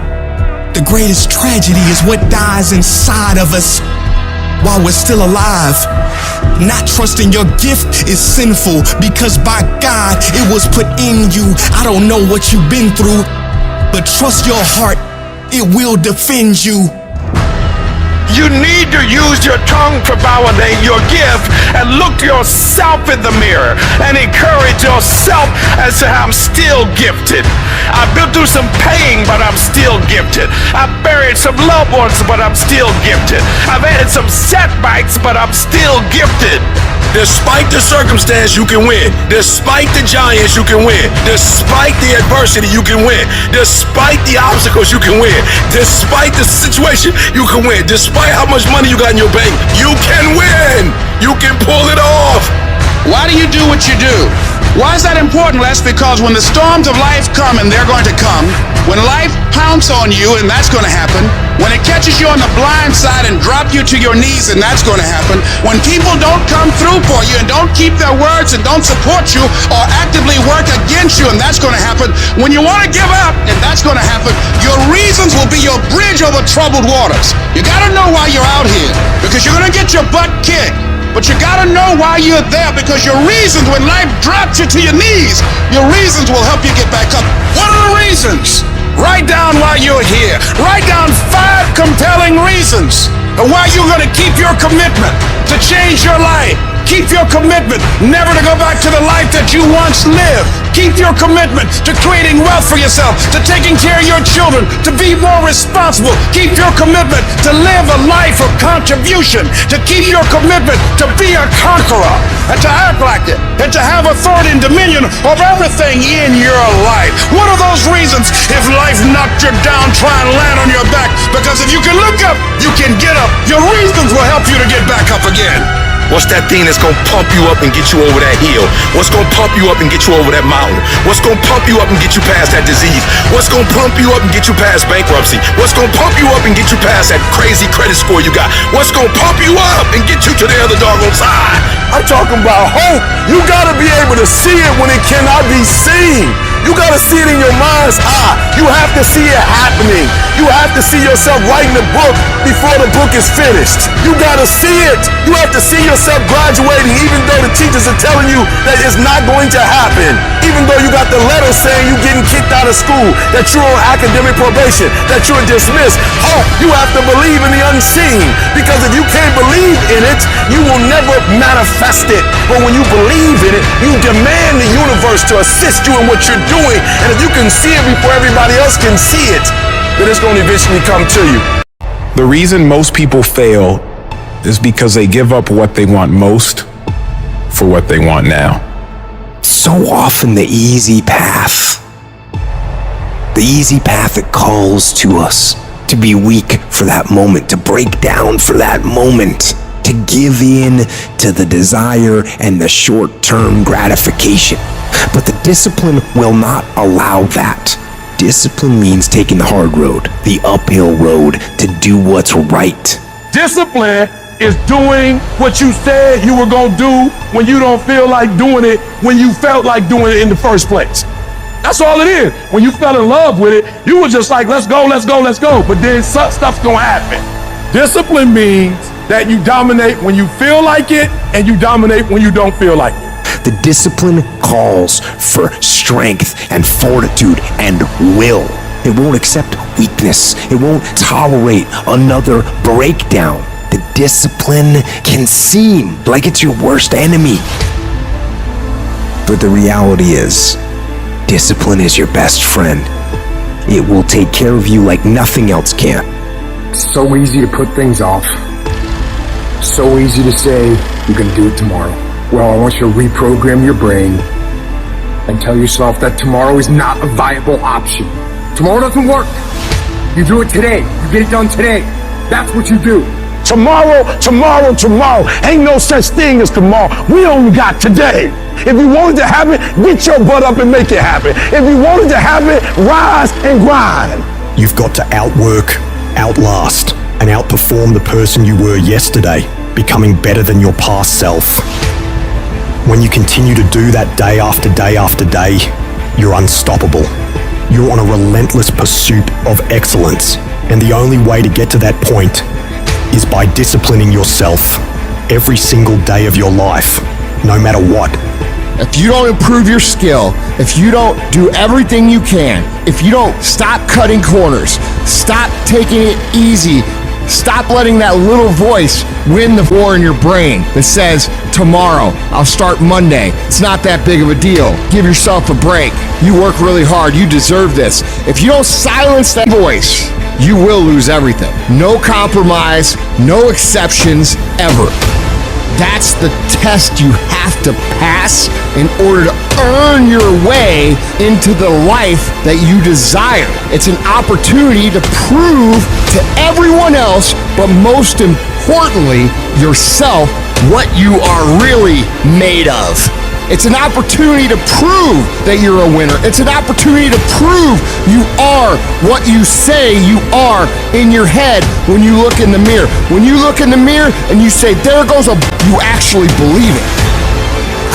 The greatest tragedy is what dies inside of us while we're still alive. Not trusting your gift is sinful because by God it was put in you. I don't know what you've been through, but trust your heart, it will defend you. You need to use your tongue to validate your gift and look yourself in the mirror and encourage yourself and say, I'm still gifted. I've been through some pain, but I'm still gifted. I've buried some loved ones, but I'm still gifted. I've had some setbacks, but I'm still gifted. Despite the circumstance, you can win. Despite the giants, you can win. Despite the adversity, you can win. Despite the obstacles, you can win. Despite the situation, you can win. Despite how much money you got in your bank, you can win. You can pull it off. Why do you do what you do? Why is that important, Les? Because when the storms of life come, and they're going to come, when life pounces on you, and that's going to happen, when it catches you on the blind side and drop you to your knees, and that's going to happen, when people don't come through for you and don't keep their words and don't support you or actively work against you, and that's going to happen, when you want to give up, and that's going to happen, your reasons will be your bridge over troubled waters. You got to know why you're out here, because you're going to get your butt kicked. But you gotta know why you're there, because your reasons, when life drops you to your knees, your reasons will help you get back up. What are the reasons? Write down why you're here. Write down 5 compelling reasons of why you're gonna keep your commitment to change your life. Keep your commitment never to go back to the life that you once lived. Keep your commitment to creating wealth for yourself, to taking care of your children, to be more responsible. Keep your commitment to live a life of contribution, to keep your commitment to be a conqueror, and to act like it, and to have authority and dominion of everything in your life. What are those reasons if life knocked you down, try and land on your back? Because if you can look up, you can get up. Your reasons will help you to get back up again. What's that thing that's gonna pump you up and get you over that hill? What's gonna pump you up and get you over that mountain? What's gonna pump you up and get you past that disease? What's gonna pump you up and get you past bankruptcy? What's gonna pump you up and get you past that crazy credit score you got? What's gonna pump you up and get you to the other doggone side? I'm talking about hope. You gotta be able to see it when it cannot be seen. You gotta see it in your mind's eye. You have to see it happening. You have to see yourself writing the book before the book is finished. You gotta see it. You have to see yourself graduating even though the teachers are telling you that it's not going to happen. Even though you got the letter saying you're getting kicked out of school, that you're on academic probation, that you're dismissed. Oh, you have to believe in the unseen, because if you can't believe in it, you will never manifest it. But when you believe in it, you demand the universe to assist you in what you're doing. And if you can see it before everybody else can see it, then it's going to eventually come to you. The reason most people fail is because they give up what they want most for what they want now. So often the easy path that calls to us to be weak for that moment, to break down for that moment, to give in to the desire and the short-term gratification. But the discipline will not allow that. Discipline means taking the hard road, the uphill road, to do what's right. Discipline is doing what you said you were going to do when you don't feel like doing it when you felt like doing it in the first place. That's all it is. When you fell in love with it, you were just like, let's go, let's go, let's go. But then stuff's going to happen. Discipline means that you dominate when you feel like it and you dominate when you don't feel like it. The discipline calls for strength and fortitude and will. It won't accept weakness. It won't tolerate another breakdown. The discipline can seem like it's your worst enemy. But the reality is, discipline is your best friend. It will take care of you like nothing else can. It's so easy to put things off. So easy to say, you're gonna do it tomorrow. Well, I want you to reprogram your brain and tell yourself that tomorrow is not a viable option. Tomorrow doesn't work. You do it today. You get it done today. That's what you do. Tomorrow. Ain't no such thing as tomorrow. We only got today. If you want it to happen, get your butt up and make it happen. If you want it to happen, rise and grind. You've got to outwork, outlast, and outperform the person you were yesterday, becoming better than your past self. When you continue to do that day after day after day, you're unstoppable. You're on a relentless pursuit of excellence, and the only way to get to that point is by disciplining yourself every single day of your life, no matter what. If you don't improve your skill, if you don't do everything you can, if you don't stop cutting corners, stop taking it easy, stop letting that little voice win the war in your brain that says, tomorrow, I'll start Monday. It's not that big of a deal. Give yourself a break. You work really hard. You deserve this. If you don't silence that voice, you will lose everything. No compromise, no exceptions, ever. That's the test you have to pass in order to earn your way into the life that you desire. It's an opportunity to prove to everyone else, but most importantly, yourself, what you are really made of. It's an opportunity to prove that you're a winner. It's an opportunity to prove you are what you say you are in your head when you look in the mirror. When you look in the mirror and you say, there goes a, you actually believe it.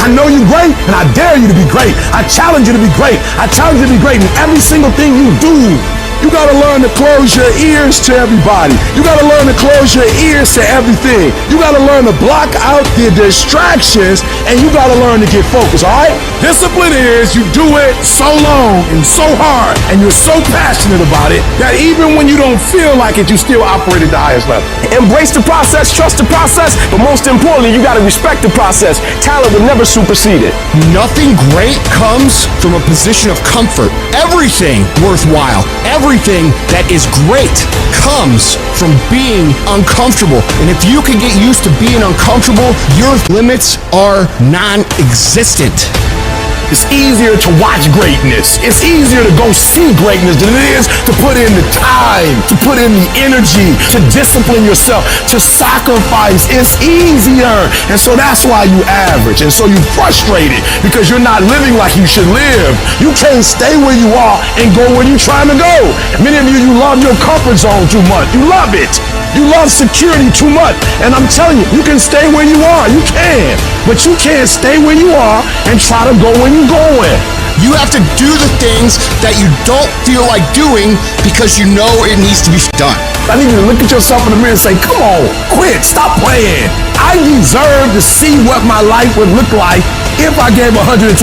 I know you're great, and I dare you to be great. I challenge you to be great. I challenge you to be great in every single thing you do. You gotta learn to close your ears to everybody. You gotta learn to close your ears to everything. You gotta learn to block out the distractions, and you gotta learn to get focused, all right? Discipline is you do it so long and so hard, and you're so passionate about it that even when you don't feel like it, you still operate at the highest level. Embrace the process, trust the process, but most importantly, you gotta respect the process. Talent will never supersede it. Nothing great comes from a position of comfort. Everything worthwhile, everything that is great comes from being uncomfortable. And if you can get used to being uncomfortable, your limits are non-existent. It's easier to watch greatness. It's easier to go see greatness than it is to put in the time, to put in the energy, to discipline yourself, to sacrifice. It's easier. And so that's why you average. And so you're frustrated because you're not living like you should live. You can't stay where you are and go where you're trying to go. Many of you love your comfort zone too much. You love it. You love security too much. And I'm telling you, you can stay where you are. You can. But you can't stay where you are and try to go where you're going. You have to do the things that you don't feel like doing because you know it needs to be done. I need you to look at yourself in the mirror and say, come on, quit, stop playing. I deserve to see what my life would look like if I gave 120%.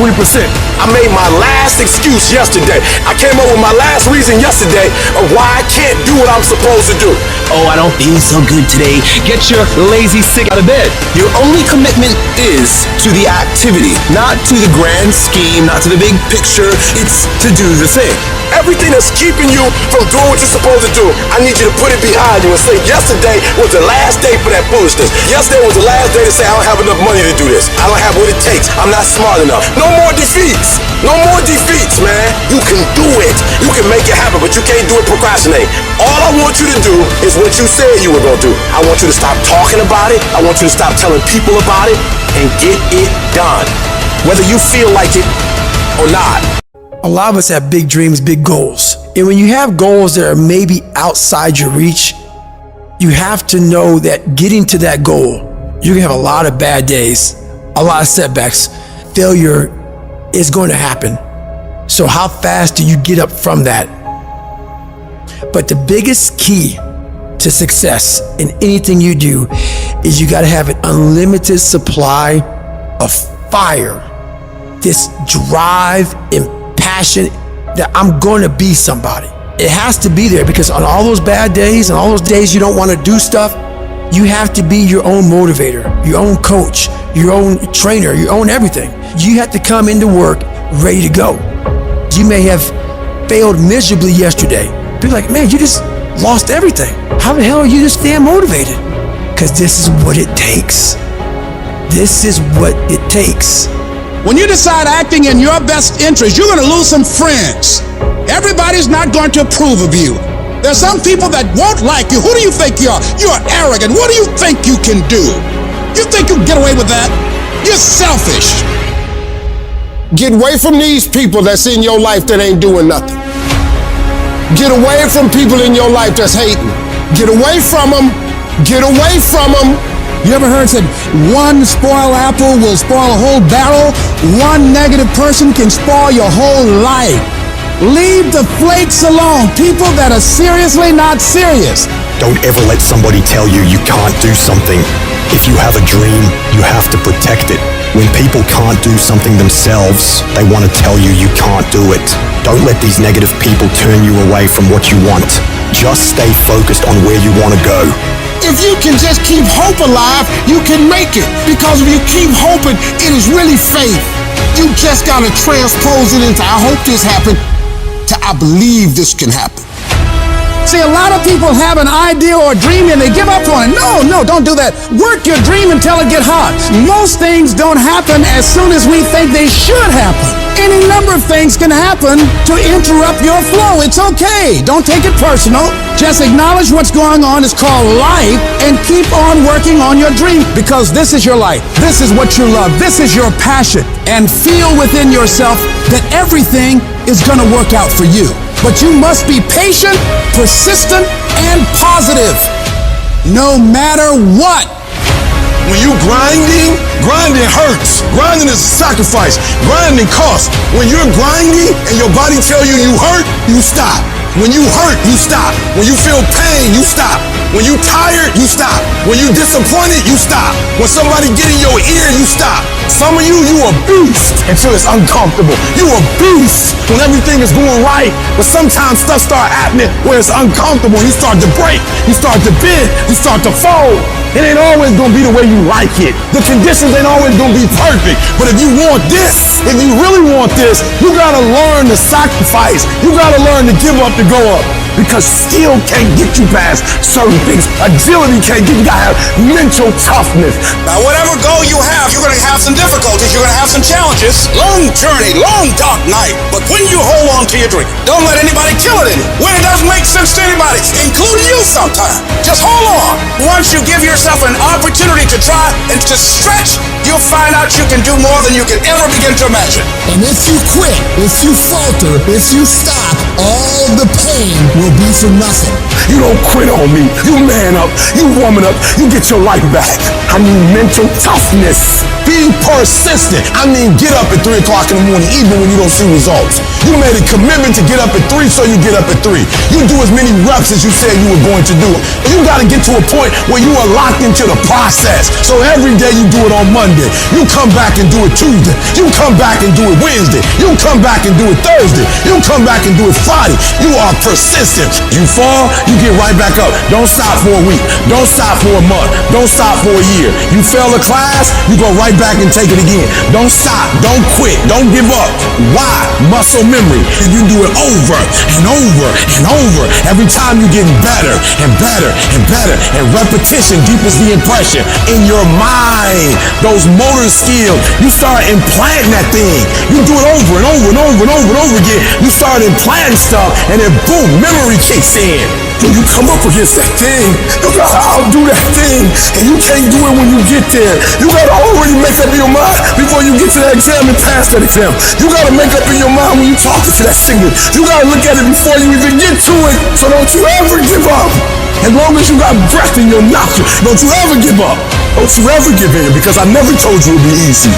I made my last excuse yesterday. I came up with my last reason yesterday of why I can't do what I'm supposed to do. Oh, I don't feel so good today. Get your lazy sick out of bed. Your only commitment is to the activity, not to the grand scheme, not to the big picture. It's to do the thing. Everything that's keeping you from doing what you're supposed to do, I need you to put it behind you and say, yesterday was the last day for that foolishness. Yesterday was the last day to say, I don't have enough money to do this. I don't have what it takes. I'm not smart enough. No more defeats. No more defeats, man. You can do it. You can make it happen, but you can't do it procrastinating. All I want you to do is what you said you were going to do. I want you to stop talking about it. I want you to stop telling people about it and get it done, whether you feel like it or not. A lot of us have big dreams, big goals. And when you have goals that are maybe outside your reach, you have to know that getting to that goal, you're gonna have a lot of bad days, a lot of setbacks. Failure is going to happen. So how fast do you get up from that? But the biggest key to success in anything you do is you gotta have an unlimited supply of fire, this drive and passion that I'm going to be somebody. It has to be there because on all those bad days and all those days you don't want to do stuff, you have to be your own motivator, your own coach, your own trainer, your own everything. You have to come into work ready to go. You may have failed miserably yesterday. People are like, man, you just lost everything. How the hell are you just staying motivated? Because this is what it takes. This is what it takes. When you decide acting in your best interest, you're going to lose some friends. Everybody's not going to approve of you. There's some people that won't like you. Who do you think you are? You're arrogant. What do you think you can do? You think you can get away with that? You're selfish. Get away from these people that's in your life that ain't doing nothing. Get away from people in your life that's hating. Get away from them. Get away from them. You ever heard said one spoiled apple will spoil a whole barrel? One negative person can spoil your whole life. Leave the flakes alone. People that are seriously not serious. Don't ever let somebody tell you you can't do something. If you have a dream, you have to protect it. When people can't do something themselves, they want to tell you you can't do it. Don't let these negative people turn you away from what you want. Just stay focused on where you want to go. If you can just keep hope alive, you can make it. Because if you keep hoping, it is really faith. You just gotta transpose it into I hope this happened to I believe this can happen. See, a lot of people have an idea or a dream and they give up on it. No, don't do that. Work your dream until it gets hot. Most things don't happen as soon as we think they should happen. Any number of things can happen to interrupt your flow. It's okay. Don't take it personal. Just acknowledge what's going on. It's called life and keep on working on your dream because this is your life. This is what you love. This is your passion. And feel within yourself that everything is going to work out for you. But you must be patient, persistent, and positive, no matter what. When you grinding hurts. Grinding is a sacrifice. Grinding costs. When you're grinding and your body tell you hurt, you stop. When you hurt, you stop. When you feel pain, you stop. When you tired, you stop. When you disappointed, you stop. When somebody get in your ear, you stop. Some of you a beast until it's uncomfortable. You a beast when everything is going right, but sometimes stuff start happening where it's uncomfortable. You start to break, you start to bend, you start to fold. It ain't always gonna be the way you like it. The conditions ain't always gonna be perfect. But if you want this, if you really want this, you gotta learn to sacrifice. You gotta learn to give up to go up. Because skill can't get you past certain things. Agility can't get you. You gotta have mental toughness. Now, whatever goal you have, you're gonna have some difficulties. You're gonna have some challenges. Long journey, long dark night. But when you hold on to your dream, don't let anybody kill it in you. When it doesn't make sense to anybody, including you sometimes. Just hold on. Once you give yourself an opportunity to try and to stretch you'll find out you can do more than you can ever begin to imagine. And if you quit, if you falter, if you stop, all the pain will be for nothing. You don't quit on me. You man up. You woman up. You get your life back. I need mental toughness. Be persistent. I mean, get up at 3 o'clock in the morning, even when you don't see results. You made a commitment to get up at 3, so you get up at 3. You do as many reps as you said you were going to do. You got to get to a point where you are locked into the process. So every day you do it on Monday. You come back and do it Tuesday. You come back and do it Wednesday. You come back and do it Thursday. You come back and do it Friday. You are persistent. You fall, you get right back up. Don't stop for a week. Don't stop for a month. Don't stop for a year. You fail a class, you go right back and take it again. Don't stop. Don't quit. Don't give up. Why? Muscle memory. And you do it over and over and over. Every time you get better and better and better. And repetition deepens the impression in your mind. Those motor skills, you start implanting that thing. You do it over and over and over and over and over again. You start implanting stuff, and then boom, memory kicks in. When you come up against that thing, you gotta outdo that thing, and you can't do it when you get there. You gotta already make up your mind before you get to that exam and pass that exam. You gotta make up in your mind when you talking to that singer. You gotta look at it before you even get to it, so don't you ever give up. As long as you got breath in your nostrils, don't you ever give up. Don't you ever give in, because I never told you it'd be easy.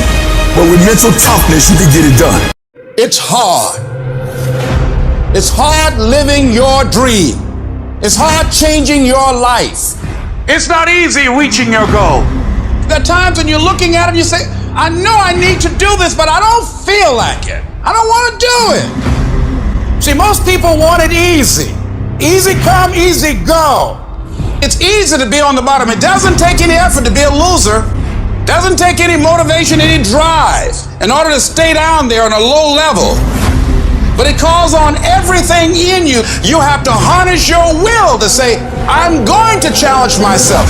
But with mental toughness, you can get it done. It's hard. It's hard living your dream. It's hard changing your life. It's not easy reaching your goal. There are times when you're looking at it and you say, I know I need to do this, but I don't feel like it. I don't want to do it. See, most people want it easy. Easy come, easy go. It's easy to be on the bottom. It doesn't take any effort to be a loser. It doesn't take any motivation, any drive in order to stay down there on a low level. But it calls on everything in you. You have to harness your will to say, I'm going to challenge myself.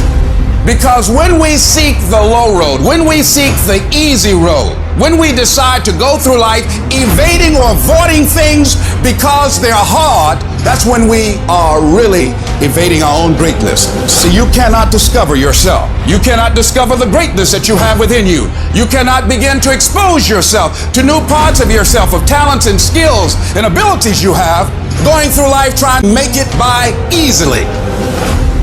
Because when we seek the low road, when we seek the easy road, when we decide to go through life evading or avoiding things because they're hard, that's when we are really evading our own greatness. See, you cannot discover yourself. You cannot discover the greatness that you have within you. You cannot begin to expose yourself to new parts of yourself, of talents and skills and abilities you have, going through life trying to make it by easily.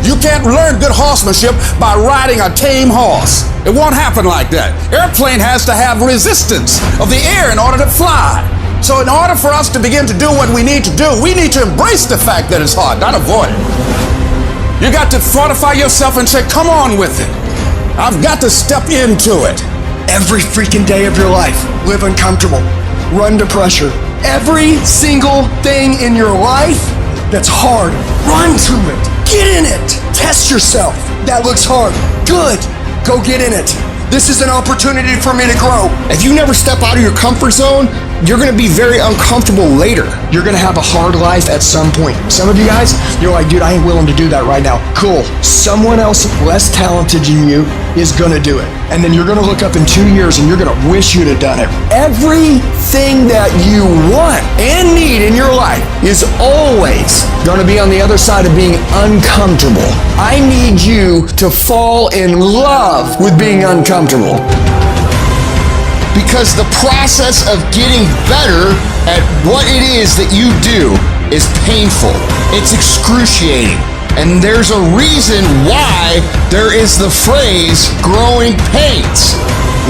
You can't learn good horsemanship by riding a tame horse. It won't happen like that. Airplane has to have resistance of the air in order to fly. So in order for us to begin to do what we need to do, we need to embrace the fact that it's hard, not avoid it. You got to fortify yourself and say, come on with it. I've got to step into it. Every freaking day of your life, live uncomfortable, run to pressure. Every single thing in your life that's hard, run to it. Get in it. Test yourself. That looks hard. Good. Go get in it. This is an opportunity for me to grow. If you never step out of your comfort zone, you're gonna be very uncomfortable later. You're gonna have a hard life at some point. Some of you guys, you're like, dude, I ain't willing to do that right now. Cool. Someone else less talented than you is gonna do it. And then you're gonna look up in 2 years and you're gonna wish you'd have done it. Everything that you want and need in your life is always gonna be on the other side of being uncomfortable. I need you to fall in love with being uncomfortable. Because the process of getting better at what it is that you do is painful. It's excruciating. And there's a reason why there is the phrase growing pains.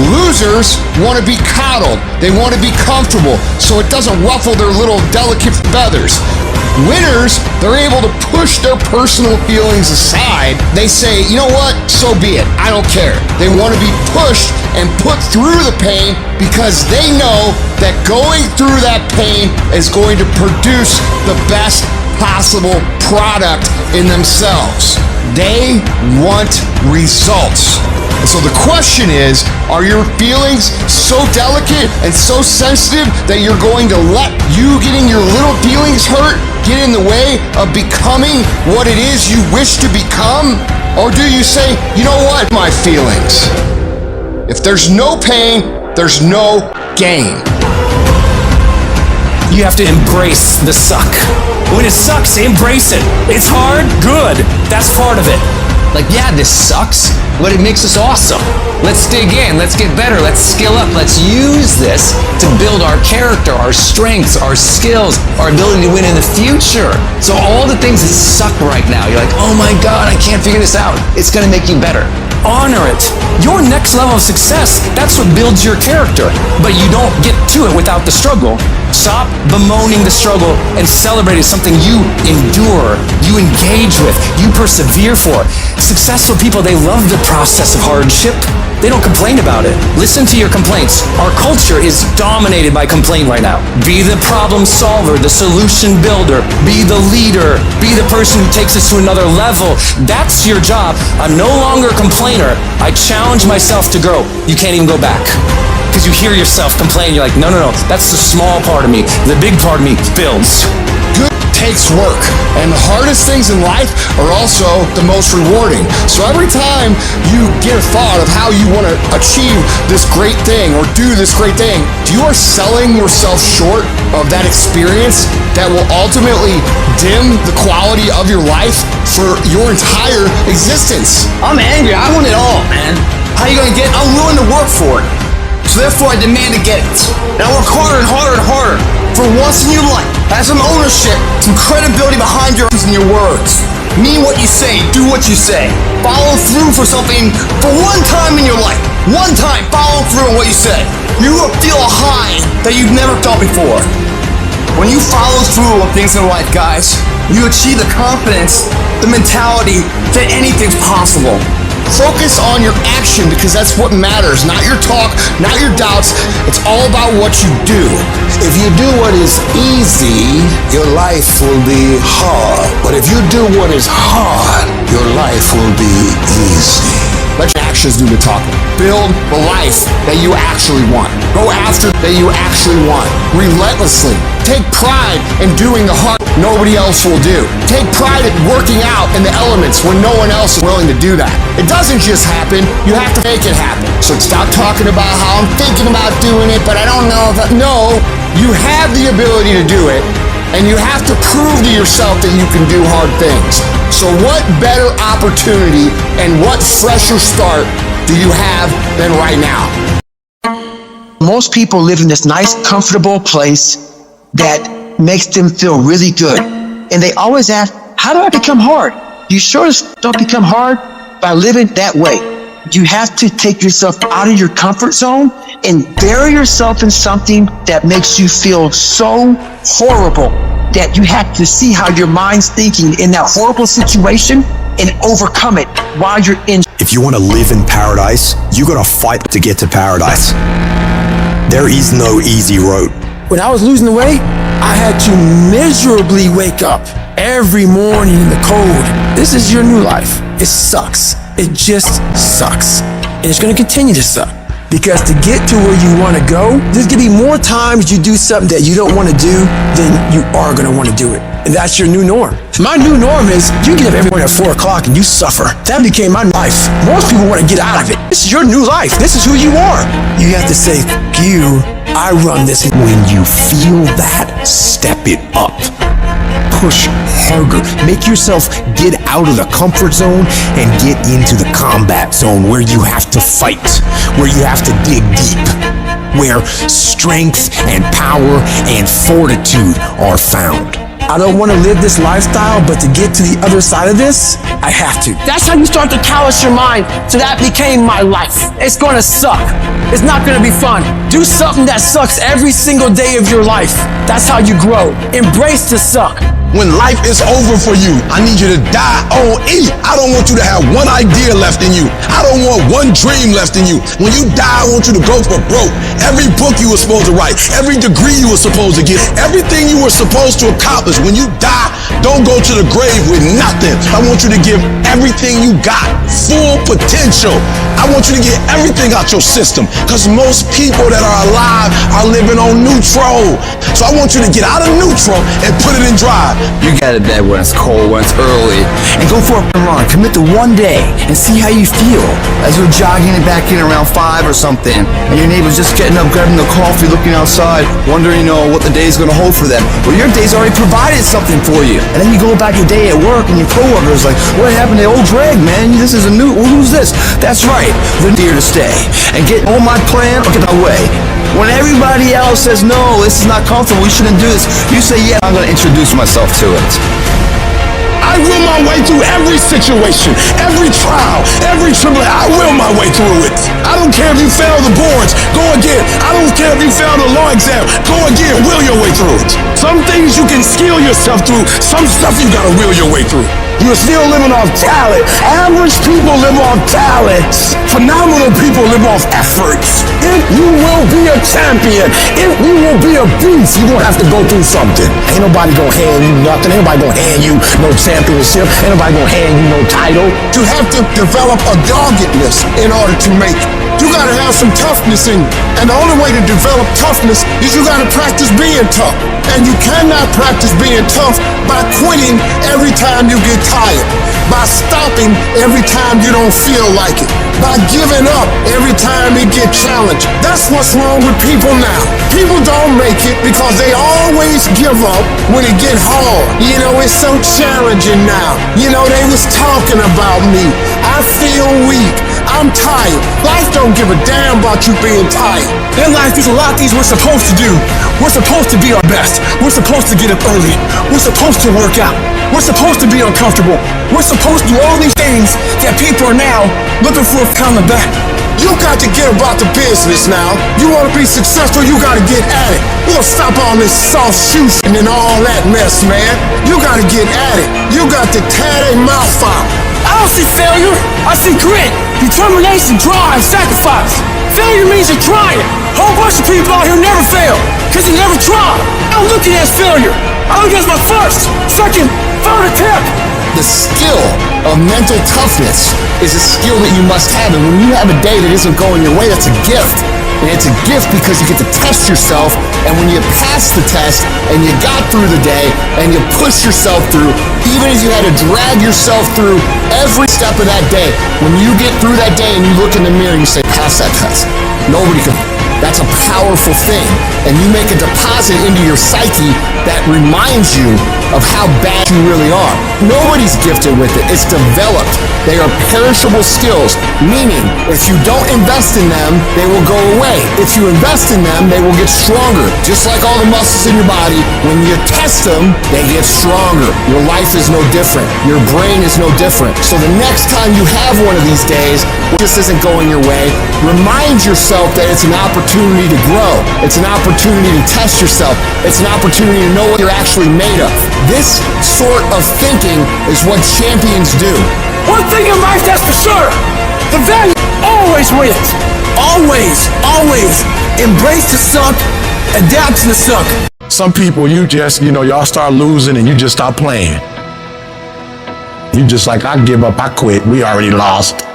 Losers want to be coddled. They want to be comfortable so it doesn't ruffle their little delicate feathers. Winners, they're able to push their personal feelings aside. They say, you know what, so be it, I don't care. They want to be pushed and put through the pain because they know that going through that pain is going to produce the best possible product in themselves. They want results. And so the question is, are your feelings so delicate and so sensitive that you're going to let you getting your little feelings hurt get in the way of becoming what it is you wish to become? Or do you say, you know what, my feelings? If there's no pain, there's no gain. You have to embrace the suck. When it sucks, embrace it. It's hard, good. That's part of it. Like, yeah, this sucks, but it makes us awesome. Let's dig in, let's get better, let's skill up, let's use this to build our character, our strengths, our skills, our ability to win in the future. So all the things that suck right now, you're like, oh my God, I can't figure this out. It's gonna make you better. Honor it. Your next level of success, that's what builds your character. But you don't get to it without the struggle. Stop bemoaning the struggle and celebrate it, something you endure, you engage with, you persevere for. Successful people, they love the process of hardship. They don't complain about it. Listen to your complaints. Our culture is dominated by complaint right now. Be the problem solver, the solution builder, be the leader, be the person who takes us to another level. That's your job. I'm no longer a complainer. I challenge myself to grow. You can't even go back. Because you hear yourself complain, you're like, no, that's the small part of me. The big part of me builds. Good takes work, and the hardest things in life are also the most rewarding. So every time you get a thought of how you want to achieve this great thing or do this great thing, you are selling yourself short of that experience that will ultimately dim the quality of your life for your entire existence. I'm angry. I want it all, man. How you gonna get it? I'm willing to work for it. So therefore I demand to get it. And I work harder and harder and harder. For once in your life, have some ownership, some credibility behind your words. Mean what you say, do what you say. Follow through for something for one time in your life. One time, follow through on what you say. You will feel a high that you've never felt before. When you follow through on things in life, guys, you achieve the confidence, the mentality that anything's possible. Focus on your action, because that's what matters, not your talk, not your doubts. It's all about what you do. If you do what is easy, your life will be hard. But if you do what is hard, your life will be easy. Let your actions do the talking. Build the life that you actually want. Go after that you actually want. Relentlessly. Take pride in doing the hard nobody else will do. Take pride in working out in the elements when no one else is willing to do that. It doesn't just happen. You have to make it happen. So stop talking about how I'm thinking about doing it, but I don't know if No, you have the ability to do it, and you have to prove to yourself that you can do hard things. So what better opportunity and what fresher start do you have than right now? Most people live in this nice, comfortable place that makes them feel really good. And they always ask, how do I become hard? You sure don't become hard by living that way. You have to take yourself out of your comfort zone and bury yourself in something that makes you feel so horrible that you have to see how your mind's thinking in that horrible situation and overcome it while you're in. If you want to live in paradise, you gotta fight to get to paradise. There is no easy road. When I was losing the weight, I had to miserably wake up every morning in the cold. This is your new life. It sucks. It just sucks. And it's gonna continue to suck. Because to get to where you wanna go, there's gonna be more times you do something that you don't wanna do than you are gonna wanna do it. And that's your new norm. My new norm is you get up every morning at 4 o'clock and you suffer. That became my life. Most people wanna get out of it. This is your new life. This is who you are. You have to say, you, I run this. When you feel that, step it up. Push harder. Make yourself get out of the comfort zone and get into the combat zone where you have to fight, where you have to dig deep, where strength and power and fortitude are found. I don't want to live this lifestyle, but to get to the other side of this, I have to. That's how you start to callous your mind. So that became my life. It's going to suck. It's not going to be fun. Do something that sucks every single day of your life. That's how you grow. Embrace the suck. When life is over for you, I need you to die on E. I don't want you to have one idea left in you. I don't want one dream left in you. When you die, I want you to go for broke. Every book you were supposed to write, every degree you were supposed to get, everything you were supposed to accomplish. When you die, don't go to the grave with nothing. I want you to give everything you got, full potential. I want you to get everything out your system, because most people that are alive are living on neutral. So I want you to get out of neutral and put it in drive. You get out of bed when it's cold, when it's early, and go for a run. Commit to one day and see how you feel. As you're jogging it back in around 5 or something, and your neighbor's just getting up, grabbing the coffee, looking outside, wondering, what the day's gonna hold for them. Well, your day's already provided something for you. And then you go about your day at work, and your coworker's like, what happened to old Greg, man? This is a new, who's this? That's right, they're here to stay. And get on my plan or get my way. When everybody else says, no, this is not comfortable, we shouldn't do this, you say, yeah, I'm gonna introduce myself to it. I will my way through every situation, every trial, every tribulation. I will my way through it. I don't care if you fail the boards, go again. I don't care if you fail the law exam, go again, will your way through it. Some things you can skill yourself through, some stuff you gotta will your way through. You're still living off talent. Average people live off talents. Phenomenal people live off efforts. If you will be a champion, if you will be a beast, you're gonna have to go through something. Ain't nobody gonna hand you nothing. Ain't nobody gonna hand you no championship. Ain't nobody gonna hand you no title. You have to develop a doggedness in order to make it. You gotta have some toughness in you. And the only way to develop toughness is you gotta practice being tough. And you cannot practice being tough by quitting every time you get tired, by stopping every time you don't feel like it, by giving up every time you get challenged. That's what's wrong with people now. People don't make it because they always give up when it get hard. It's so challenging now. They was talking about me. I feel weak. I'm tired. Life don't give a damn about you being tired. In life, there's a lot of things we're supposed to do. We're supposed to be our best. We're supposed to get up early. We're supposed to work out. We're supposed to be uncomfortable. We're supposed to do all these things that people are now looking for a pound of back. You got to get about the business now. You want to be successful, you got to get at it. You gonna stop all this soft shooting and all that mess, man. You got to get at it. You got to tear their mouth out. I don't see failure. I see grit, determination, drive, sacrifice. Failure means you're trying. A whole bunch of people out here never fail because they never try. I don't look at it as failure. I look at it as my first, second, third attempt. The skill of mental toughness is a skill that you must have. And when you have a day that isn't going your way, that's a gift. And it's a gift because you get to test yourself. And when you pass the test and you got through the day and you push yourself through, even if you had to drag yourself through every step of that day, when you get through that day and you look in the mirror and you say, pass that test. Nobody can. That's a powerful thing. And you make a deposit into your psyche that reminds you of how bad you really are. Nobody's gifted with it. It's developed. They are perishable skills, meaning if you don't invest in them, they will go away. If you invest in them, they will get stronger. Just like all the muscles in your body, when you test them, they get stronger. Your life is no different. Your brain is no different. So the next time you have one of these days, this isn't going your way, remind yourself that it's an opportunity to grow. It's an opportunity to test yourself. It's an opportunity to know what you're actually made of. This sort of thinking is what champions do. One thing in life that's for sure, the value always wins. Always, always. Embrace the suck, adapt to the suck. Some people, y'all start losing and you just stop playing. You just like, I give up, I quit, we already lost.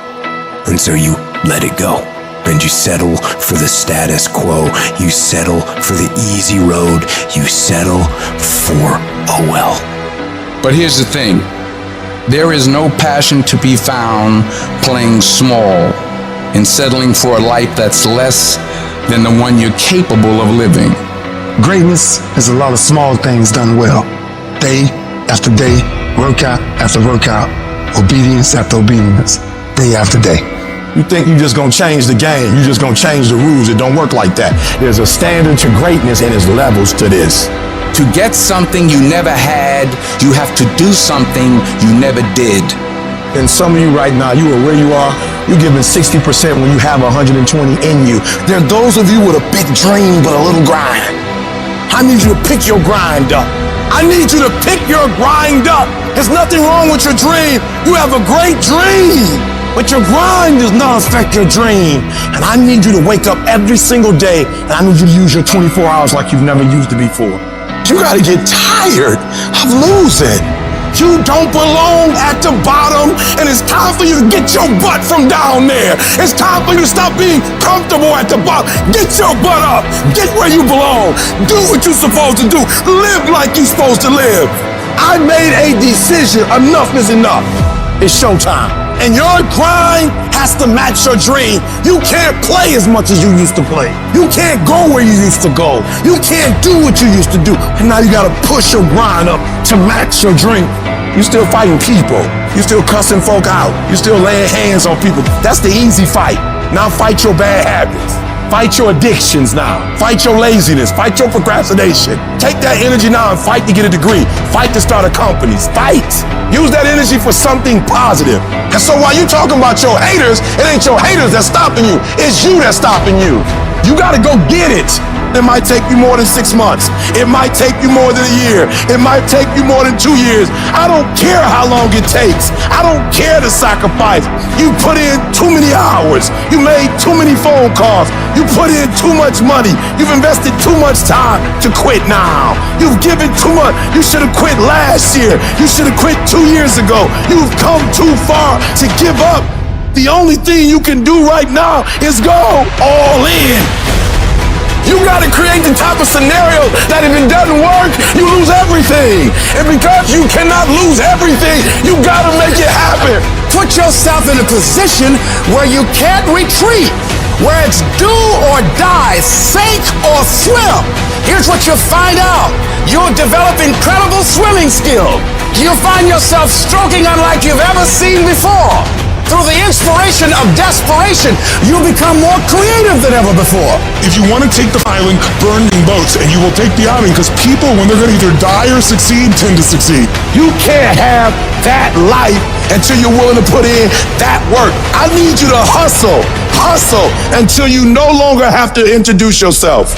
And so you let it go. And you settle for the status quo. You settle for the easy road. You settle for, oh well. But here's the thing. There is no passion to be found playing small and settling for a life that's less than the one you're capable of living. Greatness is a lot of small things done well. Day after day, workout after workout, obedience after obedience, day after day. You think you're just gonna change the game, you're just gonna change the rules. It don't work like that. There's a standard to greatness and there's levels to this. To get something you never had, you have to do something you never did. And some of you right now, you are where you are, you're giving 60% when you have 120 in you. There are those of you with a big dream but a little grind. I need you to pick your grind up. I need you to pick your grind up. There's nothing wrong with your dream. You have a great dream. But your grind does not affect your dream. And I need you to wake up every single day and I need you to use your 24 hours like you've never used it before. You gotta get tired of losing. You don't belong at the bottom, and it's time for you to get your butt from down there. It's time for you to stop being comfortable at the bottom. Get your butt up. Get where you belong. Do what you're supposed to do. Live like you're supposed to live. I made a decision. Enough is enough. It's showtime. And your grind has to match your dream. You can't play as much as you used to play. You can't go where you used to go. You can't do what you used to do. And now you gotta push your grind up to match your dream. You still fighting people. You still cussing folk out. You still laying hands on people. That's the easy fight. Now fight your bad habits. Fight your addictions now. Fight your laziness. Fight your procrastination. Take that energy now and fight to get a degree. Fight to start a company. Fight. Use that energy for something positive. And so while you're talking about your haters, it ain't your haters that's stopping you. It's you that's stopping you. You gotta go get it. It might take you more than 6 months. It might take you more than a year. It might take you more than 2 years. I don't care how long it takes. I don't care the sacrifice. You put in too many hours. You made too many phone calls. You put in too much money. You've invested too much time to quit now. You've given too much. You should have quit last year. You should have quit 2 years ago. You've come too far to give up. The only thing you can do right now is go all in. You gotta create the type of scenario that if it doesn't work, you lose everything. And because you cannot lose everything, you gotta make it happen. Put yourself in a position where you can't retreat, where it's do or die, sink or swim. Here's what you'll find out. You'll develop incredible swimming skill. You'll find yourself stroking unlike you've ever seen before. Through the inspiration of desperation, you'll become more creative than ever before. If you want to take the island, burn in boats, and you will take the island because people, when they're going to either die or succeed, tend to succeed. You can't have that life until you're willing to put in that work. I need you to hustle until you no longer have to introduce yourself.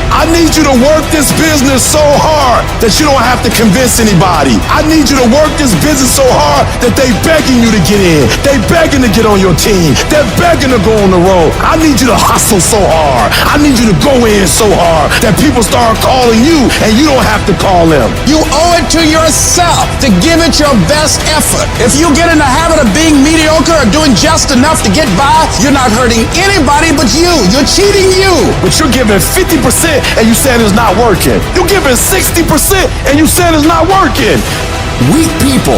I need you to work this business so hard that you don't have to convince anybody. I need you to work this business so hard that they begging you to get in. They begging to get on your team. They're begging to go on the road. I need you to hustle so hard. I need you to go in so hard that people start calling you and you don't have to call them. You owe it to yourself to give it your best effort. If you get in the habit of being mediocre or doing just enough to get by, you're not hurting anybody but you. You're cheating you. But you're giving 50% and you said it's not working. You're giving 60% and you said it's not working. Weak people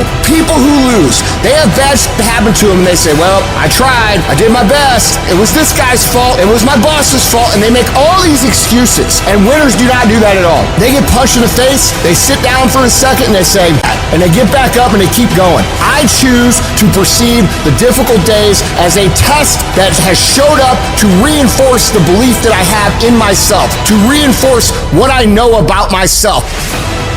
who lose, they have bad happen to them and they say, well, I tried, I did my best, it was this guy's fault, it was my boss's fault, and they make all these excuses. And winners do not do that at all. They get punched in the face, they sit down for a second and they say, and they get back up and they keep going. I choose to perceive the difficult days as a test that has showed up to reinforce the belief that I have in myself, to reinforce what I know about myself.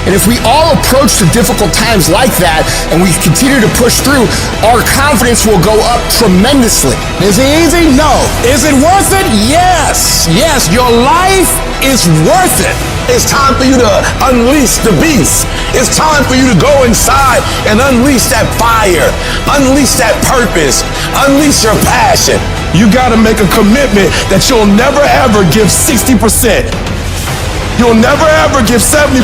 And if we all approach the difficult times like that and we continue to push through, our confidence will go up tremendously. Is it easy? No. Is it worth it? Yes. Yes, your life is worth it. It's time for you to unleash the beast. It's time for you to go inside and unleash that fire, unleash that purpose, unleash your passion. You gotta make a commitment that you'll never ever give 60%. You'll never ever give 70%.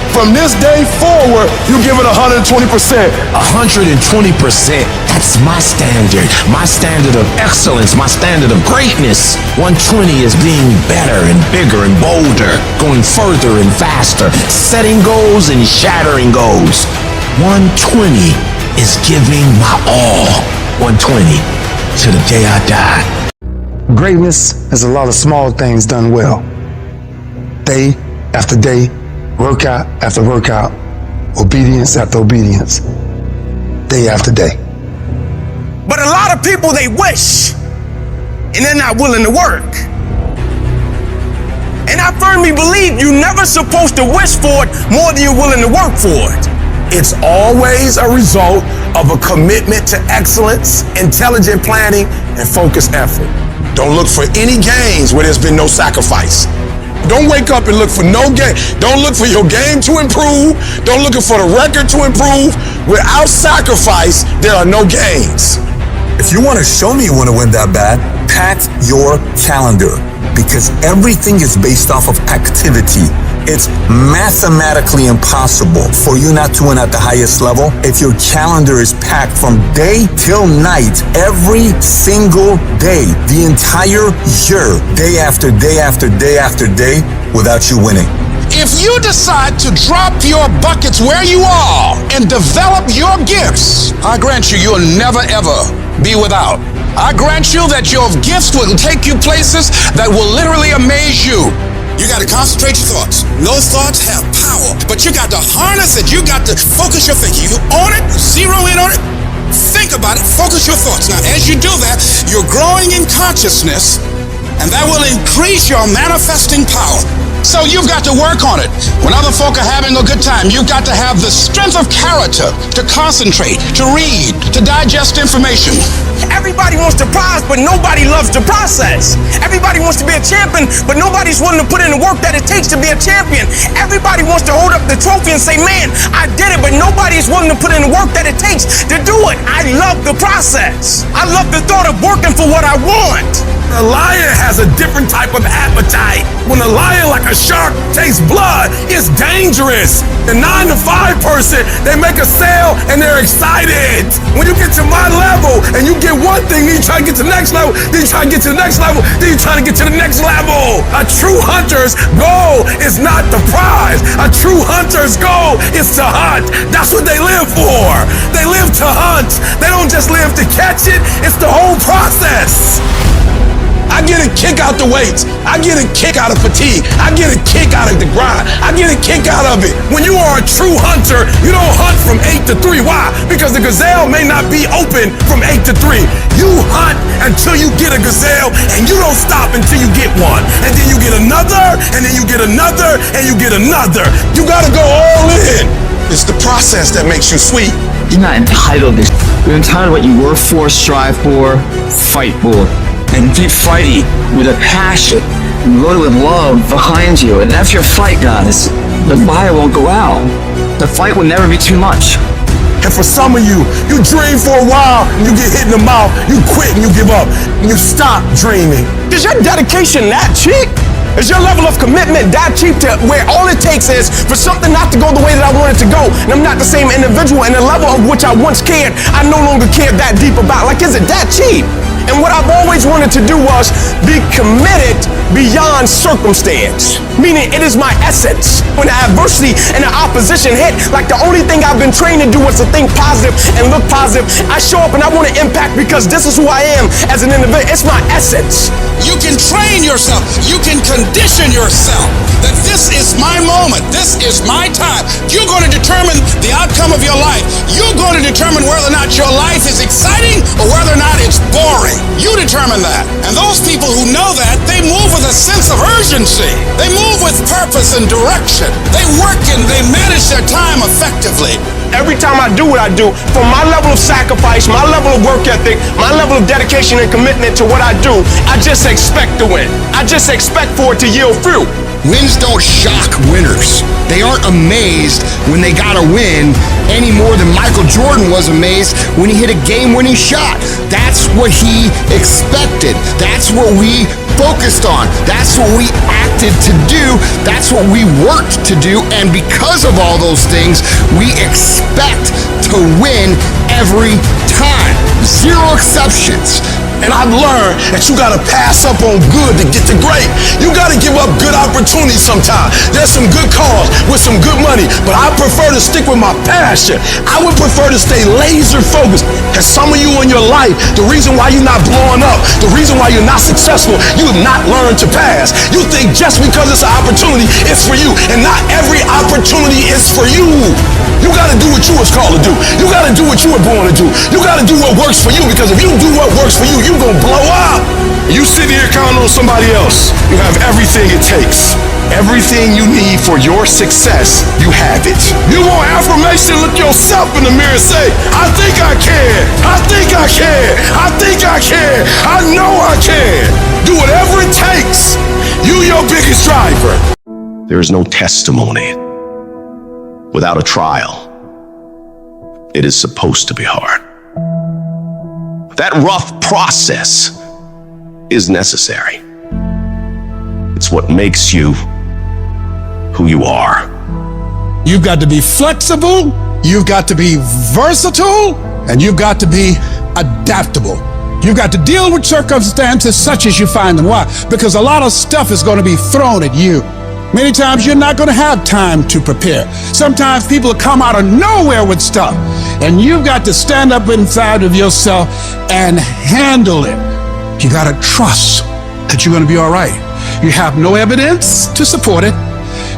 From this day forward, you give it 120%. 120%. That's my standard of excellence, my standard of greatness. 120 is being better and bigger and bolder, going further and faster, setting goals and shattering goals. 120 is giving my all. 120 to the day I die. Greatness is a lot of small things done well. Day after day, workout after workout, obedience after obedience, day after day. But a lot of people, they wish, and they're not willing to work. And I firmly believe you're never supposed to wish for it more than you're willing to work for it. It's always a result of a commitment to excellence, intelligent planning, and focused effort. Don't look for any gains where there's been no sacrifice. Don't wake up and look for no game. Don't look for your game to improve. Don't look for the record to improve. Without sacrifice, there are no gains. If you want to show me you want to win that bad, pack your calendar, because everything is based off of activity. It's mathematically impossible for you not to win at the highest level if your calendar is packed from day till night, every single day, the entire year, day after day after day after day, without you winning. If you decide to drop your buckets where you are and develop your gifts, I grant you, you'll never ever be without. I grant you that your gifts will take you places that will literally amaze you. You got to concentrate your thoughts. Those thoughts have power, but you got to harness it. You got to focus your thinking. You own it, zero in on it, think about it, focus your thoughts. Now, as you do that, you're growing in consciousness, and that will increase your manifesting power. So you've got to work on it. When other folk are having a good time, you've got to have the strength of character to concentrate, to read, to digest information. Everybody wants the prize, but nobody loves the process. Everybody wants to be a champion, but nobody's willing to put in the work that it takes to be a champion. Everybody wants to hold up the trophy and say, man, I did it, but nobody's willing to put in the work that it takes to do it. I love the process. I love the thought of working for what I want. A lion has a different type of appetite. When a lion, like a shark, tastes blood, it's dangerous. The 9 to 5 person, they make a sale and they're excited. When you get to my level and you get one thing, then you try to get to the next level, then you try to get to the next level, then you try to get to the next level. A true hunter's goal is not the prize. A true hunter's goal is to hunt. That's what they live for. They live to hunt. They don't just live to catch it. It's the whole process. I get a kick out the weights. I get a kick out of fatigue. I get a kick out of the grind. I get a kick out of it. When you are a true hunter, you don't hunt from 8 to 3. Why? Because the gazelle may not be open from 8 to 3. You hunt until you get a gazelle, and you don't stop until you get one. And then you get another, and then you get another, and you get another. You gotta go all in. It's the process that makes you sweet. You're not entitled to this. You're entitled to what you work for, strive for, fight for. And keep fighting with a passion, and really with love behind you. And that's your fight, guys. The fire won't go out. The fight will never be too much. And for some of you, you dream for a while, and you get hit in the mouth, you quit and you give up, and you stop dreaming. Is your dedication that cheap? Is your level of commitment that cheap to where all it takes is for something not to go the way that I want it to go, and I'm not the same individual, and the level of which I once cared, I no longer care that deep about? Like, is it that cheap? And what I've always wanted to do was be committed beyond circumstance. Meaning it is my essence. When the adversity and the opposition hit, like the only thing I've been trained to do was to think positive and look positive. I show up and I want to impact because this is who I am as an individual. It's my essence. You can train yourself. You can condition yourself that this is my moment. This is my time. You're going to determine the outcome of your life. You're going to determine whether or not your life is exciting or whether or not it's boring. You determine that. And those people who know that, they move with a sense of urgency. They move with purpose and direction. They work and they manage their time effectively. Every time I do what I do, from my level of sacrifice, my level of work ethic, my level of dedication and commitment to what I do, I just expect to win. I just expect for it to yield fruit. Wins don't shock winners. They aren't amazed when they got a win any more than Michael Jordan was amazed when he hit a game-winning shot. That's what he expected. That's what we focused on. That's what we acted to do. That's what we worked to do. And because of all those things, we expect to win every time. Zero exceptions. And I've learned that you gotta pass up on good to get to great. You gotta give up good opportunities sometimes. There's some good cars with some good money, but I prefer to stick with my passion. I would prefer to stay laser focused. And some of you in your life, the reason why you're not blowing up, the reason why you're not successful, you have not learned to pass. You think just because it's an opportunity, it's for you, and not every opportunity is for you. You gotta do what you was called to do. You gotta do what you were born to do. You gotta do what works for you, because if you do what works for you, you're gonna blow up. You sit here counting on somebody else. You have everything it takes. Everything you need for your success, you have it. You want affirmation, look yourself in the mirror and say, I think I can. I think I can. I think I can. I know I can. Do whatever it takes. You your biggest driver. There is no testimony without a trial. It is supposed to be hard. That rough process is necessary. It's what makes you who you are. You've got to be flexible, you've got to be versatile, and you've got to be adaptable. You've got to deal with circumstances such as you find them. Why? Because a lot of stuff is going to be thrown at you. Many times you're not going to have time to prepare. Sometimes people come out of nowhere with stuff, and you've got to stand up inside of yourself and handle it. You got to trust that you're going to be all right. You have no evidence to support it.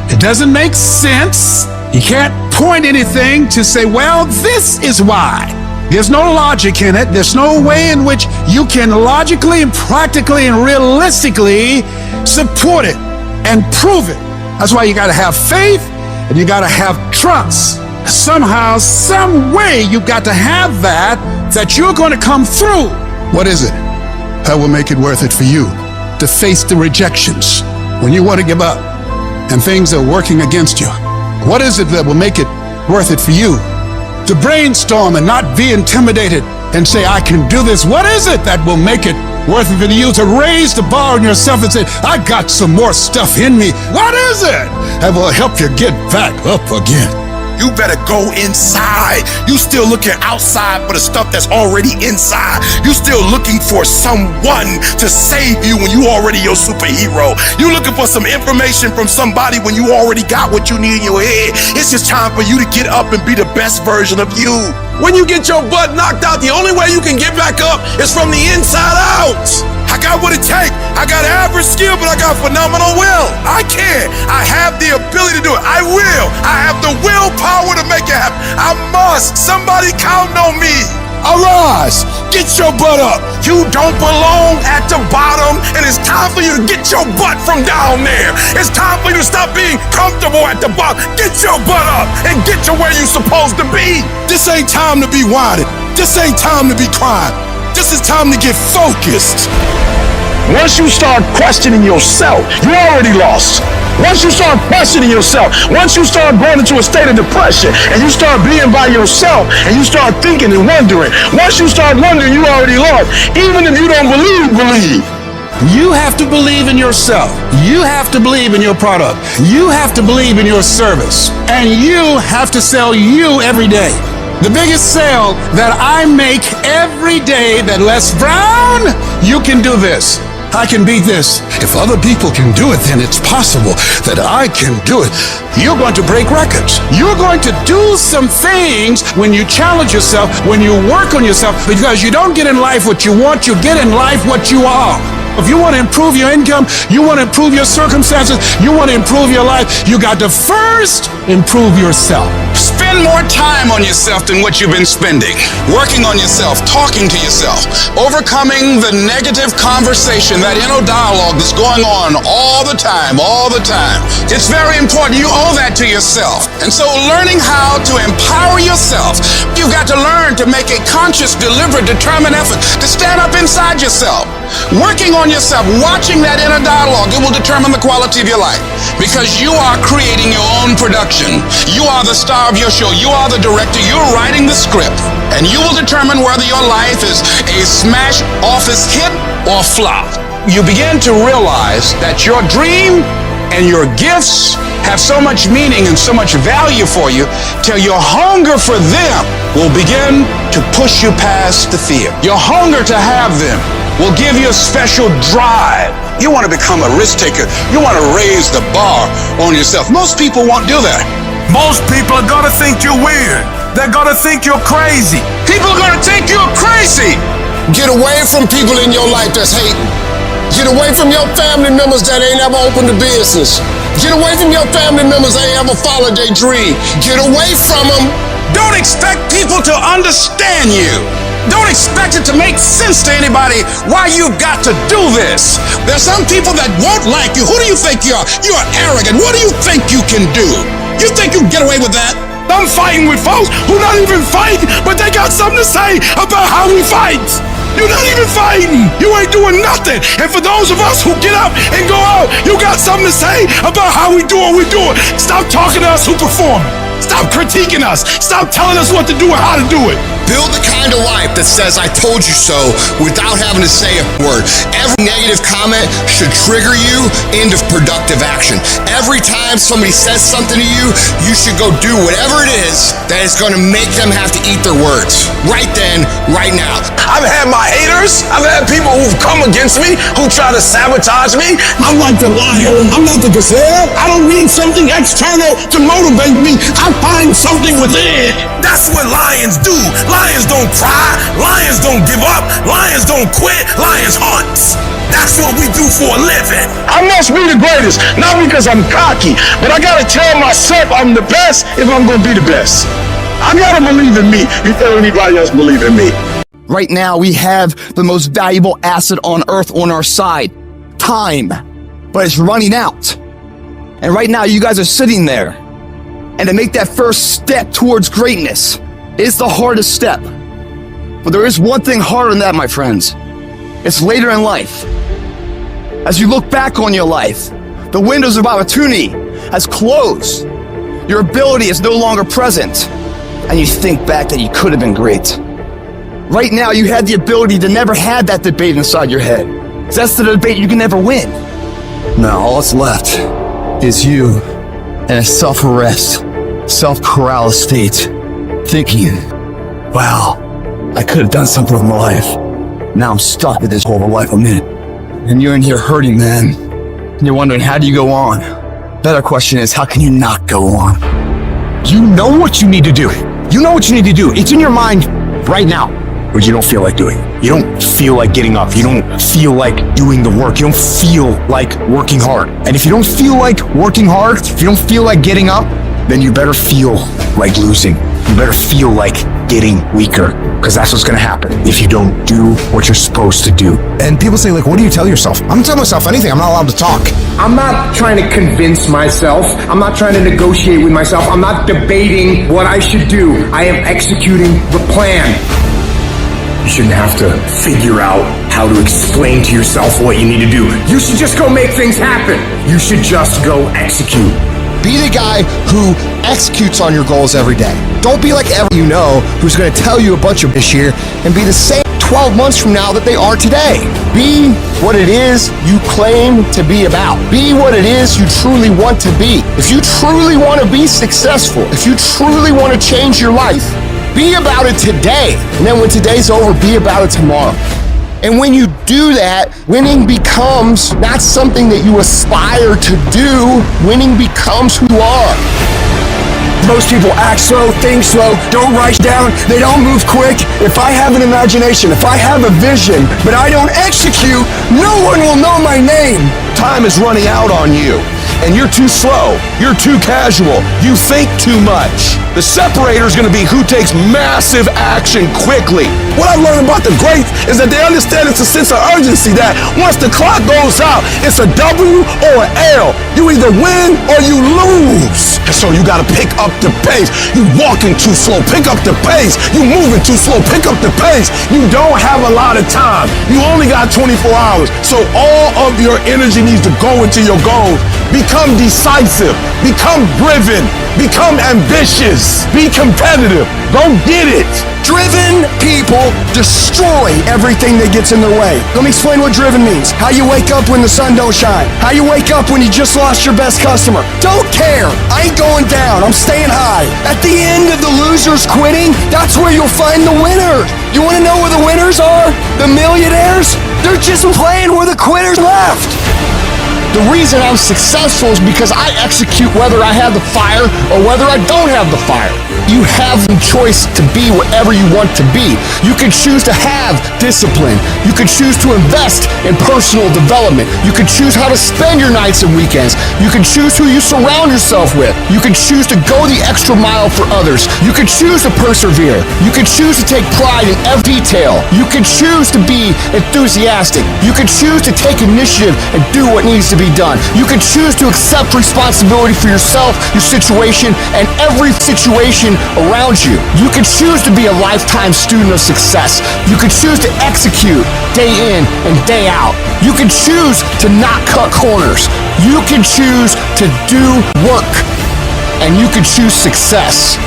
It doesn't make sense. You can't point anything to say, well, this is why. There's no logic in it. There's no way in which you can logically and practically and realistically support it and prove it. That's why you got to have faith and you got to have trust. Somehow, some way, you've got to have that you're going to come through. What is it that will make it worth it for you to face the rejections when you want to give up and things are working against you? What is it that will make it worth it for you to brainstorm and not be intimidated and say, I can do this? What is it that will make it worth it for you to raise the bar on yourself and say, I got some more stuff in me? What is it that will help you get back up again? You better go inside. You still looking outside for the stuff that's already inside. You still looking for someone to save you when you already your superhero. You looking for some information from somebody when you already got what you need in your head. It's just time for you to get up and be the best version of you. When you get your butt knocked out, the only way you can get back up is from the inside out. I got what it takes. I got average skill, but I got phenomenal will. I can. I have the ability to do it. I will. I have the willpower to make it happen. I must. Somebody count on me. Arise. Get your butt up. You don't belong at the bottom, and it's time for you to get your butt from down there. It's time for you to stop being comfortable at the bottom. Get your butt up and get to where you're supposed to be. This ain't time to be whining. This ain't time to be crying. This is time to get focused. Once you start questioning yourself, you already lost. Once you start questioning yourself, once you start going into a state of depression and you start being by yourself and you start thinking and wondering, once you start wondering, you already lost. Even if you don't believe. You have to believe in yourself. You have to believe in your product. You have to believe in your service. And you have to sell you every day. The biggest sale that I make every day that Les Brown, you can do this. I can beat this. If other people can do it, then it's possible that I can do it. You're going to break records. You're going to do some things when you challenge yourself, when you work on yourself, because you don't get in life what you want, you get in life what you are. If you want to improve your income, you want to improve your circumstances, you want to improve your life, you got to first improve yourself. Spend more time on yourself than what you've been spending. Working on yourself, talking to yourself, overcoming the negative conversation, that inner dialogue that's going on all the time. It's very important. You owe that to yourself. And so learning how to empower yourself, you've got to learn to make a conscious, deliberate, determined effort to stand up inside yourself. Working on yourself, watching that inner dialogue, it will determine the quality of your life. Because you are creating your own production. You are the star of your show. You are the director. You're writing the script. And you will determine whether your life is a smash office hit or flop. You begin to realize that your dream and your gifts have so much meaning and so much value for you till your hunger for them will begin to push you past the fear. Your hunger to have them will give you a special drive. You want to become a risk taker. You want to raise the bar on yourself. Most people won't do that. Most people are gonna think you're weird. They're gonna think you're crazy. People are going to think you're crazy. Get away from people in your life that's hating. Get away from your family members that ain't ever opened a business. Get away from your family members that ain't ever followed their dream. Get away from them. Don't expect people to understand you. Don't expect it to make sense to anybody why you've got to do this. There's some people that won't like you. Who do you think you are? You are arrogant. What do you think you can do? You think you can get away with that? I'm fighting with folks who not even fighting, but they got something to say about how we fight. You're not even fighting. You ain't doing nothing. And for those of us who get up and go out, you got something to say about how we do what we do. Stop talking to us who perform. Stop critiquing us. Stop telling us what to do and how to do it. Build the kind of life that says I told you so without having to say a word. Every negative comment should trigger you into productive action. Every time somebody says something to you, you should go do whatever it is that is going to make them have to eat their words. Right then, right now. I've had my haters. I've had people who've come against me, who try to sabotage me. I'm like the lion. I'm not the gazelle. I don't need something external to motivate me. I find something within. That's what lions do. Lions don't cry. Lions don't give up. Lions don't quit. Lions hunt. That's what we do for a living. I must be the greatest, not because I'm cocky, but I gotta tell myself I'm the best if I'm gonna be the best. I gotta believe in me before anybody else believe in me. Right now, we have the most valuable asset on earth on our side, time, but it's running out. And right now, you guys are sitting there. And to make that first step towards greatness is the hardest step. But there is one thing harder than that, my friends. It's later in life. As you look back on your life, the windows of opportunity has closed. Your ability is no longer present. And you think back that you could have been great. Right now, you had the ability to never have that debate inside your head. 'Cause that's the debate you can never win. Now, all that's left is you in a self-arrest, self-corral state, thinking, wow, I could have done something with my life. Now I'm stuck with this horrible life I'm in. And you're in here hurting, man. And you're wondering, how do you go on? Better question is, how can you not go on? You know what you need to do. You know what you need to do. It's in your mind right now, but you don't feel like doing it. You don't feel like getting up. You don't feel like doing the work. You don't feel like working hard. And if you don't feel like working hard, if you don't feel like getting up, then you better feel like losing. You better feel like getting weaker, because that's what's going to happen if you don't do what you're supposed to do. And people say, like, what do you tell yourself? I'm not telling myself anything. I'm not allowed to talk. I'm not trying to convince myself. I'm not trying to negotiate with myself. I'm not debating what I should do. I am executing the plan. You shouldn't have to figure out how to explain to yourself what you need to do. You should just go make things happen. You should just go execute. Be the guy who executes on your goals every day. Don't be like everyone you know who's going to tell you a bunch of this year and be the same 12 months from now that they are today. Be what it is you claim to be about. Be what it is you truly want to be. If you truly want to be successful, if you truly want to change your life, be about it today. And then when today's over, be about it tomorrow. And when you do that, winning becomes not something that you aspire to do. Winning becomes who you are. Most people act slow, think slow, don't write down, they don't move quick. If I have an imagination, if I have a vision, but I don't execute, no one will know my name. Time is running out on you, and you're too slow. You're too casual. You think too much. The separator is going to be who takes massive action quickly. What I've learned about the greats is that they understand it's a sense of urgency that once the clock goes out, it's a W or an L. You either win or you lose. And so you got to pick up the pace. You walking too slow, pick up the pace. You moving too slow, pick up the pace. You don't have a lot of time. You only got 24 hours. So all of your energy needs to go into your goals. Become decisive. Become driven. Become ambitious. Be competitive. Go get it. Driven people destroy everything that gets in their way. Let me explain what driven means. How you wake up when the sun don't shine. How you wake up when you just lost your best customer. Don't care. I ain't going down. I'm staying high. At the end of the losers quitting, that's where you'll find the winner. You want to know where the winners are? The millionaires? They're just playing where the quitters left. The reason I'm successful is because I execute whether I have the fire or whether I don't have the fire. You have the choice to be whatever you want to be. You can choose to have discipline. You can choose to invest in personal development. You can choose how to spend your nights and weekends. You can choose who you surround yourself with. You can choose to go the extra mile for others. You can choose to persevere. You can choose to take pride in every detail. You can choose to be enthusiastic. You can choose to take initiative and do what needs to be done. You can choose to accept responsibility for yourself, your situation, and every situation around you. You can choose to be a lifetime student of success. You can choose to execute day in and day out. You can choose to not cut corners. You can choose to do work. and you can choose success.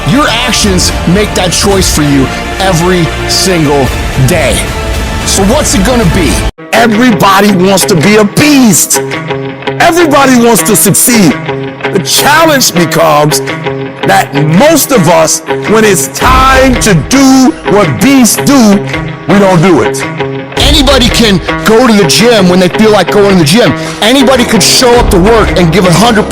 Your actions make that choice for you every single day. So what's it gonna be? Everybody wants to be a beast. Everybody wants to succeed. The challenge becomes that most of us, when it's time to do what beasts do, we don't do it. Anybody can go to the gym when they feel like going to the gym. Anybody could show up to work and give 100%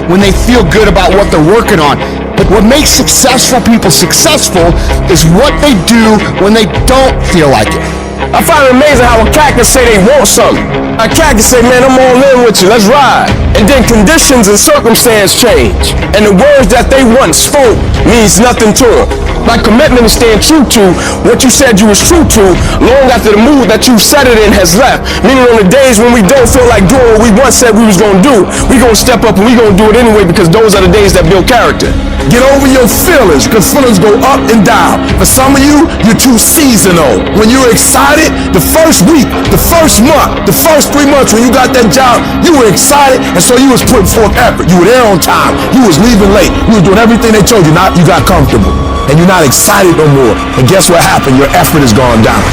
when they feel good about what they're working on. But what makes successful people successful is what they do when they don't feel like it. I find it amazing how a cat can say they want something. A cat can say, man, I'm all in with you, let's ride. And then conditions and circumstance change. And the words that they once spoke means nothing to them. Like commitment is staying true to what you said you was true to long after the mood that you set it in has left. Meaning on the days when we don't feel like doing what we once said we was going to do, we going to step up and we going to do it anyway because those are the days that build character. Get over your feelings, because feelings go up and down. For some of you, you're too seasonal. When you're excited, the first week, the first month, the first 3 months when you got that job, you were excited, and so you was putting forth effort. You were there on time. You was leaving late. You was doing everything they told you. Now you got comfortable, and you're not excited no more. And guess what happened? Your effort has gone down.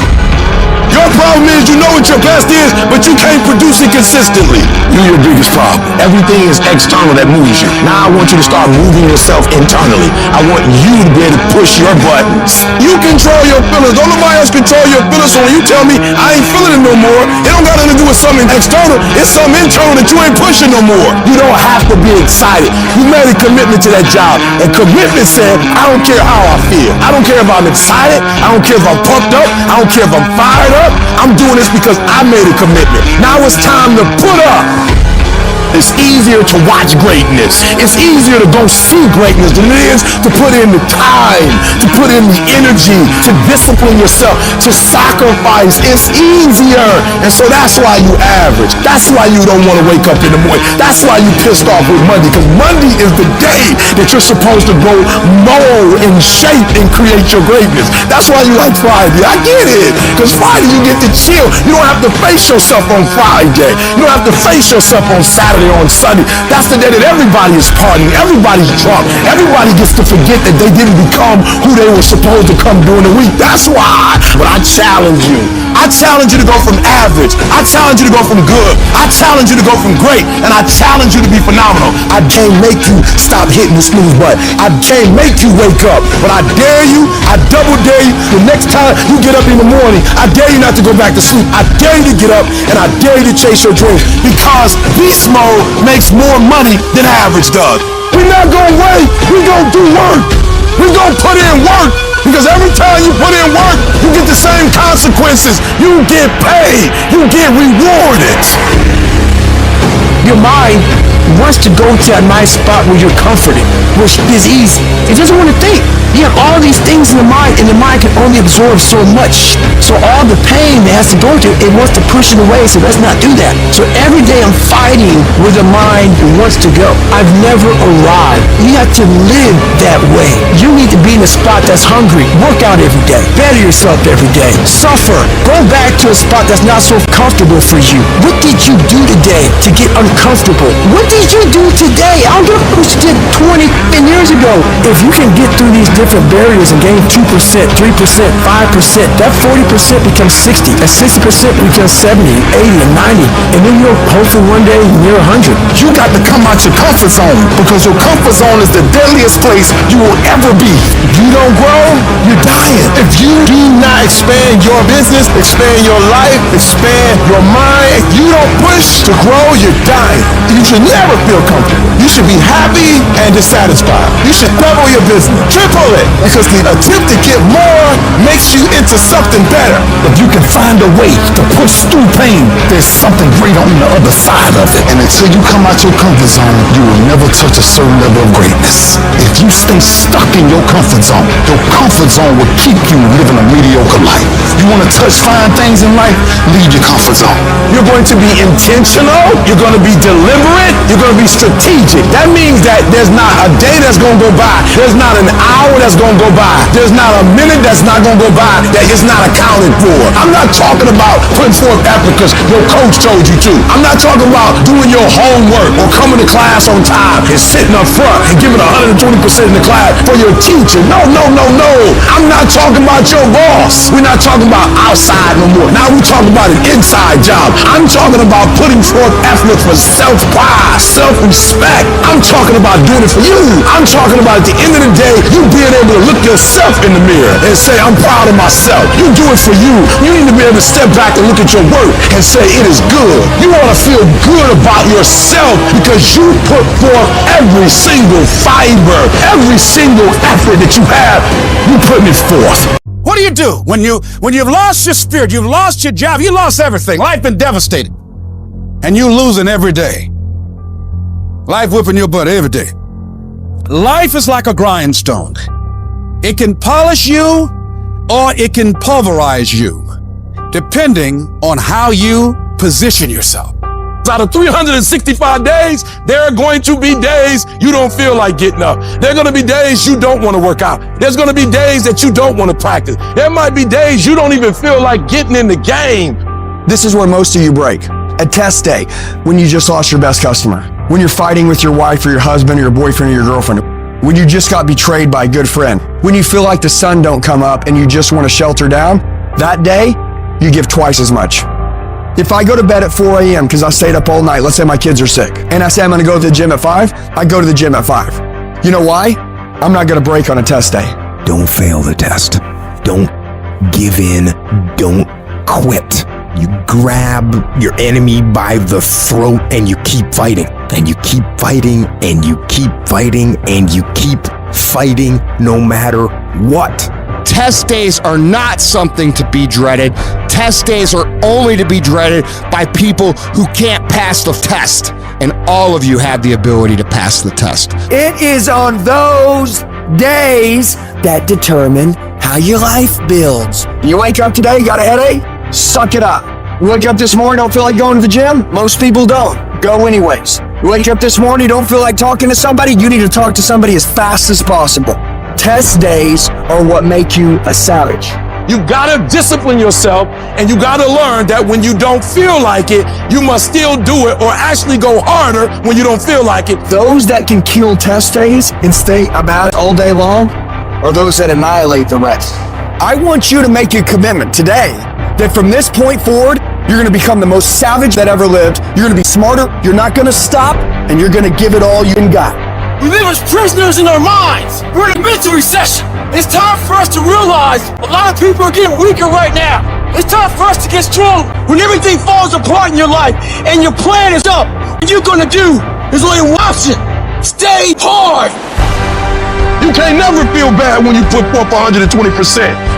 Your problem is you know what your best is, but you can't produce it consistently. You're your biggest problem. Everything is external that moves you. Now I want you to start moving yourself internally. I want you to be able to push your buttons. You control your feelings. Don't nobody else control your feelings. So when you tell me I ain't feeling it no more, it don't got nothing to do with something external. It's something internal that you ain't pushing no more. You don't have to be excited. You made a commitment to that job. And commitment said, I don't care how I feel. I don't care if I'm excited. I don't care if I'm pumped up. I don't care if I'm fired up. I'm doing this because I made a commitment. Now it's time to put up. It's easier to watch greatness. It's easier to go see greatness than it is to put in the time, to put in the energy, to discipline yourself, to sacrifice. It's easier. And so that's why you average. That's why you don't want to wake up in the morning. That's why you pissed off with Monday, because Monday is the day that you're supposed to go mold and shape and create your greatness. That's why you like Friday. I get it. Because Friday you get to chill. You don't have to face yourself on Friday. You don't have to face yourself on Saturday, on Sunday. That's the day that everybody is partying, everybody's drunk, everybody gets to forget that they didn't become who they were supposed to come during the week. That's why. But I challenge you. I challenge you to go from average. I challenge you to go from good. I challenge you to go from great. And I challenge you to be phenomenal. I can't make you stop hitting the snooze button. I can't make you wake up. But I dare you, I double dare you, the next time you get up in the morning, I dare you not to go back to sleep. I dare you to get up and I dare you to chase your dreams, because beast mode makes more money than average does. We're not gonna wait. We're gonna do work. We're gonna put in work, because every time you put in work, you get the same consequences. You get paid. You get rewarded. Your mind wants to go to a nice spot where you're comforted, where shit is easy. It doesn't want to think. You have all these things in the mind, and the mind can only absorb so much. So all the pain it has to go to, it wants to push it away, so let's not do that. So every day I'm fighting where the mind wants to go. I've never arrived. You have to live that way. You need to be in a spot that's hungry. Work out every day. Better yourself every day. Suffer. Go back to a spot that's not so comfortable for you. What did you do today to get uncomfortable? What did you do today? I don't give a fuck what you did 20 years ago. If you can get through these different barriers and gain 2%, 3%, 5%, that 40% becomes 60. That 60% becomes 70, 80, and 90. And then you'll hopefully one day near 100. You got to come out your comfort zone, because your comfort zone is the deadliest place you will ever be. If you don't grow, you're dying. If you do not expand your business, expand your life, expand your mind, if you don't push to grow, you're dying. You should never feel comfortable. You should be happy and dissatisfied. You should double your business, triple it, because the attempt to get more makes you into something better. If you can find a way to push through pain, there's something great on the other side of it. And until you come out your comfort zone, you will never touch a certain level of greatness. If you stay stuck in your comfort zone will keep you living a mediocre life. You want to touch fine things in life? Leave your comfort zone. You're going to be intentional. You're going to be deliberate. You're going to be strategic. realistic. That means that there's not a day that's gonna go by. There's not an hour that's gonna go by. There's not a minute that's not gonna go by that is not accounted for. I'm not talking about putting forth effort because your coach told you to. I'm not talking about doing your homework or coming to class on time and sitting up front and giving 120% in the class for your teacher. No. I'm not talking about your boss. We're not talking about outside no more. Now we're talking about an inside job. I'm talking about putting forth effort for self-pride, self-respect. I'm talking about doing it for you. I'm talking about at the end of the day, you being able to look yourself in the mirror and say, I'm proud of myself. You do it for you. You need to be able to step back and look at your work and say, it is good. You want to feel good about yourself because you put forth every single fiber, every single effort that you have, you putting it forth. What do you do when you've lost your spirit, you've lost your job, you lost everything, life been devastated, and you losing every day? Life whipping your butt every day. Life is like a grindstone. It can polish you or it can pulverize you, depending on how you position yourself. Out of 365 days, there are going to be days you don't feel like getting up. There are going to be days you don't want to work out. There's going to be days that you don't want to practice. There might be days you don't even feel like getting in the game. This is where most of you break. At test day, when you just lost your best customer. When you're fighting with your wife or your husband or your boyfriend or your girlfriend. When you just got betrayed by a good friend. When you feel like the sun don't come up and you just want to shelter down. That day, you give twice as much. If I go to bed at 4 a.m. because I stayed up all night, let's say my kids are sick, and I say I'm going to go to the gym at 5, I go to the gym at 5. You know why? I'm not going to break on a test day. Don't fail the test. Don't give in. Don't quit. You grab your enemy by the throat and you keep fighting. And you keep fighting and you keep fighting and you keep fighting no matter what. Test days are not something to be dreaded. Test days are only to be dreaded by people who can't pass the test. And all of you have the ability to pass the test. It is on those days that determine how your life builds. You wake up today, got a headache? Suck it up. You wake up this morning, don't feel like going to the gym? Most people don't. Go anyways. You wake up this morning, don't feel like talking to somebody? You need to talk to somebody as fast as possible. Test days are what make you a savage. You gotta discipline yourself, and you gotta learn that when you don't feel like it, you must still do it or actually go harder when you don't feel like it. Those that can kill test days and stay about it all day long are those that annihilate the rest. I want you to make a commitment today that from this point forward, you're gonna become the most savage that ever lived. You're gonna be smarter, you're not gonna stop, and you're gonna give it all you got. We live as prisoners in our minds. We're in a mental recession. It's time for us to realize a lot of people are getting weaker right now. It's time for us to get strong. When everything falls apart in your life and your plan is up, what you're gonna do is only one option. Stay hard. You can't never feel bad when you put forth 120%.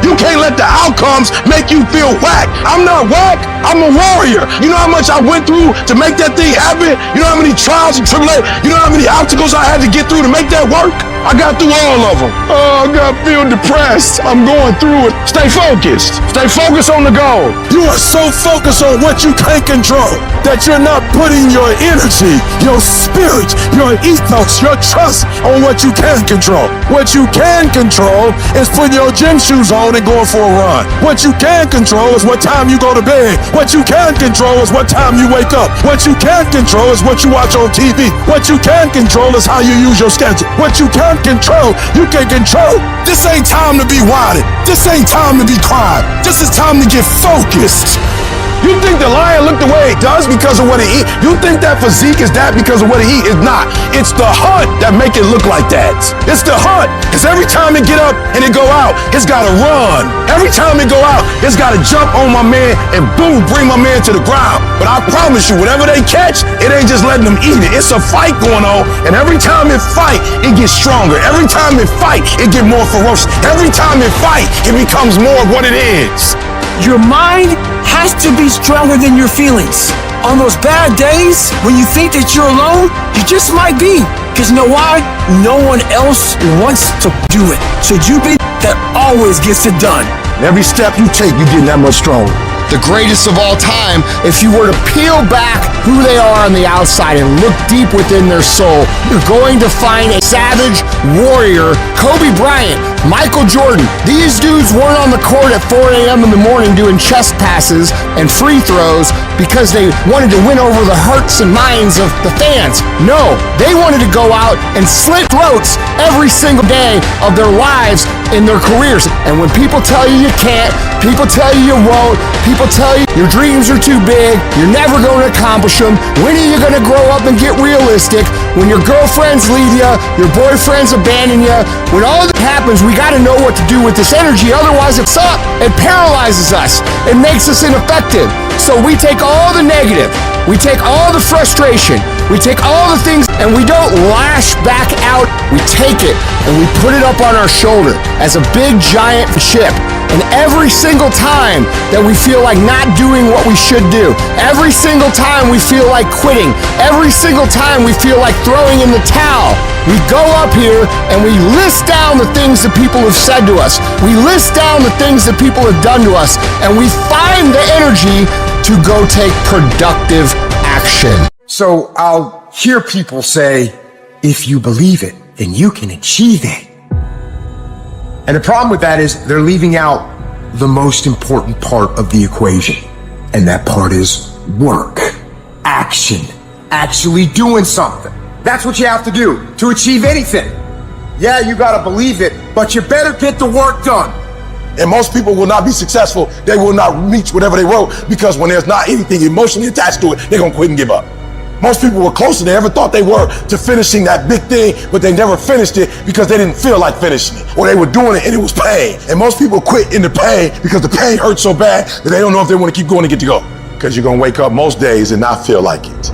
You can't let the outcomes make you feel whack. I'm not whack, I'm a warrior. You know how much I went through to make that thing happen? You know how many trials and tribulations, you know how many obstacles I had to get through to make that work? I got through all of them. Oh, I feel depressed. I'm going through it. Stay focused. Stay focused on the goal. You are so focused on what you can't control that you're not putting your energy, your spirit, your ethos, your trust on what you can control. What you can control is putting your gym shoes on and going for a run. What you can control is what time you go to bed. What you can control is what time you wake up. What you can control is what you watch on TV. What you can control is how you use your schedule. What you can control, you can control. This ain't time to be wilded. This ain't time to be quiet. This is time to get focused. You think the lion look the way it does because of what he eat? You think that physique is that because of what he eat? It's not. It's the hunt that make it look like that. It's the hunt. Because every time it get up and it go out, it's got to run. Every time it go out, it's got to jump on my man and boom, bring my man to the ground. But I promise you, whatever they catch, it ain't just letting them eat it. It's a fight going on. And every time it fight, it gets stronger. Every time it fight, it get more ferocious. Every time it fight, it becomes more of what it is. Your mind has to be stronger than your feelings. On those bad days, when you think that you're alone, you just might be. Because you know why? No one else wants to do it. So you be that always gets it done. Every step you take, you get that much stronger. the greatest of all time, if you were to peel back who they are on the outside and look deep within their soul, you're going to find a savage warrior. Kobe Bryant, Michael Jordan, these dudes weren't on the court at 4 a.m. in the morning doing chest passes and free throws because they wanted to win over the hearts and minds of the fans. No, they wanted to go out and slit throats every single day of their lives in their careers. And when people tell you you can't, people tell you you won't, people tell you your dreams are too big, you're never going to accomplish them, when are you going to grow up and get realistic, when your girlfriends leave you, your boyfriends abandon you, when all that happens, we got to know what to do with this energy, otherwise it's up. It paralyzes us. It makes us ineffective. So we take all the negative, we take all the frustration, we take all the things, and we don't lash back out. We take it and we put it up on our shoulder as a big giant ship. And every single time that we feel like not doing what we should do, every single time we feel like quitting, every single time we feel like throwing in the towel, we go up here and we list down the things that people have said to us. We list down the things that people have done to us, and we find the energy to go take productive action. So I'll hear people say, if you believe it, then you can achieve it. And the problem with that is they're leaving out the most important part of the equation. And that part is work, action, actually doing something. That's what you have to do to achieve anything. Yeah, you gotta believe it, but you better get the work done. And most people will not be successful. They will not reach whatever they wrote because when there's not anything emotionally attached to it, they're gonna quit and give up. Most people were closer than they ever thought they were to finishing that big thing, but they never finished it because they didn't feel like finishing it, or they were doing it and it was pain. And most people quit in the pain because the pain hurts so bad that they don't know if they want to keep going to get to go. Because you're gonna wake up most days and not feel like it.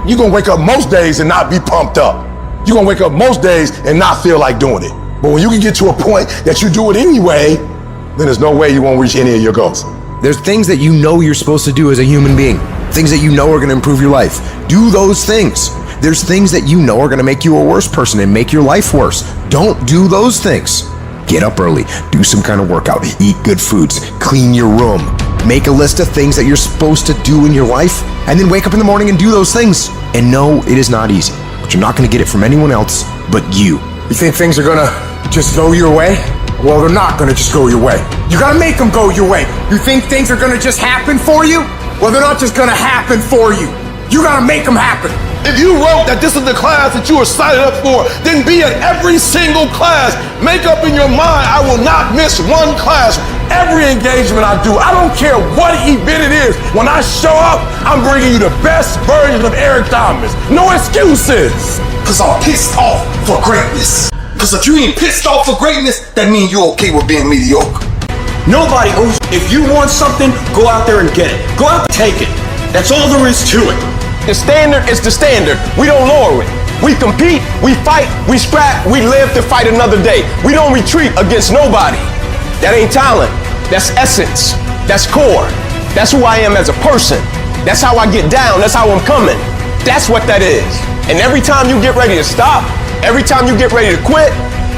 You're gonna wake up most days and not be pumped up. You're gonna wake up most days and not feel like doing it. But when you can get to a point that you do it anyway, then there's no way you won't reach any of your goals. There's things that you know you're supposed to do as a human being. Things that you know are going to improve your life. Do those things. There's things that you know are going to make you a worse person and make your life worse. Don't do those things. Get up early, do some kind of workout, eat good foods, clean your room, make a list of things that you're supposed to do in your life, and then wake up in the morning and do those things. And no, it is not easy, but you're not going to get it from anyone else but you. You think things are gonna just go your way? Well, they're not gonna just go your way. You gotta make them go your way. You think things are gonna just happen for you? Well, they're not just gonna happen for you. You gotta make them happen. If you wrote that this is the class that you were signed up for, then be at every single class. Make up in your mind, I will not miss one class. Every engagement I do, I don't care what event it is. When I show up, I'm bringing you the best version of Eric Thomas. No excuses. Cause I'm pissed off for greatness. Cause if you ain't pissed off for greatness, that means you're okay with being mediocre. Nobody owes you. If you want something, go out there and get it. Go out and take it. That's all there is to it. The standard is the standard. We don't lower it. We compete, we fight, we scrap, we live to fight another day. We don't retreat against nobody. That ain't talent. That's essence. That's core. That's who I am as a person. That's how I get down. That's how I'm coming. That's what that is. And every time you get ready to stop, every time you get ready to quit,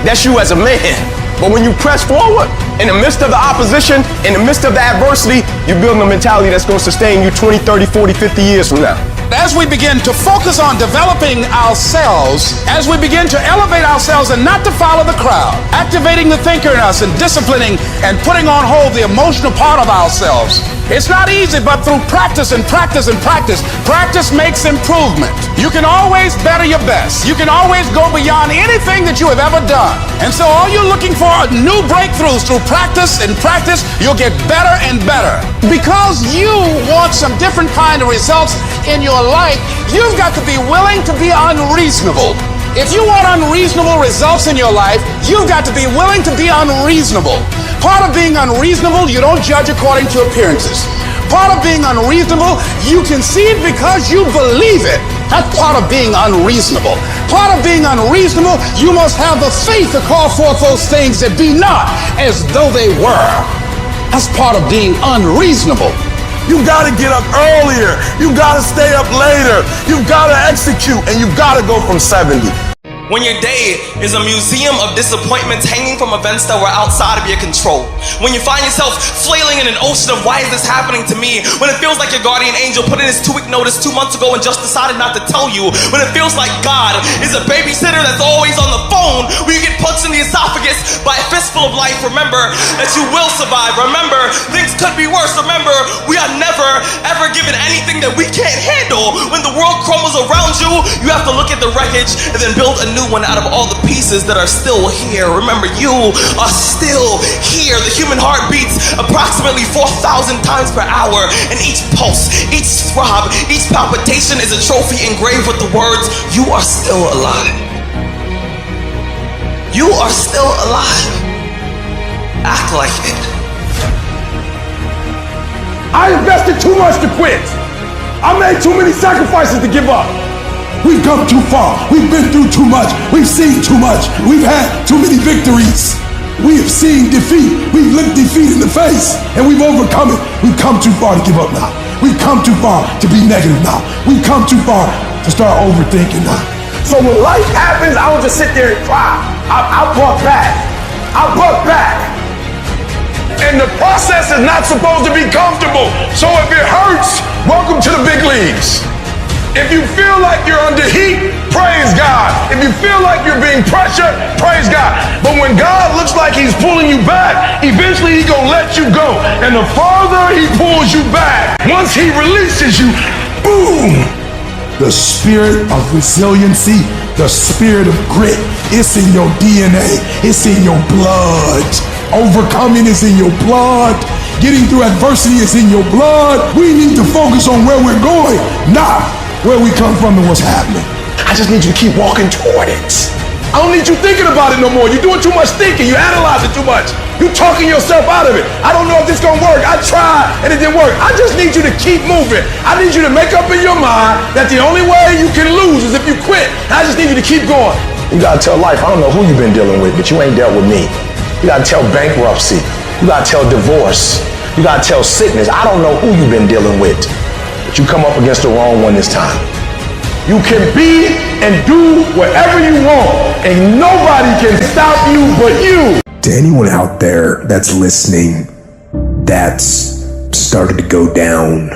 that's you as a man. But when you press forward, in the midst of the opposition, in the midst of the adversity, you're building a mentality that's going to sustain you 20, 30, 40, 50 years from now. As we begin to focus on developing ourselves, as we begin to elevate ourselves and not to follow the crowd, activating the thinker in us and disciplining and putting on hold the emotional part of ourselves, it's not easy, but through practice and practice and practice, practice makes improvement. You can always better your best. You can always go beyond anything that you have ever done. And so all you're looking for are new breakthroughs through practice and practice. You'll get better and better. Because you want some different kind of results in your life, you've got to be willing to be unreasonable. If you want unreasonable results in your life, you've got to be willing to be unreasonable. Part of being unreasonable, you don't judge according to appearances. Part of being unreasonable, you can see it because you believe it. That's part of being unreasonable. Part of being unreasonable, you must have the faith to call forth those things that be not as though they were. That's part of being unreasonable. You gotta get up earlier. You gotta stay up later. You gotta execute, and you gotta go from 70. When your day is a museum of disappointments hanging from events that were outside of your control. When you find yourself flailing in an ocean of why is this happening to me? When it feels like your guardian angel put in his 2-week notice 2 months ago and just decided not to tell you. When it feels like God is a babysitter that's always on the phone. When you get punched in the esophagus by a fistful of life, remember that you will survive. Remember, things could be worse. Remember, we are never, ever given anything that we can't handle. When the world crumbles around you, you have to look at the wreckage and then build a new one out of all the pieces that are still here. Remember, you are still here. The human heart beats approximately 4,000 times per hour, and each pulse, each throb, each palpitation is a trophy engraved with the words, you are still alive. You are still alive. Act like it. I invested too much to quit. I made too many sacrifices to give up. We've come too far. We've been through too much. We've seen too much. We've had too many victories. We have seen defeat. We've looked defeat in the face and we've overcome it. We've come too far to give up now. We've come too far to be negative now. We've come too far to start overthinking now. So when life happens, I don't just sit there and cry. I buck back. I buck back. And the process is not supposed to be comfortable. So if it hurts, welcome to the big leagues. If you feel like you're under heat, praise God. If you feel like you're being pressured, praise God. But when God looks like he's pulling you back, eventually he's gonna let you go. And the farther he pulls you back, once he releases you, boom! The spirit of resiliency, the spirit of grit, it's in your DNA, it's in your blood. Overcoming is in your blood. Getting through adversity is in your blood. We need to focus on where we're going, not where we come from and what's happening. I just need you to keep walking toward it. I don't need you thinking about it no more. You're doing too much thinking. You analyze it too much. You're talking yourself out of it. I don't know if this gonna work. I tried and it didn't work. I just need you to keep moving. I need you to make up in your mind that the only way you can lose is if you quit. I just need you to keep going. You gotta tell life, I don't know who you've been dealing with, but you ain't dealt with me. You gotta tell bankruptcy. You gotta tell divorce. You gotta tell sickness. I don't know who you've been dealing with, but you come up against the wrong one this time. You can be and do whatever you want, and nobody can stop you but you. To anyone out there that's listening, that's started to go down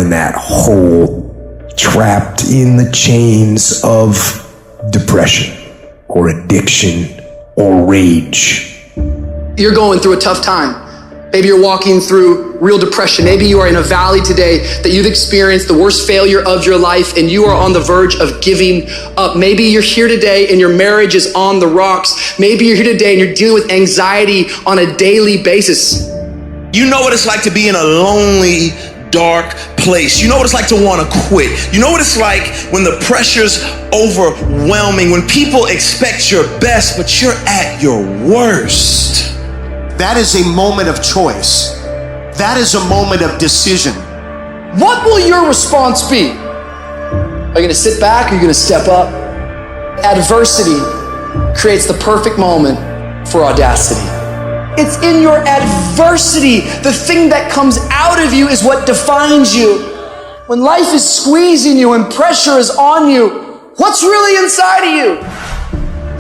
in that hole, trapped in the chains of depression or addiction or rage. You're going through a tough time. Maybe you're walking through real depression. Maybe you are in a valley today that you've experienced the worst failure of your life and you are on the verge of giving up. Maybe you're here today and your marriage is on the rocks. Maybe you're here today and you're dealing with anxiety on a daily basis. You know what it's like to be in a lonely, dark place. You know what it's like to want to quit. You know what it's like when the pressure's overwhelming, when people expect your best, but you're at your worst. That is a moment of choice. That is a moment of decision. What will your response be? Are you going to sit back or are you going to step up? Adversity creates the perfect moment for audacity. It's in your adversity. The thing that comes out of you is what defines you. When life is squeezing you and pressure is on you, what's really inside of you?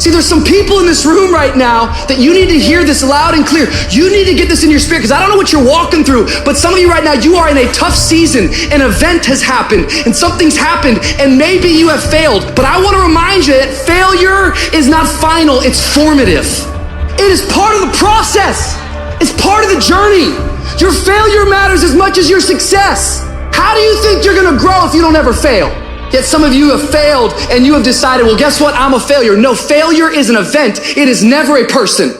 See, there's some people in this room right now that you need to hear this loud and clear. You need to get this in your spirit, because I don't know what you're walking through, but some of you right now, you are in a tough season. An event has happened and something's happened and maybe you have failed. But I want to remind you that failure is not final, it's formative. It is part of the process. It's part of the journey. Your failure matters as much as your success. How do you think you're gonna grow if you don't ever fail? Yet some of you have failed and you have decided, well, guess what? I'm a failure. No, failure is an event. It is never a person.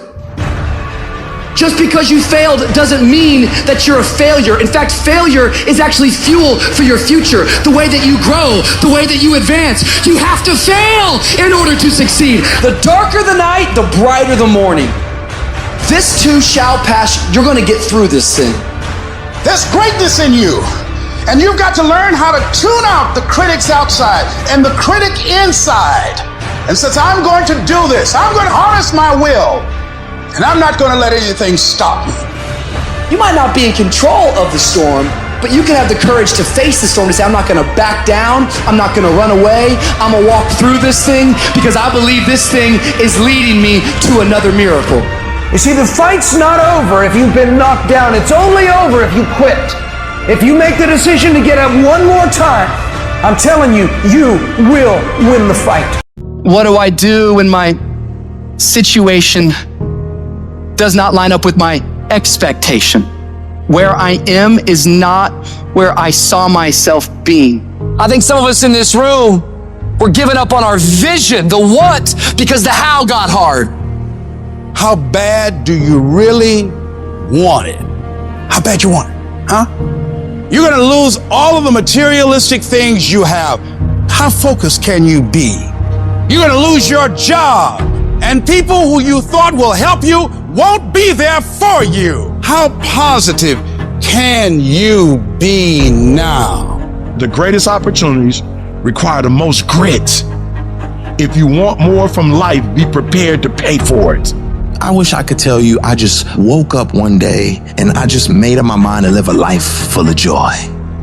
Just because you failed doesn't mean that you're a failure. In fact, failure is actually fuel for your future. The way that you grow, the way that you advance. You have to fail in order to succeed. The darker the night, the brighter the morning. This too shall pass. You're going to get through this thing. There's greatness in you. And you've got to learn how to tune out the critics outside and the critic inside. And since I'm going to do this, I'm going to harness my will. And I'm not going to let anything stop me. You might not be in control of the storm, But you can have the courage to face the storm, to say, I'm not gonna back down, I'm not gonna run away, I'm gonna walk through this thing because I believe this thing is leading me to another miracle. You see, the fight's not over if you've been knocked down. It's only over if you quit. If you make the decision to get up one more time, I'm telling you, you will win the fight. What do I do when my situation does not line up with my expectation? Where I am is not where I saw myself being. I think some of us in this room, we're giving up on our vision, the what, because the how got hard. How bad do you really want it? How bad you want it, huh? You're gonna lose all of the materialistic things you have. How focused can you be? You're gonna lose your job, and people who you thought will help you won't be there for you. How positive can you be now? The greatest opportunities require the most grit. If you want more from life, be prepared to pay for it. I wish I could tell you I just woke up one day and I just made up my mind to live a life full of joy.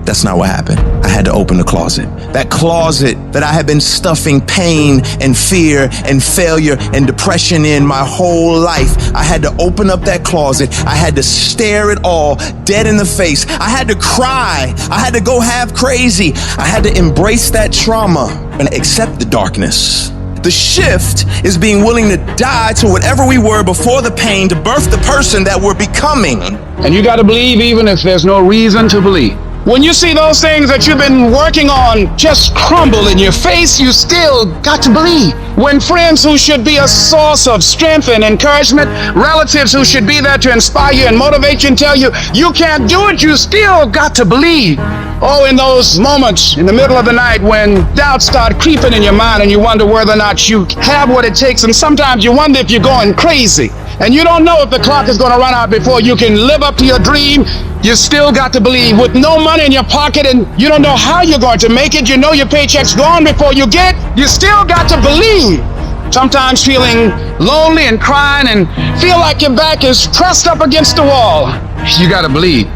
That's not what happened. I had to open the closet. That closet that I had been stuffing pain and fear and failure and depression in my whole life. I had to open up that closet. I had to stare it all dead in the face. I had to cry. I had to go half crazy. I had to embrace that trauma and accept the darkness. The shift is being willing to die to whatever we were before the pain to birth the person that we're becoming. And you gotta believe even if there's no reason to believe. When you see those things that you've been working on just crumble in your face, you still got to believe. When friends who should be a source of strength and encouragement, relatives who should be there to inspire you and motivate you and tell you you can't do it, you still got to believe. Oh, in those moments in the middle of the night when doubts start creeping in your mind and you wonder whether or not you have what it takes, and sometimes you wonder if you're going crazy and you don't know if the clock is going to run out before you can live up to your dream, you still got to believe. With no money in your pocket and you don't know how you're going to make it, you know your paycheck's gone before you get, you still got to believe. Sometimes feeling lonely and crying and feel like your back is pressed up against the wall. You got to believe.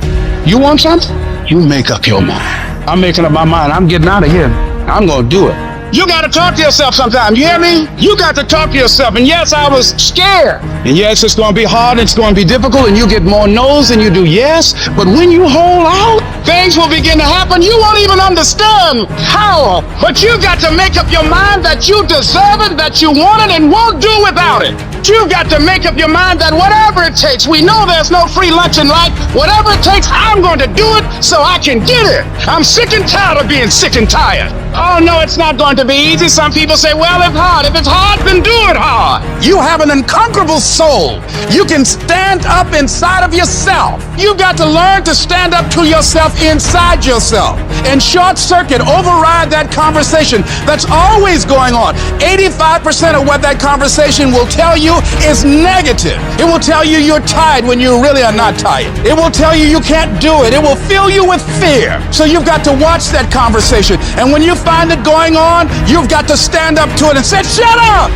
You want something? You make up your mind. I'm making up my mind. I'm getting out of here. I'm going to do it. You got to talk to yourself sometimes. You hear me? You got to talk to yourself. And yes, I was scared. And yes, it's going to be hard. It's going to be difficult. And you get more no's than you do yes. But when you hold out, things will begin to happen. You won't even understand how. But you got to make up your mind that you deserve it, that you want it, and won't do without it. You've got to make up your mind that whatever it takes, we know there's no free lunch in life. Whatever it takes, I'm going to do it so I can get it. I'm sick and tired of being sick and tired. Oh, no, it's not going to be easy. Some people say, well, it's hard. If it's hard, then do it hard. You have an unconquerable soul. You can stand up inside of yourself. You've got to learn to stand up to yourself inside yourself and short circuit, override that conversation that's always going on. 85% of what that conversation will tell you is negative. It will tell you you're tired when you really are not tired. It will tell you you can't do it. It will fill you with fear. So you've got to watch that conversation. And when you find it going on, you've got to stand up to it and say, shut up!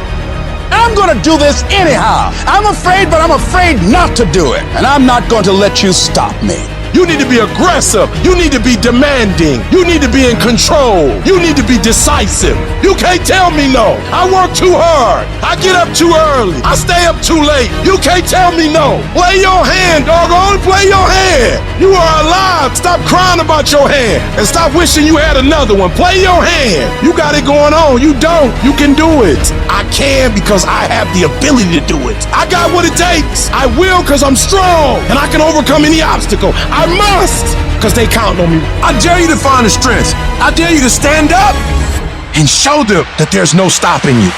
I'm going to do this anyhow. I'm afraid, but I'm afraid not to do it. And I'm not going to let you stop me. You need to be aggressive. You need to be demanding. You need to be in control. You need to be decisive. You can't tell me no. I work too hard. I get up too early. I stay up too late. You can't tell me no. Play your hand, doggone. Play your hand. You are alive. Stop crying about your hand and stop wishing you had another one. Play your hand. You got it going on. You don't. You can do it. I can because I have the ability to do it. I got what it takes. I will because I'm strong and I can overcome any obstacle. I must, because they count on me. I dare you to find the strength. I dare you to stand up and show them that there's no stopping you.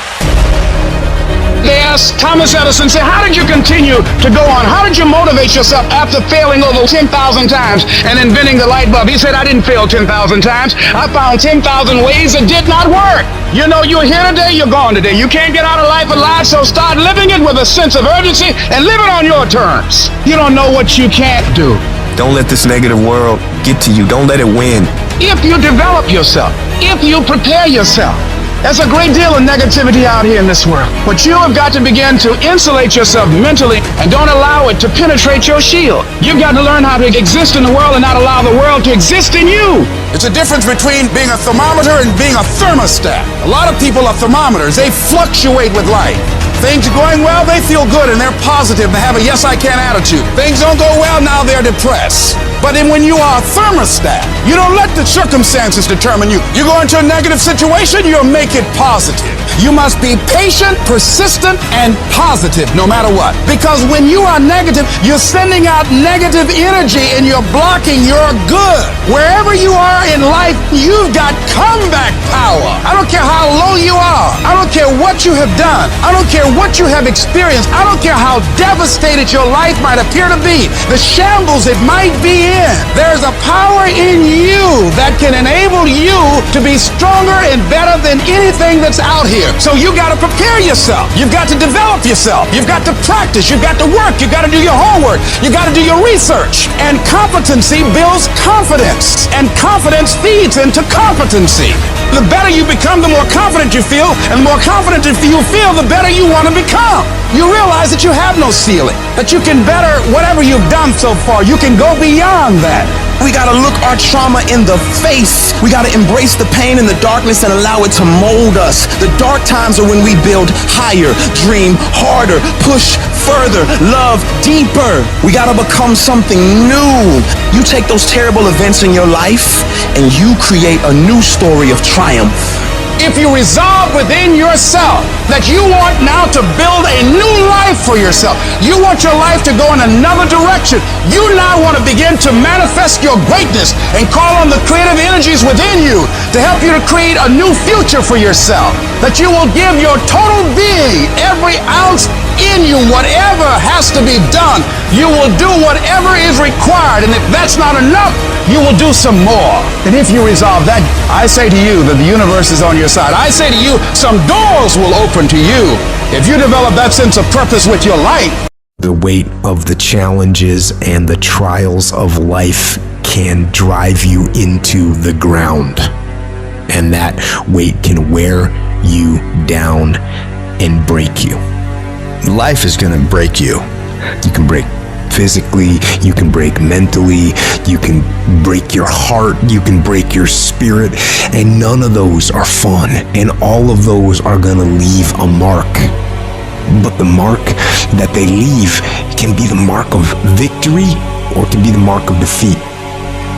They asked Thomas Edison, say, how did you continue to go on? How did you motivate yourself after failing over 10,000 times and inventing the light bulb? He said, I didn't fail 10,000 times. I found 10,000 ways that did not work. You know, you're here today, you're gone today. You can't get out of life alive, so start living it with a sense of urgency and live it on your terms. You don't know what you can't do. Don't let this negative world get to you. Don't let it win. If you develop yourself, if you prepare yourself, There's a great deal of negativity out here in this world, but you have got to begin to insulate yourself mentally and don't allow it to penetrate your shield. You've got to learn how to exist in the world and not allow the world to exist in you. It's a difference between being a thermometer and being a thermostat. A lot of people are thermometers. They fluctuate with life. Things are going well, they feel good and they're positive. They have a yes I can attitude. Things don't go well, now they're depressed. But then when you are a thermostat, you don't let the circumstances determine you. You go into a negative situation, you'll make it positive. You must be patient, persistent, and positive no matter what. Because when you are negative, you're sending out negative energy and you're blocking your good. Wherever you are in life, you've got comeback power. I don't care how low you are. I don't care what you have done. I don't care what you have experienced. I don't care how devastated your life might appear to be. The shambles it might be in. There's a power in you that can enable you to be stronger and better than anything that's out here. So you got to prepare yourself. You've got to develop yourself. You've got to practice. You've got to work. You've got to do your homework. You've got to do your research. And competency builds confidence. And confidence feeds into competency. The better you become, the more confident you feel. And the more confident you feel, the better you want to become. You realize that you have no ceiling. That you can better whatever you've done so far. You can go beyond that. We gotta look our trauma in the face. We gotta embrace the pain and the darkness and allow it to mold us. The dark times are when we build higher, dream harder, push further, love deeper. We gotta become something new. You take those terrible events in your life and you create a new story of triumph. If you resolve within yourself that you want now to build a new life for yourself, you want your life to go in another direction, you now want to begin to manifest your greatness and call on the creative energies within you to help you to create a new future for yourself, that you will give your total being, every ounce in you, whatever has to be done, you will do whatever is required, and if that's not enough, you will do some more. And if you resolve that, I say to you that the universe is on your side. I say to you, some doors will open to you. If you develop that sense of purpose with your life. The weight of the challenges and the trials of life can drive you into the ground. And that weight can wear you down and break you. Life is gonna break you. You can break physically, you can break mentally, you can break your heart, you can break your spirit, and none of those are fun, and all of those are gonna leave a mark. But the mark that they leave can be the mark of victory or it can be the mark of defeat.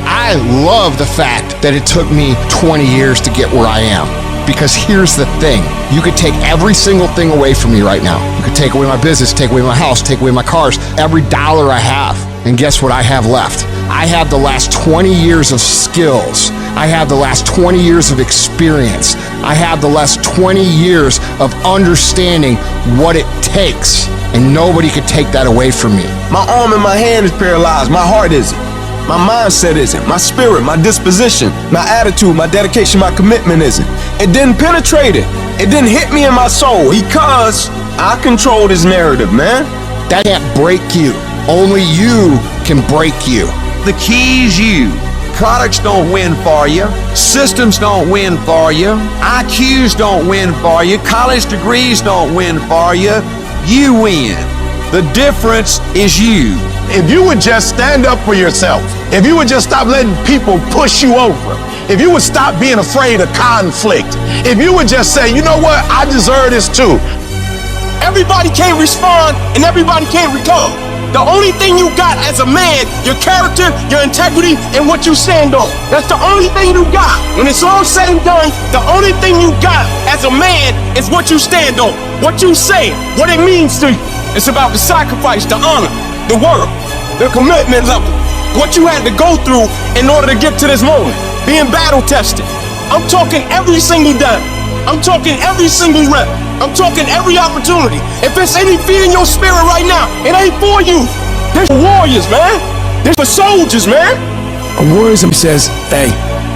I love the fact that it took me 20 years to get where I am. Because here's the thing, you could take every single thing away from me right now. You could take away my business, take away my house, take away my cars, every dollar I have. And guess what I have left? I have the last 20 years of skills. I have the last 20 years of experience. I have the last 20 years of understanding what it takes. And nobody could take that away from me. My arm and my hand is paralyzed, my heart isn't. My mindset isn't, my spirit, my disposition, my attitude, my dedication, my commitment isn't. It didn't penetrate it. It didn't hit me in my soul because I control this narrative, man. That can't break you. Only you can break you. The key is you. Products don't win for you. Systems don't win for you. IQs don't win for you. College degrees don't win for you. You win. The difference is you. If you would just stand up for yourself, if you would just stop letting people push you over, if you would stop being afraid of conflict, if you would just say, you know what, I deserve this too. Everybody can't respond and everybody can't recover. The only thing you got as a man, your character, your integrity, and what you stand on. That's the only thing you got. When it's all said and done, the only thing you got as a man is what you stand on, what you say, what it means to you. It's about the sacrifice, the honor, the work, the commitment level, what you had to go through in order to get to this moment, being battle tested. I'm talking every single day. I'm talking every single rep. I'm talking every opportunity. If it's any fear in your spirit right now, it ain't for you. They're for warriors, man. They're for soldiers, man. A warrior says, hey,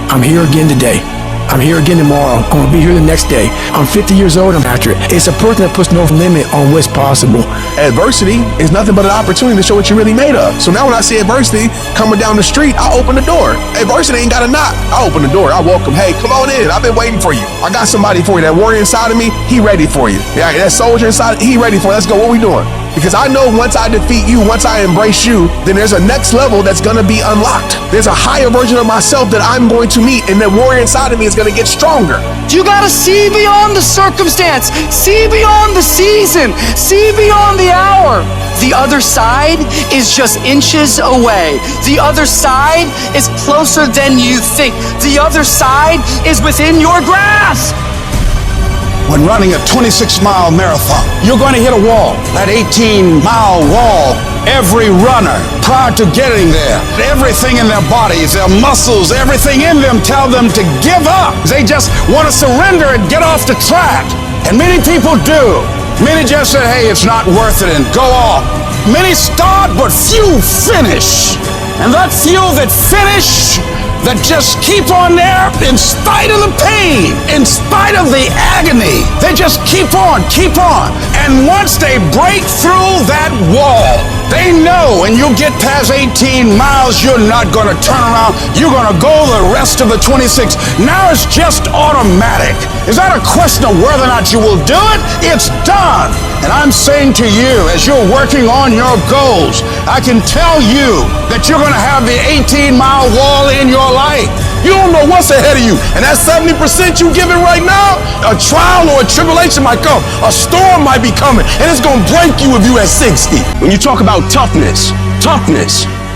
I'm here again today. I'm here again tomorrow. I'm gonna be here the next day. I'm 50 years old, I'm after it. It's a person that puts no limit on what's possible. Adversity is nothing but an opportunity to show what you're really made of. So now when I see adversity coming down the street, I open the door. Adversity ain't got to knock. I open the door. I welcome. Hey, come on in. I've been waiting for you. I got somebody for you. That warrior inside of me, he ready for you. Yeah, that soldier inside, he ready for you. Let's go. What we doing? Because I know once I defeat you, once I embrace you, then there's a next level that's gonna be unlocked. There's a higher version of myself that I'm going to meet, and the warrior inside of me is gonna get stronger. You gotta see beyond the circumstance, see beyond the season, see beyond the hour. The other side is just inches away. The other side is closer than you think. The other side is within your grasp. When running a 26-mile marathon, you're going to hit a wall, that 18-mile wall. Every runner, prior to getting there, everything in their bodies, their muscles, everything in them tell them to give up. They just want to surrender and get off the track. And many people do. Many just say, hey, it's not worth it, and go off. Many start, but few finish. And that few that finish, that just keep on there in spite of the pain, in spite of the agony. They just keep on. And once they break through that wall, they know when you get past 18 miles, you're not going to turn around. You're going to go the rest of the 26. Now it's just automatic. Is that a question of whether or not you will do it? It's done. And I'm saying to you, as you're working on your goals, I can tell you that you're going to have the 18-mile wall in your life. You don't know what's ahead of you. And that 70% you giving right now, a trial or a tribulation might come. A storm might be coming, and it's going to break you if you at 60. When you talk about toughness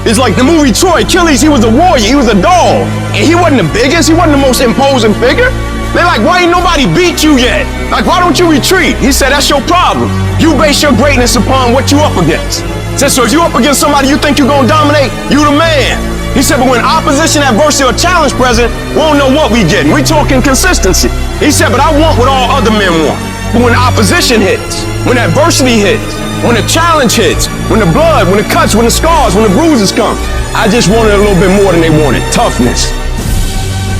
is like the movie Troy. Achilles, he was a warrior, he was a dog. And he wasn't the biggest, he wasn't the most imposing figure. They're like, why ain't nobody beat you yet? Like, why don't you retreat? He said, that's your problem. You base your greatness upon what you up against. He said, so if you up against somebody you think you're gonna dominate, you the man. He said, but when opposition, adversity, or challenge present, we don't know what we getting. We talking consistency. He said, but I want what all other men want. But when opposition hits, when adversity hits, when the challenge hits, when the blood, when the cuts, when the scars, when the bruises come, I just wanted a little bit more than they wanted. Toughness.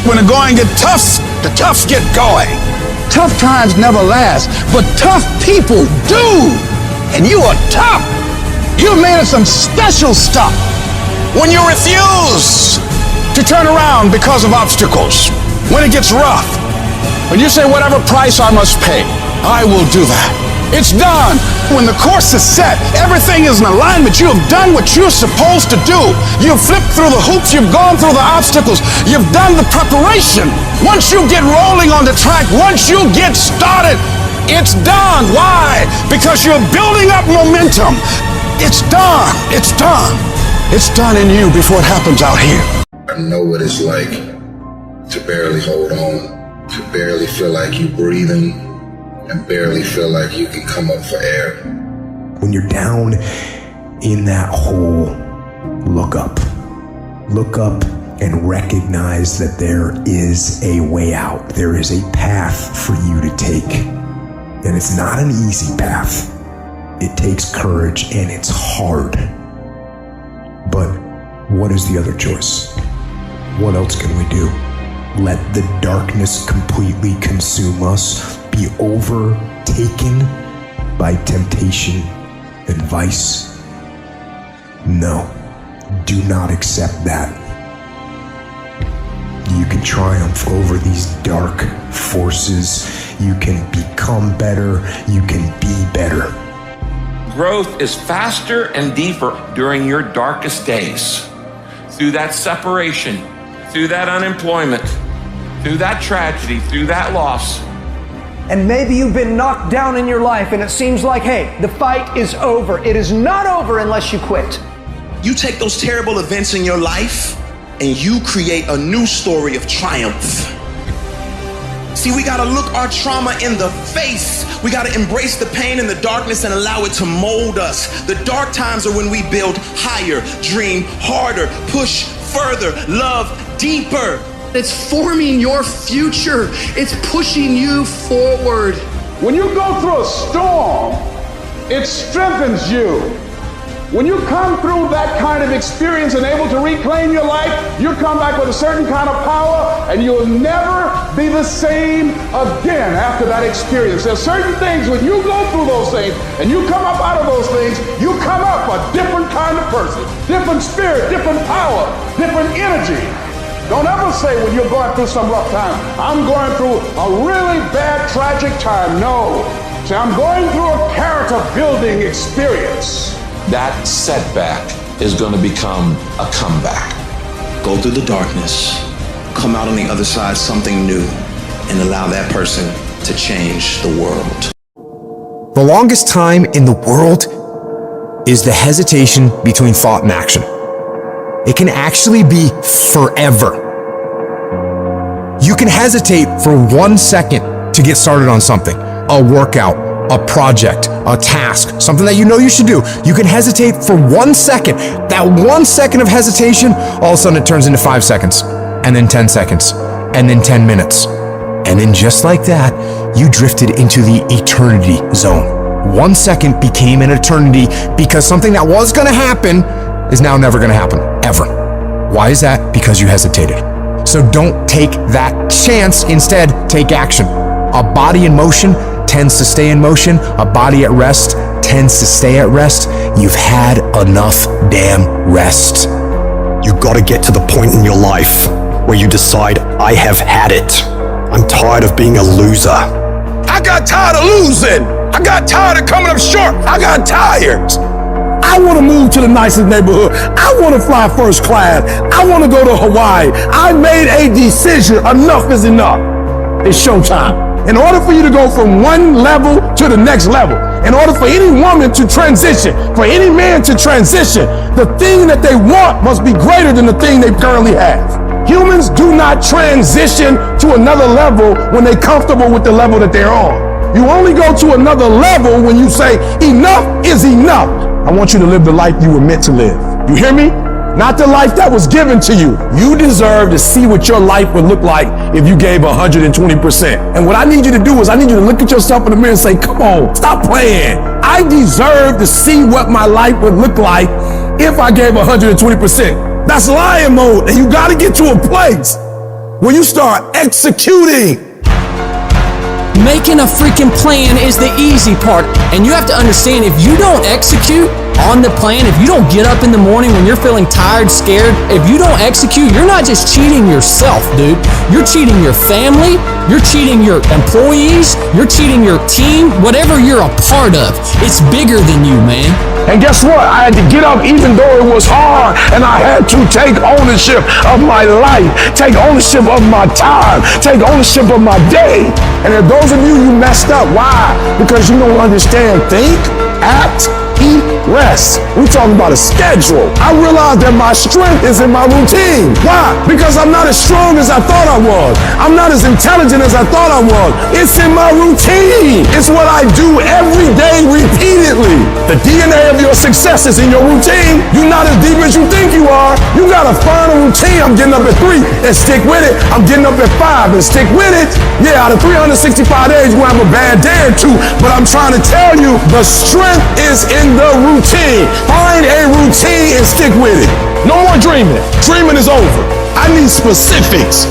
When the going get tough, the toughs get going. Tough times never last, but tough people do. And you are tough. You're made of some special stuff. When you refuse to turn around because of obstacles, when it gets rough, when you say whatever price I must pay, I will do that. It's done. When the course is set, everything is in alignment. You have done what you're supposed to do. You've flipped through the hoops. You've gone through the obstacles. You've done the preparation. Once you get rolling on the track, once you get started, it's done. Why? Because you're building up momentum. It's done. It's done. It's done in you before it happens out here. I know what it's like to barely hold on, to barely feel like you're breathing, and barely feel like you can come up for air. When you're down in that hole, look up. Look up and recognize that there is a way out. There is a path for you to take. And it's not an easy path. It takes courage and it's hard. But what is the other choice? What else can we do? Let the darkness completely consume us, be overtaken by temptation and vice? No, do not accept that. You can triumph over these dark forces. You can become better. You can be better. Growth is faster and deeper during your darkest days. Through that separation, through that unemployment, through that tragedy, through that loss. And maybe you've been knocked down in your life and it seems like, hey, the fight is over. It is not over unless you quit. You take those terrible events in your life and you create a new story of triumph. See, we gotta look our trauma in the face. We gotta embrace the pain and the darkness and allow it to mold us. The dark times are when we build higher, dream harder, push further, love deeper. It's forming your future. It's pushing you forward. When you go through a storm, it strengthens you. When you come through that kind of experience and able to reclaim your life, you come back with a certain kind of power and you'll never be the same again after that experience. There's certain things, when you go through those things and you come up out of those things, you come up a different kind of person, different spirit, different power, different energy. Don't ever say when you're going through some rough time, I'm going through a really bad, tragic time. No. Say, I'm going through a character building experience. That setback is going to become a comeback. Go through the darkness, come out on the other side something new, and allow that person to change the world. The longest time in the world is the hesitation between thought and action. It can actually be forever. You can hesitate for 1 second to get started on something, a workout, a project, a task, something that you know you should do. You can hesitate for 1 second. That 1 second of hesitation, all of a sudden it turns into 5 seconds, and then 10 seconds, and then 10 minutes. And then just like that, you drifted into the eternity zone. 1 second became an eternity because something that was gonna happen is now never gonna happen, ever. Why is that? Because you hesitated. So don't take that chance. Instead, take action. A body in motion tends to stay in motion. A body at rest tends to stay at rest. You've had enough damn rest. You gotta get to the point in your life where you decide, I have had it. I'm tired of being a loser. I got tired of losing. I got tired of coming up short. I got tired. I want to move to the nicest neighborhood. I want to fly first class. I want to go to Hawaii. I made a decision. Enough is enough. It's showtime. In order for you to go from one level to the next level, in order for any woman to transition, for any man to transition, the thing that they want must be greater than the thing they currently have. Humans do not transition to another level when they're comfortable with the level that they're on. You only go to another level when you say, enough is enough. I want you to live the life you were meant to live. You hear me? Not the life that was given to you. You deserve to see what your life would look like if you gave 120%. And what I need you to do is I need you to look at yourself in the mirror and say, come on, stop playing. I deserve to see what my life would look like if I gave 120%. That's lion mode. And you got to get to a place where you start executing. Making a freaking plan is the easy part, and you have to understand, if you don't execute on the plan, if you don't get up in the morning when you're feeling tired, scared, if you don't execute, you're not just cheating yourself, dude. You're cheating your family, you're cheating your employees, you're cheating your team, whatever you're a part of. It's bigger than you, man. And guess what? I had to get up even though it was hard, and I had to take ownership of my life, take ownership of my time, take ownership of my day. And if those of you messed up, why? Because you don't understand. Think, act, eat, rest. We're talking about a schedule. I realized that my strength is in my routine. Why? Because I'm not as strong as I thought I was. I'm not as intelligent as I thought I was. It's in my routine. It's what I do every day repeatedly. The DNA of your success is in your routine. You're not as deep as you think you are. You gotta find a routine. I'm getting up at 3 and stick with it. I'm getting up at 5 and stick with it. Yeah, out of 365 days, you're gonna have a bad day or two, but I'm trying to tell you, the strength is in the routine. Find a routine and stick with it. No more dreaming. Dreaming is over. I need specifics.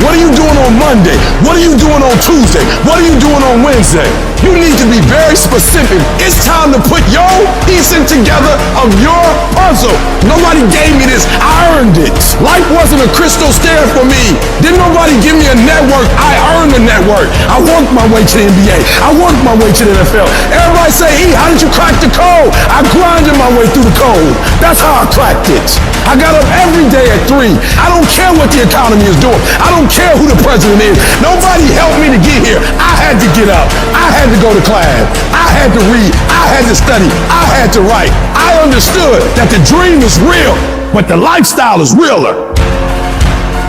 What are you doing on Monday? What are you doing on Tuesday? What are you doing on Wednesday? You need to be very specific. It's time to put your piecing together of your puzzle. Nobody gave me this. I earned it. Life wasn't a crystal stair for me. Didn't nobody give me a network. I earned the network. I worked my way to the NBA. I worked my way to the NFL. Everybody say, E, how did you crack the code? I grinded my way through the code. That's how I cracked it. I got up every day at 3. I don't care what the economy is doing. I don't care who the president is. Nobody helped me to get here. I had to get up. I had to go to class. I had to read. I had to study. I had to write. I understood that the dream is real, but the lifestyle is realer.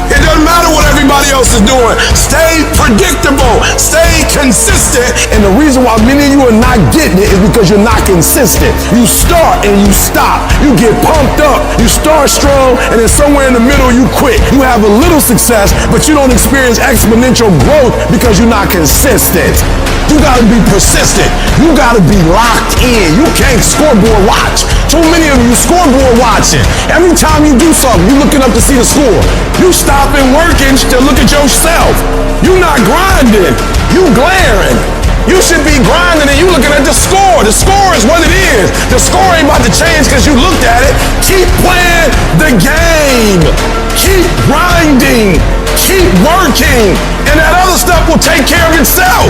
It doesn't matter what everybody else is doing. Stay predictable. Stay consistent. And the reason why many of you are not getting it is because you're not consistent. You start and you stop. You get pumped up. You start strong, and then somewhere in the middle you quit. You have a little success, but you don't experience exponential growth because you're not consistent. You gotta be persistent. You gotta be locked in. You can't scoreboard watch. Too many of you scoreboard watching. Every time you do something, you looking up to see the score. You stopping working to look at yourself. You not grinding, you glaring. You should be grinding and you looking at the score. The score is what it is. The score ain't about to change because you looked at it. Keep playing the game. Keep grinding. Keep working. And that other stuff will take care of itself.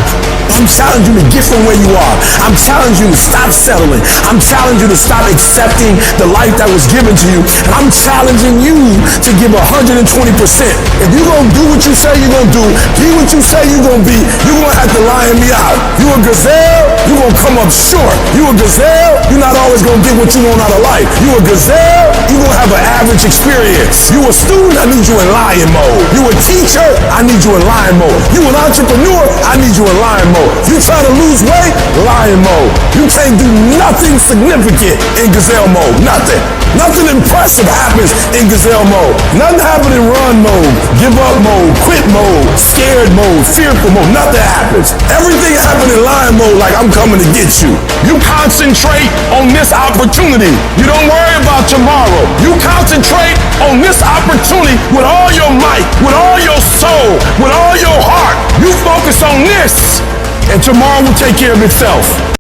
I'm challenging you to get from where you are. I'm challenging you to stop settling. I'm challenging you to stop accepting the life that was given to you. And I'm challenging you to give 120%. If you're going to do what you say you're going to do, be what you say you're going to be, you're going to have to lion me out. You a gazelle, you're going to come up short. You a gazelle, you're not always going to get what you want out of life. You a gazelle, you're going to have an average experience. You a student, I need you in lion mode. You a teacher, I need you in lion mode. You an entrepreneur, I need you in lion mode. You trying to lose weight, lion mode. You can't do nothing significant in gazelle mode. Nothing. Nothing impressive happens in gazelle mode. Nothing happens in run mode, give up mode, quit mode, scared mode, fearful mode. Nothing happens. Everything happens in lion mode like I'm coming to get you. You concentrate on this opportunity. You don't worry about tomorrow. You concentrate on this opportunity with all your might, with all your soul, with all your heart. You focus on this, and tomorrow will take care of itself.